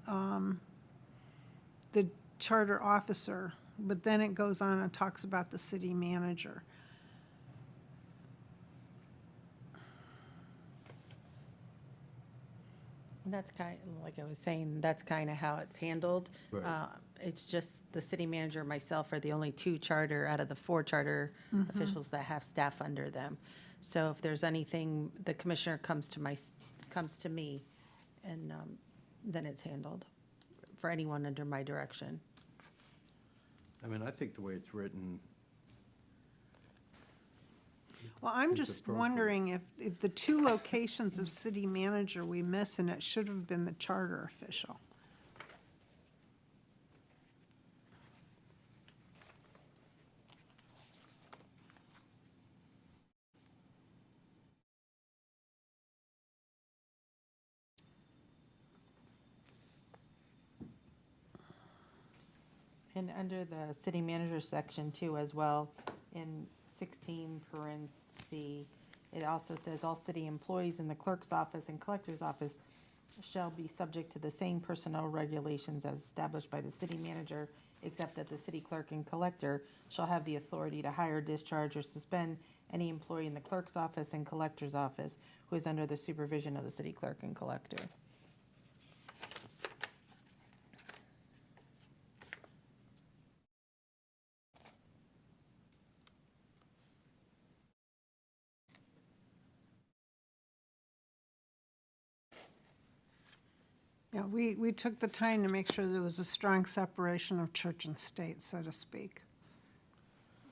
the charter officer, but then it goes on and talks about the city manager. And that's kind, like I was saying, that's kind of how it's handled. Right. It's just the city manager and myself are the only two charter out of the four charter officials that have staff under them. So if there's anything, the commissioner comes to me, and then it's handled for anyone under my direction. I mean, I think the way it's written, Well, I'm It's just appropriate. wondering if the two locations of city manager we miss, and it should have been the charter official. And under the city manager section too as well, in 16 parens C, it also says all city employees in the clerk's office and collector's office shall be subject to the same personnel regulations as established by the city manager, except that the city clerk and collector shall have the authority to hire, discharge, or suspend any employee in the clerk's office and collector's office who is under the supervision of the city clerk and collector. Yeah, we took the time to make sure there was a strong separation of church and state, so to speak.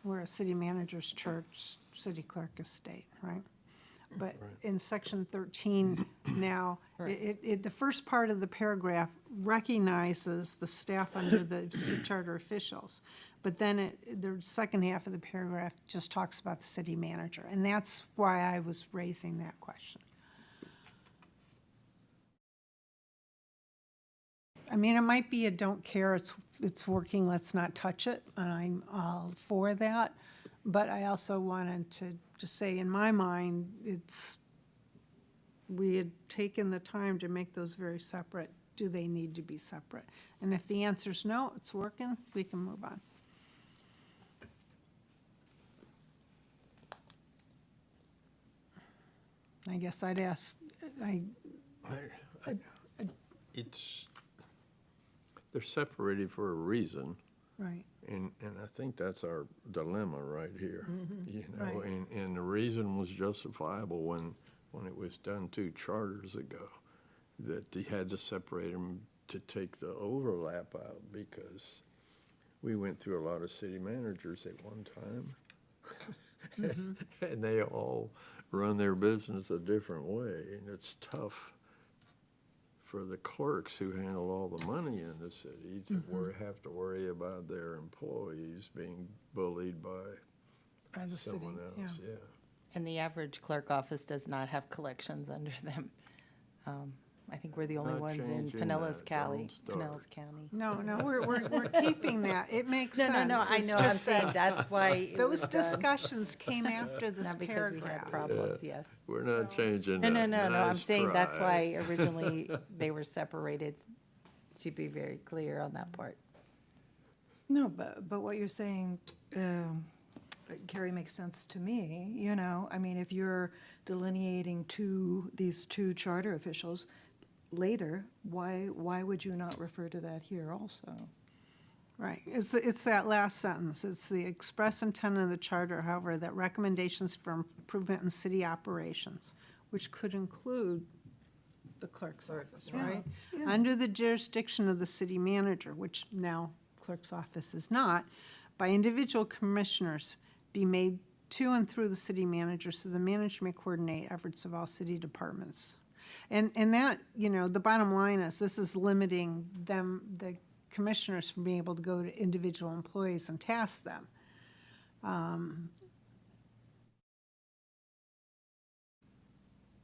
Where a city manager's church, city clerk is state, right? But in section 13 now, the first part of the paragraph recognizes the staff under the charter officials. But then the second half of the paragraph just talks about the city manager. And that's why I was raising that question. I mean, it might be a don't care, it's working, let's not touch it, and I'm all for that. But I also wanted to just say, in my mind, we had taken the time to make those very separate. Do they need to be separate? And if the answer's no, it's working, we can move on. I guess I'd ask, it's, they're separated for a reason. right, And I think that's our dilemma right here. You know, Right. and the reason was justifiable when it was done 2 charters ago, that they had to separate them to take the overlap out, because we went through a lot of city managers at one time. And they all run their business a different way, and it's tough for the clerks who handle all the money in the city to have to worry about their employees being bullied by the city, someone yeah. else, yeah. And the average clerk office does not have collections under them. I think we're the only Not ones in changing Pinellas that. County, Don't start. Pinellas County. No, we're keeping that. It makes No, sense. no, no, I It's know, I'm just that saying that's why it was those done, discussions came after this not because we had paragraph. problems, yes. We're not changing No, that. no, no, no, I'm Nice saying that's try. why originally they were separated, to be very clear on that part. No, but what you're saying, Carrie, makes sense to me, you know? I mean, if you're delineating these two charter officials later, why would you not refer to that here also? Right, it's that last sentence. It's the express intent of the charter, however, that recommendations for improvement in city operations, which could include the clerk's office, right? yeah. Under the jurisdiction of the city manager, which now clerk's office is not, by individual commissioners be made to and through the city manager, so the manager may coordinate efforts of all city departments. And that, you know, the bottom line is, this is limiting them, the commissioners, from being able to go to individual employees and task them.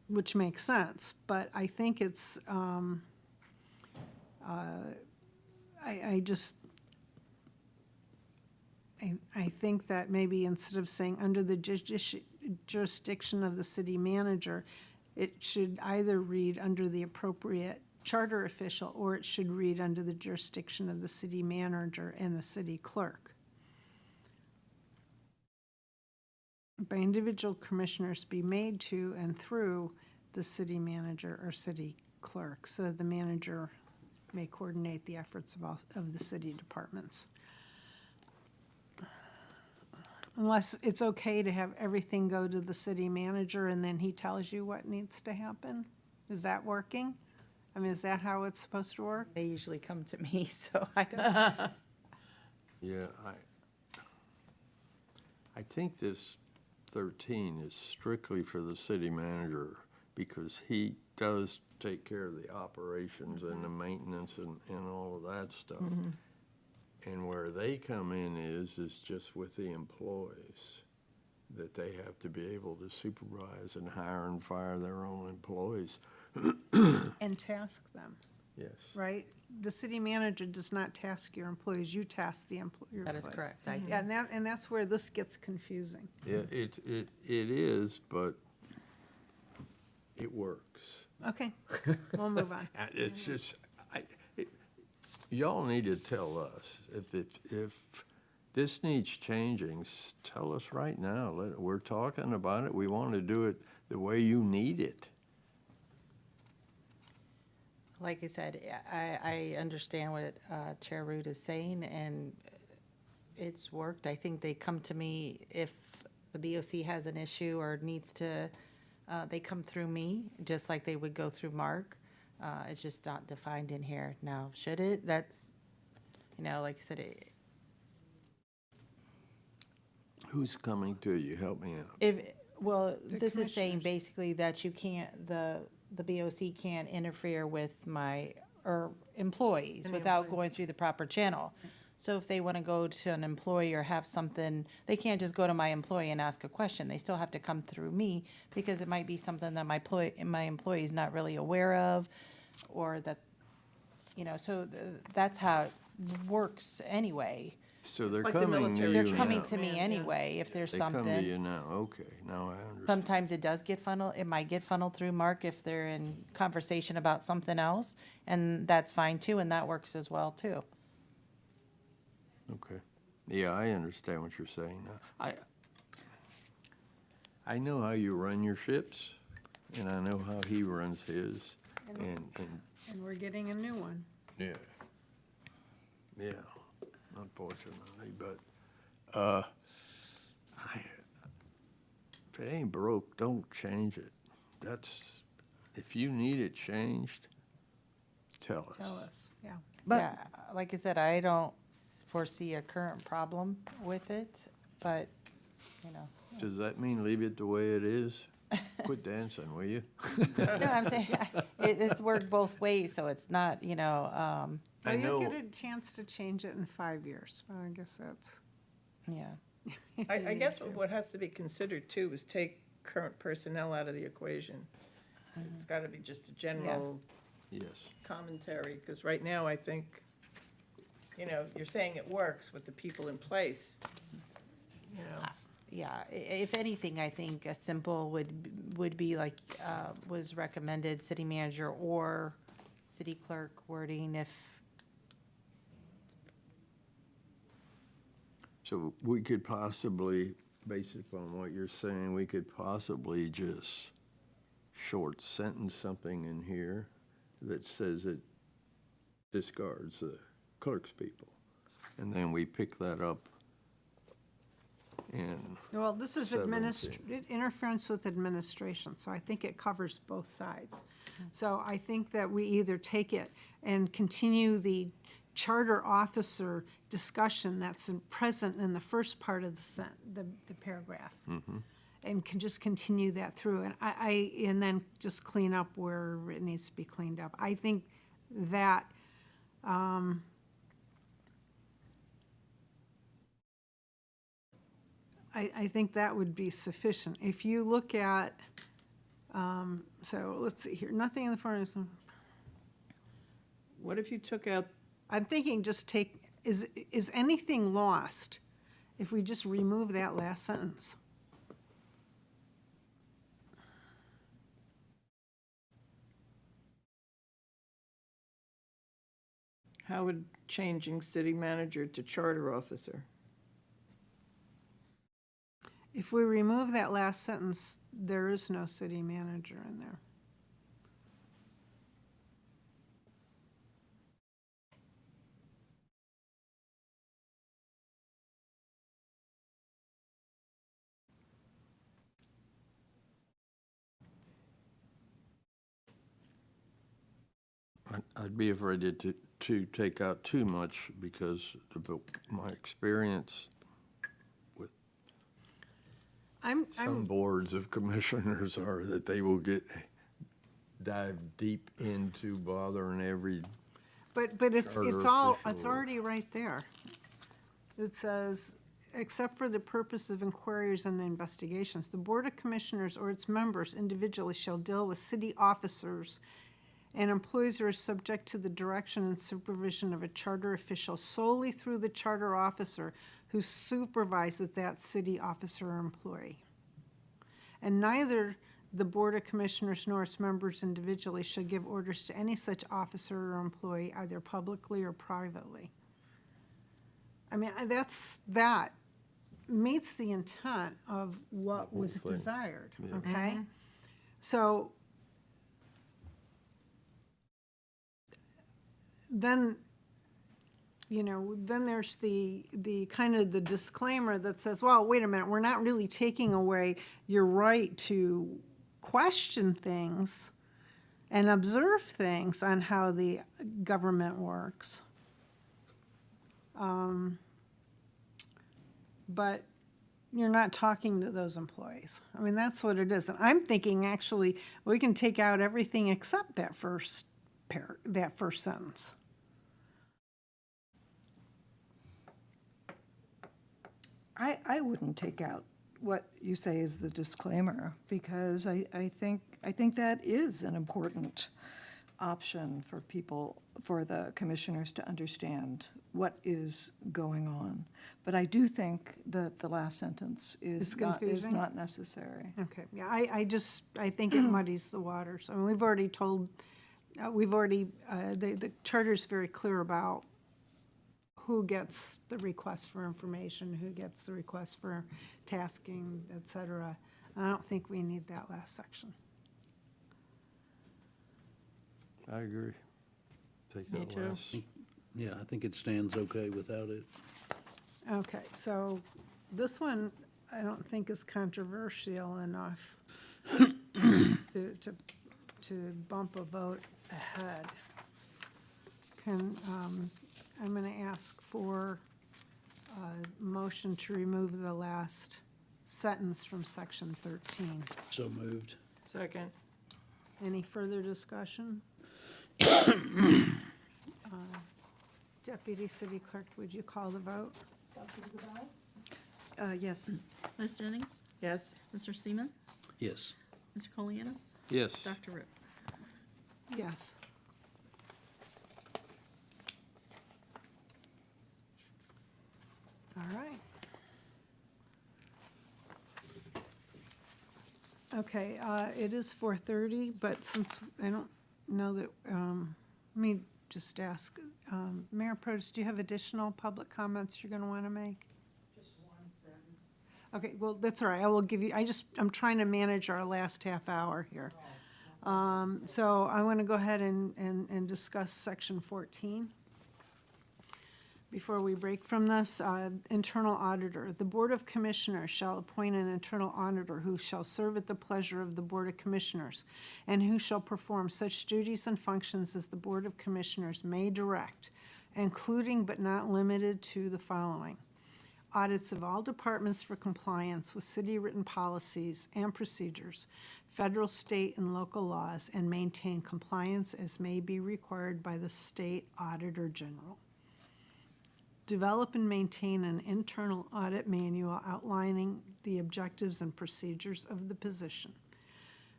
Which makes sense, but I think it's, I think that maybe instead of saying under the jurisdiction of the city manager, it should either read under the appropriate charter official, or it should read under the jurisdiction of the city manager and the city clerk. By individual commissioners be made to and through the city manager or city clerk, so that the manager may coordinate the efforts of the city departments. Unless it's okay to have everything go to the city manager and then he tells you what needs to happen? Is that working? I mean, is that how it's supposed to work? They usually come to me, so I don't. Yeah, I think this 13 is strictly for the city manager, because he does take care of the operations and the maintenance and all of that stuff. And where they come in is just with the employees, that they have to be able to supervise and hire and fire their own employees. And task them, Yes. right? The city manager does not task your employees, you task the employees. That is correct, I do. Yeah, and that's where this gets confusing. Yeah, it is, but it works. Okay, we'll move on. It's just, y'all need to tell us if this needs changing, tell us right now. We're talking about it. We want to do it the way you need it. Like I said, I understand what Chair Root is saying, and it's worked. I think they come to me if the BOC has an issue or needs to, they come through me, just like they would go through Mark. It's just not defined in here. Now, should it? That's, like I said, Who's coming to you? Help me out. this is saying basically that you can't, the BOC can't interfere with my, or employees without going through the proper channel. So if they want to go to an employee or have something, they can't just go to my employee and ask a question. They still have to come through me, because it might be something that my employee is not really aware of, or that, so that's how it works anyway. So they're Like the coming to military you They're now. coming to me Yeah, yeah. anyway if there's They come to something. you now. Okay, now I understand. Sometimes it does get funneled, it might get funneled through Mark if they're in conversation about something else, and that's fine too, and that works as well too. Okay. Yeah, I understand what you're saying now. I know how you run your ships, and I know how he runs his, and And we're getting a new one. yeah. Yeah, unfortunately, but, if it ain't broke, don't change it. If you need it changed, tell us. Tell us, yeah. Yeah, like I said, I don't foresee a current problem with it, but, Does that mean leave it the way it is? Quit dancing, will you? no, I'm saying, it's worked both ways, so it's not, I Well, you'll know, get a chance to change it in 5 years. Well, I guess that's. yeah. if I you need guess to. what has to be considered too is take current personnel out of the equation. It's got to be just a general yes. commentary, because right now I think, you're saying it works with the people in place. Yeah, if anything, I think a simple would be like, was recommended, city manager or city clerk wording if, So we could possibly, based upon what you're saying, we could possibly just short sentence something in here that says it discards the clerk's people. And then we pick that up in, Well, this is 17. interference with administration, so I think it covers both sides. So I think that we either take it and continue the charter officer discussion that's present in the first part of the paragraph. And can just continue that through, and and then just clean up where it needs to be cleaned up. I think that, I think that would be sufficient. If you look at, so let's see here, nothing in the front is, What if you took out, I'm thinking just take, is anything lost if we just remove that last sentence. How would changing city manager to charter officer? If we remove that last sentence, there is no city manager in there. I'd be afraid to take out too much because of my experience with some boards of commissioners are that they will dive deep into bothering every, But it's Charter all, official. it's already right there. It says, except for the purpose of inquiries and investigations, the Board of Commissioners or its members individually shall deal with city officers and employees who are subject to the direction and supervision of a charter official solely through the charter officer who supervises that city officer or employee. And neither the Board of Commissioners nor its members individually shall give orders to any such officer or employee, either publicly or privately. I mean, that meets the intent of what was thing. desired, Yeah. okay? So then, then there's the kind of the disclaimer that says, well, wait a minute, we're not really taking away your right to question things and observe things on how the government works. But you're not talking to those employees. I mean, that's what it is. And I'm thinking, actually, we can take out everything except that first sentence. I wouldn't take out what you say is the disclaimer, because I think that is an important option for people, for the commissioners to understand what is going on. But I do think that the last sentence It's is confusing? not necessary. Okay, yeah, I think it muddies the waters. I mean, we've already told, the charter's very clear about who gets the request for information, who gets the request for tasking, et cetera. I don't think we need that last section. I agree. Take Me that too. last. Yeah, I think it stands okay without it. Okay, so this one, I don't think is controversial enough to bump a vote ahead. I'm gonna ask for a motion to remove the last sentence from section 13. So moved. Second. Any further discussion? Deputy City Clerk, would you call the vote? Yes. Ms. Jennings? Yes? Mr. Seaman? Yes. Mr. Colianis? Yes. Dr. Root? Yes. All right. Okay, it is 4:30, but since I don't know that, let me just ask, Mayor Protes, do you have additional public comments you're going to want to make? Just one sentence. Okay, well, that's all right. I will give you, I'm trying to manage our last half hour here. So I want to go ahead and discuss section 14. Before we break from this, internal auditor. The Board of Commissioners shall appoint an internal auditor who shall serve at the pleasure of the Board of Commissioners and who shall perform such duties and functions as the Board of Commissioners may direct, including but not limited to the following: audits of all departments for compliance with city written policies and procedures, federal, state, and local laws, and maintain compliance as may be required by the State Auditor General. Develop and maintain an internal audit manual outlining the objectives and procedures of the position.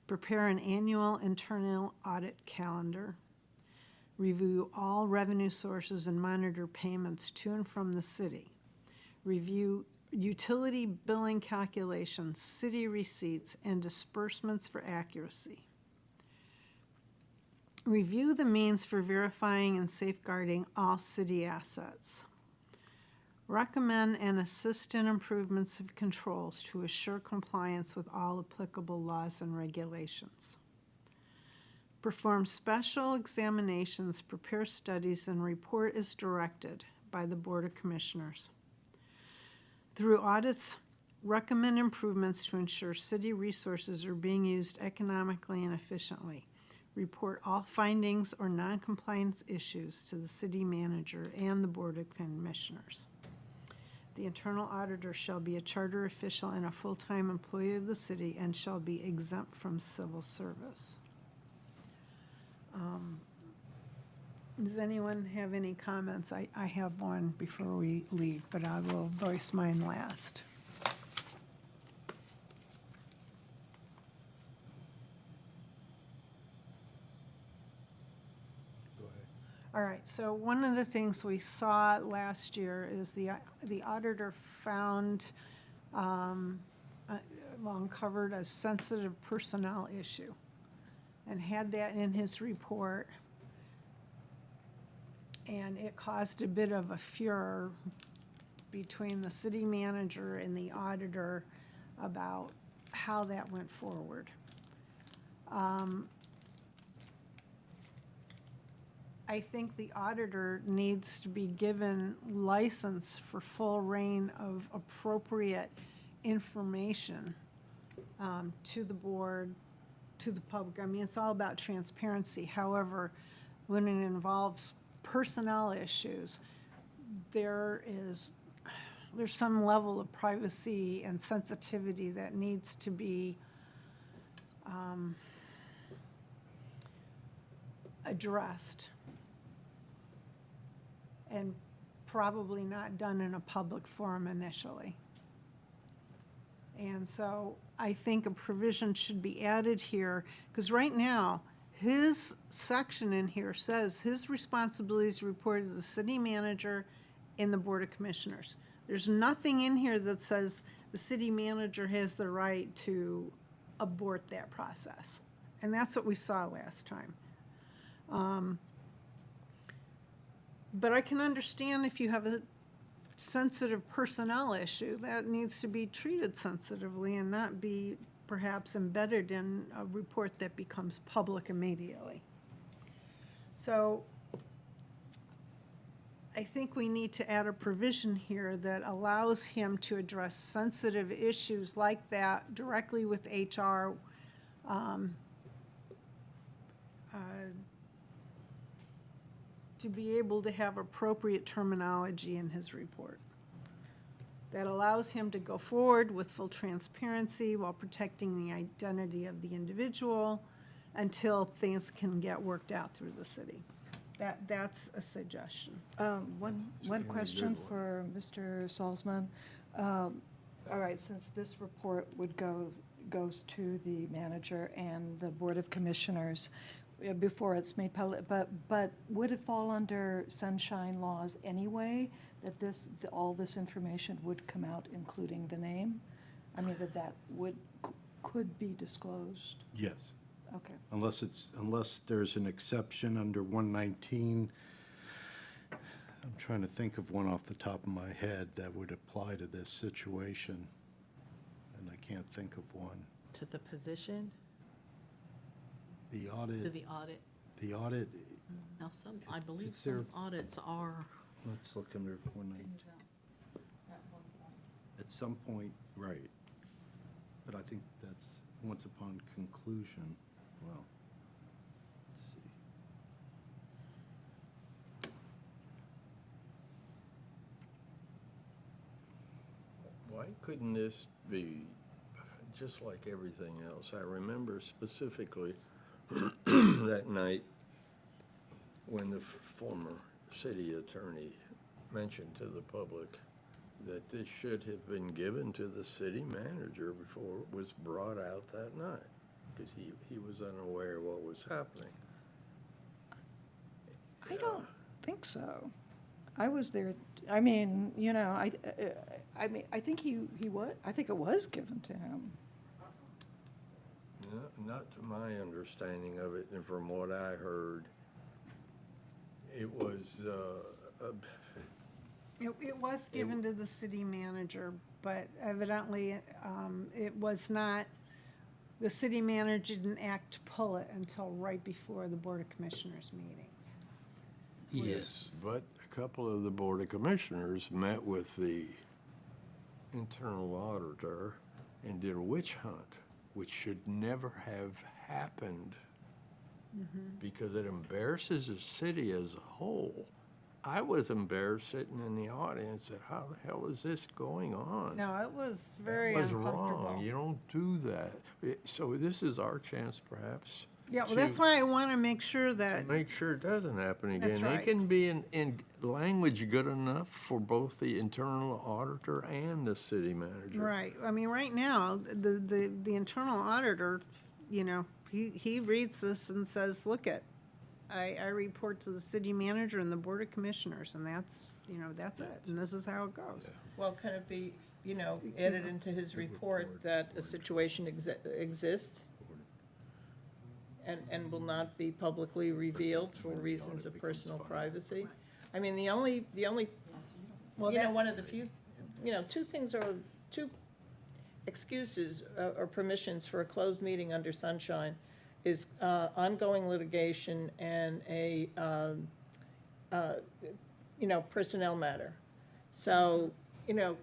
Prepare an annual internal audit calendar. Review all revenue sources and monitor payments to and from the city. Review utility billing calculations, city receipts, and disbursements for accuracy. Review the means for verifying and safeguarding all city assets. Recommend and assist in improvements of controls to assure compliance with all applicable laws and regulations. Perform special examinations, prepare studies, and report as directed by the Board of Commissioners. Through audits, recommend improvements to ensure city resources are being used economically and efficiently. Report all findings or noncompliance issues to the city manager and the Board of Commissioners. The internal auditor shall be a charter official and a full-time employee of the city and shall be exempt from civil service. Does anyone have any comments? I have one before we leave, but I will voice mine last. All right, so one of the things we saw last year is the auditor found, uncovered a sensitive personnel issue and had that in his report. And it caused a bit of a furor between the city manager and the auditor about how that went forward. I think the auditor needs to be given license for full reign of appropriate information to the board, to the public. I mean, it's all about transparency. However, when it involves personnel issues, there's some level of privacy and sensitivity that needs to be addressed, and probably not done in a public forum initially. And so I think a provision should be added here, because right now, his section in here says his responsibilities reported to the city manager and the Board of Commissioners. There's nothing in here that says the city manager has the right to abort that process. And that's what we saw last time. But I can understand if you have a sensitive personnel issue, that needs to be treated sensitively and not be perhaps embedded in a report that becomes public immediately. So I think we need to add a provision here that allows him to address sensitive issues like that directly with HR, to be able to have appropriate terminology in his report that allows him to go forward with full transparency while protecting the identity of the individual until things can get worked out through the city. That's a suggestion. One question for Mr. Salzman. All right, since this report goes to the manager and the Board of Commissioners before it's made public, but would it fall under sunshine laws anyway, that all this information would come out, including the name? I mean, that could be disclosed? Yes. Okay. Unless there's an exception under 119. I'm trying to think of one off the top of my head that would apply to this situation, and I can't think of one. To the position, The To audit, the audit. the audit, Now, I believe is there- some audits are. let's look under 119. At some point, right. But I think that's once upon conclusion. Well, let's see. Why couldn't this be just like everything else? I remember specifically that night when the former city attorney mentioned to the public that this should have been given to the city manager before it was brought out that night, because he was unaware of what was happening. I don't think so. I was there, I mean, I mean, I think he was, I think it was given to him. Not to my understanding of it, and from what I heard, it was, It was given to the city manager, but evidently, it was not, the city manager didn't act to pull it until right before the Board of Commissioners meetings. Yes. but a couple of the Board of Commissioners met with the internal auditor and did a witch hunt, which should never have happened because it embarrasses the city as a whole. I was embarrassed sitting in the audience that how the hell is this going on? No, it was very That was uncomfortable. wrong. You don't do that. So this is our chance perhaps. Yeah, well, that's why I want to make sure that, Make sure it doesn't happen again. That's right. It can be in language good enough for both the internal auditor and the city manager. right, I mean, right now, the internal auditor, you know, he reads this and says, look it, I report to the city manager and the Board of Commissioners, and that's, you know, that's it, and this is how it goes. Well, can it be, you know, added into his report that a situation exists and will not be publicly revealed for reasons of personal privacy? I mean, the only, Well, you know, that- one of the few, you know, two excuses or permissions for a closed meeting under sunshine is ongoing litigation and a, you know, personnel matter. So, you know,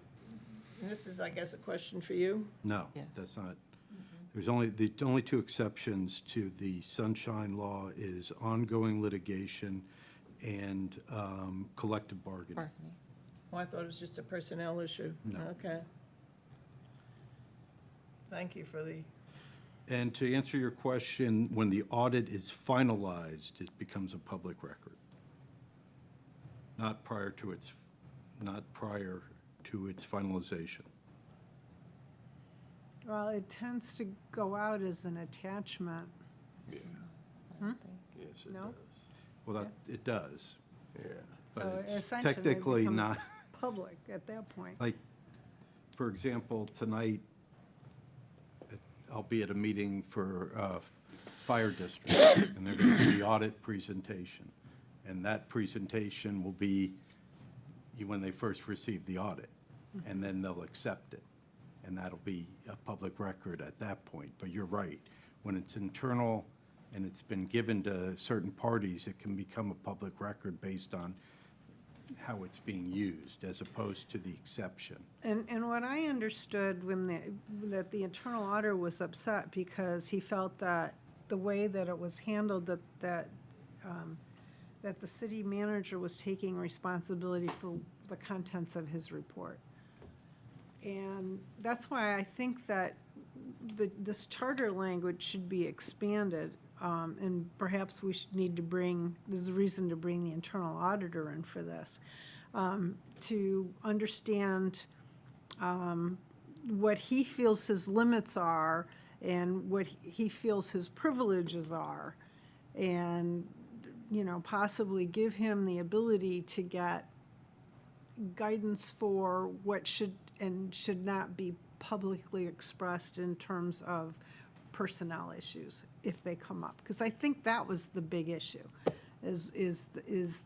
and this is, I guess, a question for you. No, that's not. There's only, the only two exceptions to the sunshine law is ongoing litigation and collective bargaining. Bargaining. Well, I thought it was just a personnel issue. No. Okay. Thank you for the, And to answer your question, when the audit is finalized, it becomes a public record. Not prior to its finalization. Well, it tends to go out as an attachment. Yes, it No? does. Well, it does, Yeah. but So it's essentially it technically becomes not, Public at that point. like, for example, tonight, I'll be at a meeting for fire district, and they're going to do the audit presentation. And that presentation will be when they first receive the audit, and then they'll accept it. And that'll be a public record at that point. But you're right, when it's internal and it's been given to certain parties, it can become a public record based on how it's being used, as opposed to the exception. And what I understood that the internal auditor was upset because he felt that the way that it was handled, that the city manager was taking responsibility for the contents of his report. And that's why I think that this charter language should be expanded, and perhaps we should need to there's a reason to bring the internal auditor in for this, to understand what he feels his limits are and what he feels his privileges are, and, you know, possibly give him the ability to get guidance for what should and should not be publicly expressed in terms of personnel issues if they come up. Because I think that was the big issue, is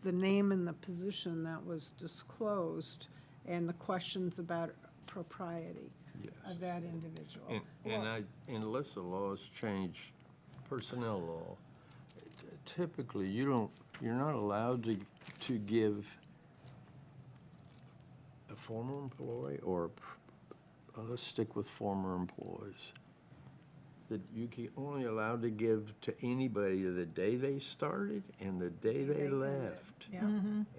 the name and the position that was disclosed and the questions about propriety of that individual. And unless the laws change, personnel law, typically you're not allowed to give a former employee or, let's stick with former employees, that you can only allowed to give to anybody the day they started and the day they left. Yeah.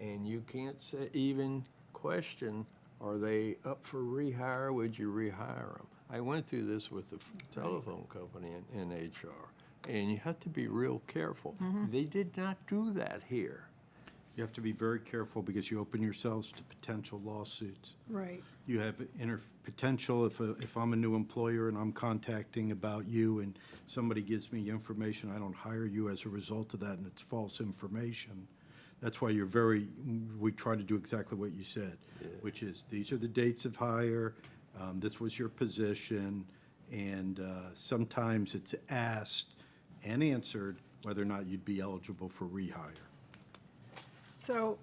And you can't even question, are they up for rehire? Would you rehire them? I went through this with the telephone company in HR, and you have to be real careful. They did not do that here. You have to be very careful because you open yourselves to potential lawsuits. Right. You have potential, if I'm a new employer and I'm contacting about you and somebody gives me information, I don't hire you as a result of that and it's false information, That's why we try to do exactly what you said, which is, these are the dates of hire, this was your position, and sometimes it's asked and answered whether or not you'd be eligible for rehire. So,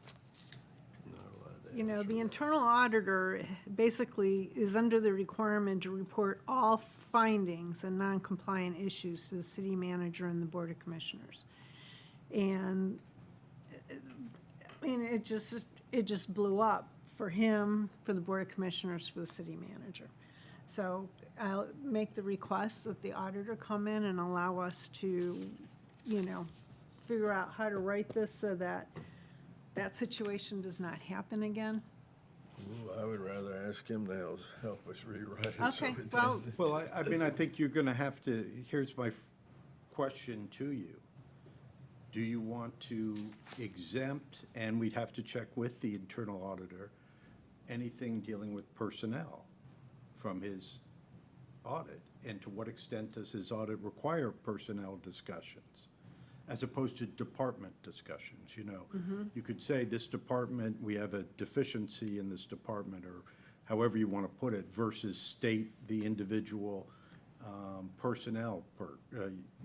the internal auditor basically is under the requirement to report all findings and non-compliant issues to the city manager and the Board of Commissioners. And, it just blew up for him, for the Board of Commissioners, for the city manager. So I'll make the request that the auditor come in and allow us to, figure out how to write this so that that situation does not happen again. Ooh, I would rather ask him to help us rewrite it. so Okay, it well, doesn't- Well, I think you're going to have to, here's my question to you. Do you want to exempt, and we'd have to check with the internal auditor, anything dealing with personnel from his audit? And to what extent does his audit require personnel discussions, as opposed to department discussions, You could say, this department, we have a deficiency in this department, or however you want to put it, versus state the individual personnel,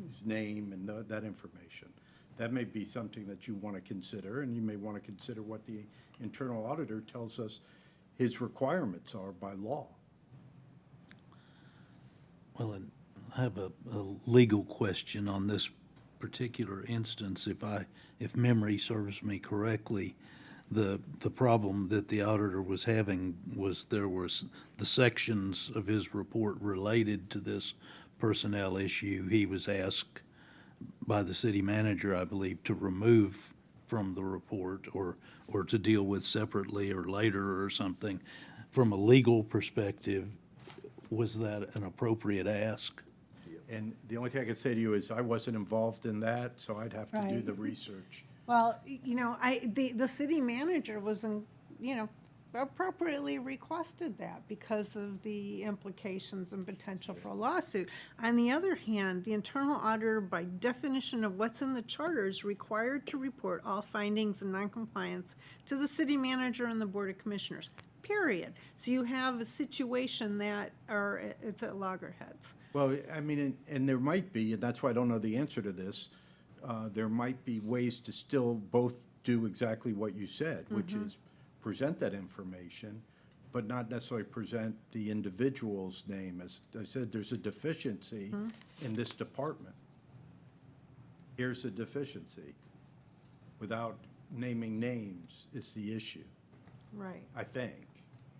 his name and that information. That may be something that you want to consider, and you may want to consider what the internal auditor tells us his requirements are by law. Well, and I have a legal question on this particular instance. If memory serves me correctly, the problem that the auditor was having was there was the sections of his report related to this personnel issue. He was asked by the city manager, I believe, to remove from the report or to deal with separately or later or something. From a legal perspective, was that an appropriate ask? And the only thing I can say to you is I wasn't involved in that, so I'd have to do Right. the research. well, the city manager wasn't, appropriately requested that because of the implications and potential for a lawsuit. On the other hand, the internal auditor, by definition of what's in the charter, is required to report all findings and noncompliance to the city manager and the Board of Commissioners, period. So you have a situation it's at loggerheads. Well, and there might be, and that's why I don't know the answer to this, there might be ways to still both do exactly what you said, which is present that information, but not necessarily present the individual's name. As I said, there's a deficiency in this department. Here's a deficiency. Without naming names is the issue, Right. I think.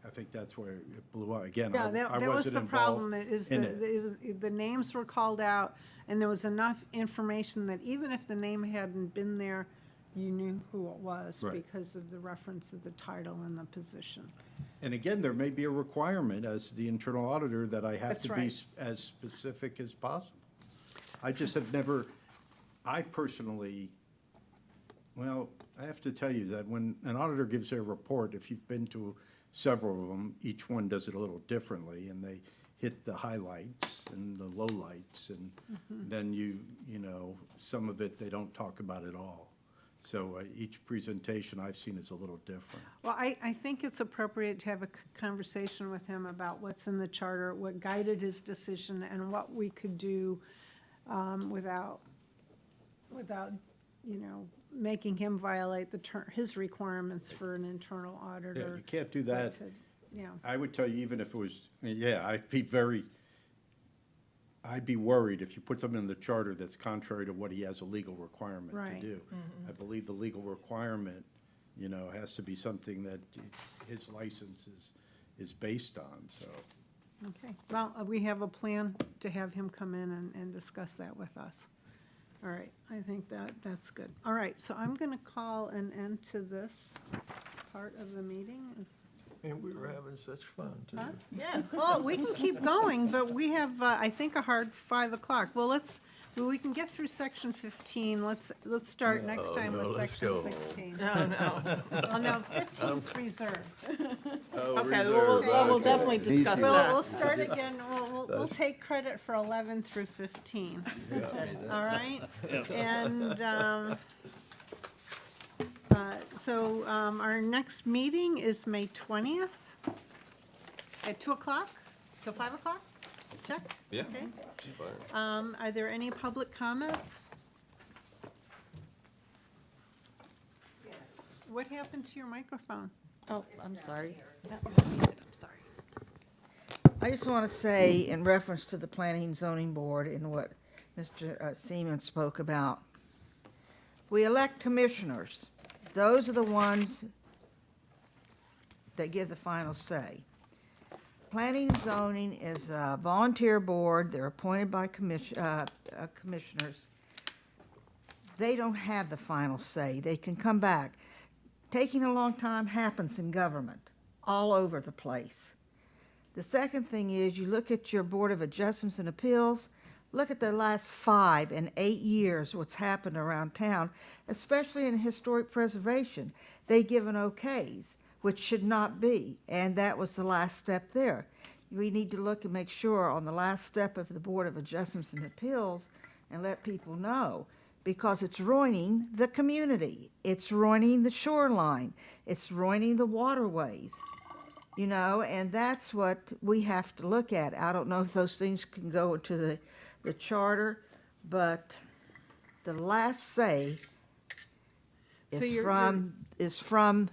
I think that's where it blew up. Again, Yeah, I that was wasn't the problem, involved is in that it. the names were called out, and there was enough information that even if the name hadn't been there, you knew who it was Right. because of the reference of the title and the position. And again, there may be a requirement as the internal auditor that I have That's to be right. as specific as possible. I just have never, I personally, well, I have to tell you that when an auditor gives their report, if you've been to several of them, each one does it a little differently, and they hit the highlights and the lowlights, and then some of it they don't talk about at all. So each presentation I've seen is a little different. Well, I think it's appropriate to have a conversation with him about what's in the charter, what guided his decision, and what we could do without, making him violate his requirements for an internal auditor. Yeah, you can't do but that. Yeah, I would tell you, even if it was, I'd be worried if you put something in the charter that's contrary to what he has a legal requirement to Right. do. I believe the legal requirement, has to be something that his license is based on, so. okay. Well, we have a plan to have him come in and discuss that with us. All right, I think that's good. All right, so I'm going to call an end to this part of the meeting. And we were having such fun, too. Huh? Yes. Well, we can keep going, but we have, I think, a hard 5 o'clock. Well, we can get through section 15. Let's start next time no, with let's section go. 16. Oh, no. Well, no, 15's reserved. Oh, Okay, reserve, we'll okay. definitely discuss We'll that. start again, we'll take credit for 11 through 15. All right? And Our next meeting is May 20th at 2 o'clock till 5 o'clock? Check? Yeah. Okay. Are there any public comments? What happened to your microphone? Oh, I'm sorry. I'm sorry. I just want to say, in reference to the Planning and Zoning Board and what Mr. Seaman spoke about, we elect commissioners. Those are the ones that give the final say. Planning and Zoning is a volunteer board. They're appointed by commissioners. They don't have the final say. They can come back. Taking a long time happens in government, all over the place. The second thing is, you look at your Board of Adjustments and Appeals, look at the last 5 and 8 years, what's happened around town, especially in historic preservation. They give an okays, which should not be, and that was the last step there. We need to look and make sure on the last step of the Board of Adjustments and Appeals and let people know, because it's ruining the community. It's ruining the shoreline. It's ruining the waterways. You know, and that's what we have to look at. I don't know if those things can go into the charter, but the last say So is from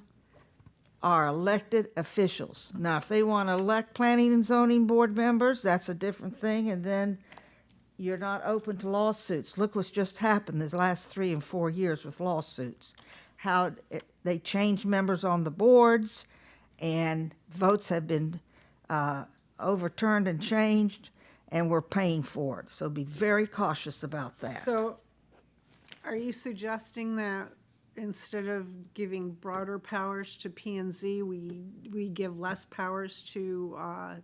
our elected officials. Now, if they want to elect planning and zoning board members, that's a different thing, and then you're not open to lawsuits. Look what's just happened these last 3 and 4 years with lawsuits. They changed members on the boards, and votes have been overturned and changed, and we're paying for it. So be very cautious about that. So are you suggesting that instead of giving broader powers to P and Z, we give less powers to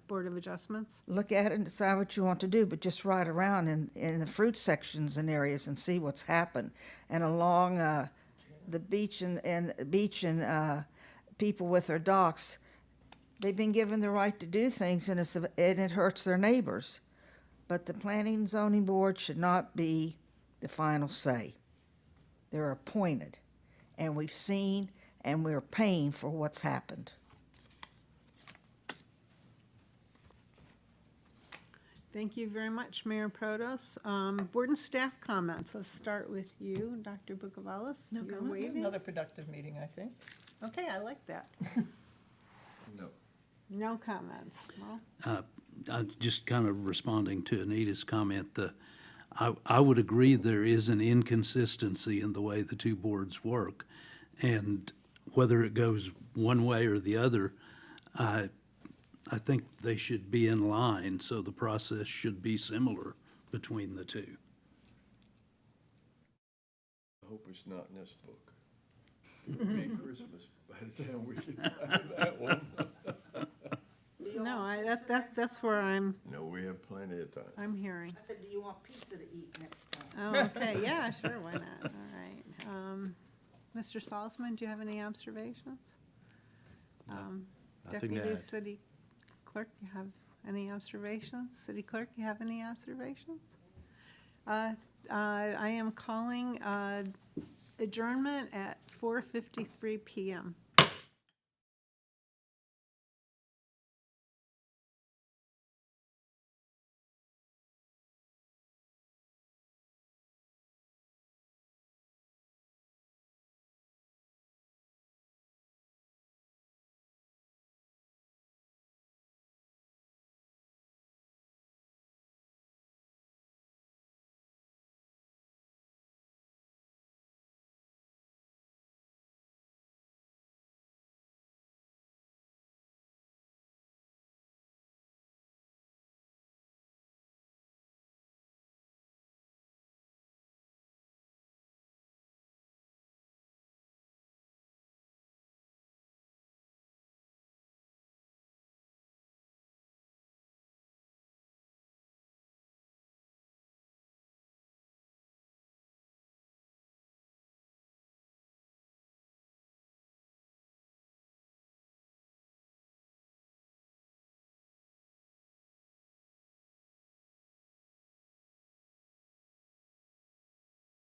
Board of Adjustments? Look at it and decide what you want to do, but just ride around in the fruit sections and areas and see what's happened. And along the beach and people with their docks, they've been given the right to do things, and it hurts their neighbors. But the Planning and Zoning Board should not be the final say. They're appointed, and we've seen and we're paying for what's happened. Thank you very much, Mayor Protos. Board and staff comments. Let's start with you, Dr. Bukavalis. No You're comments. waving. Another productive meeting, I think. Okay, I like that. No. No comments. Well, Just kind of responding to Anita's comment, I would agree there is an inconsistency in the way the two boards work. And whether it goes one way or the other, I think they should be in line, so the process should be similar between the two. I hope it's not in this book. It'll be Christmas by the time we get out of that one. no, that's where I'm No, we have plenty of time. hearing. I said, do you want pizza to eat next time? Oh, okay, yeah, sure, why not? All right. Mr. Salzman, do you have any observations? Nothing to Deputy add. City Clerk, you have any observations? City Clerk, you have any observations? I am calling adjournment at 4:53 PM.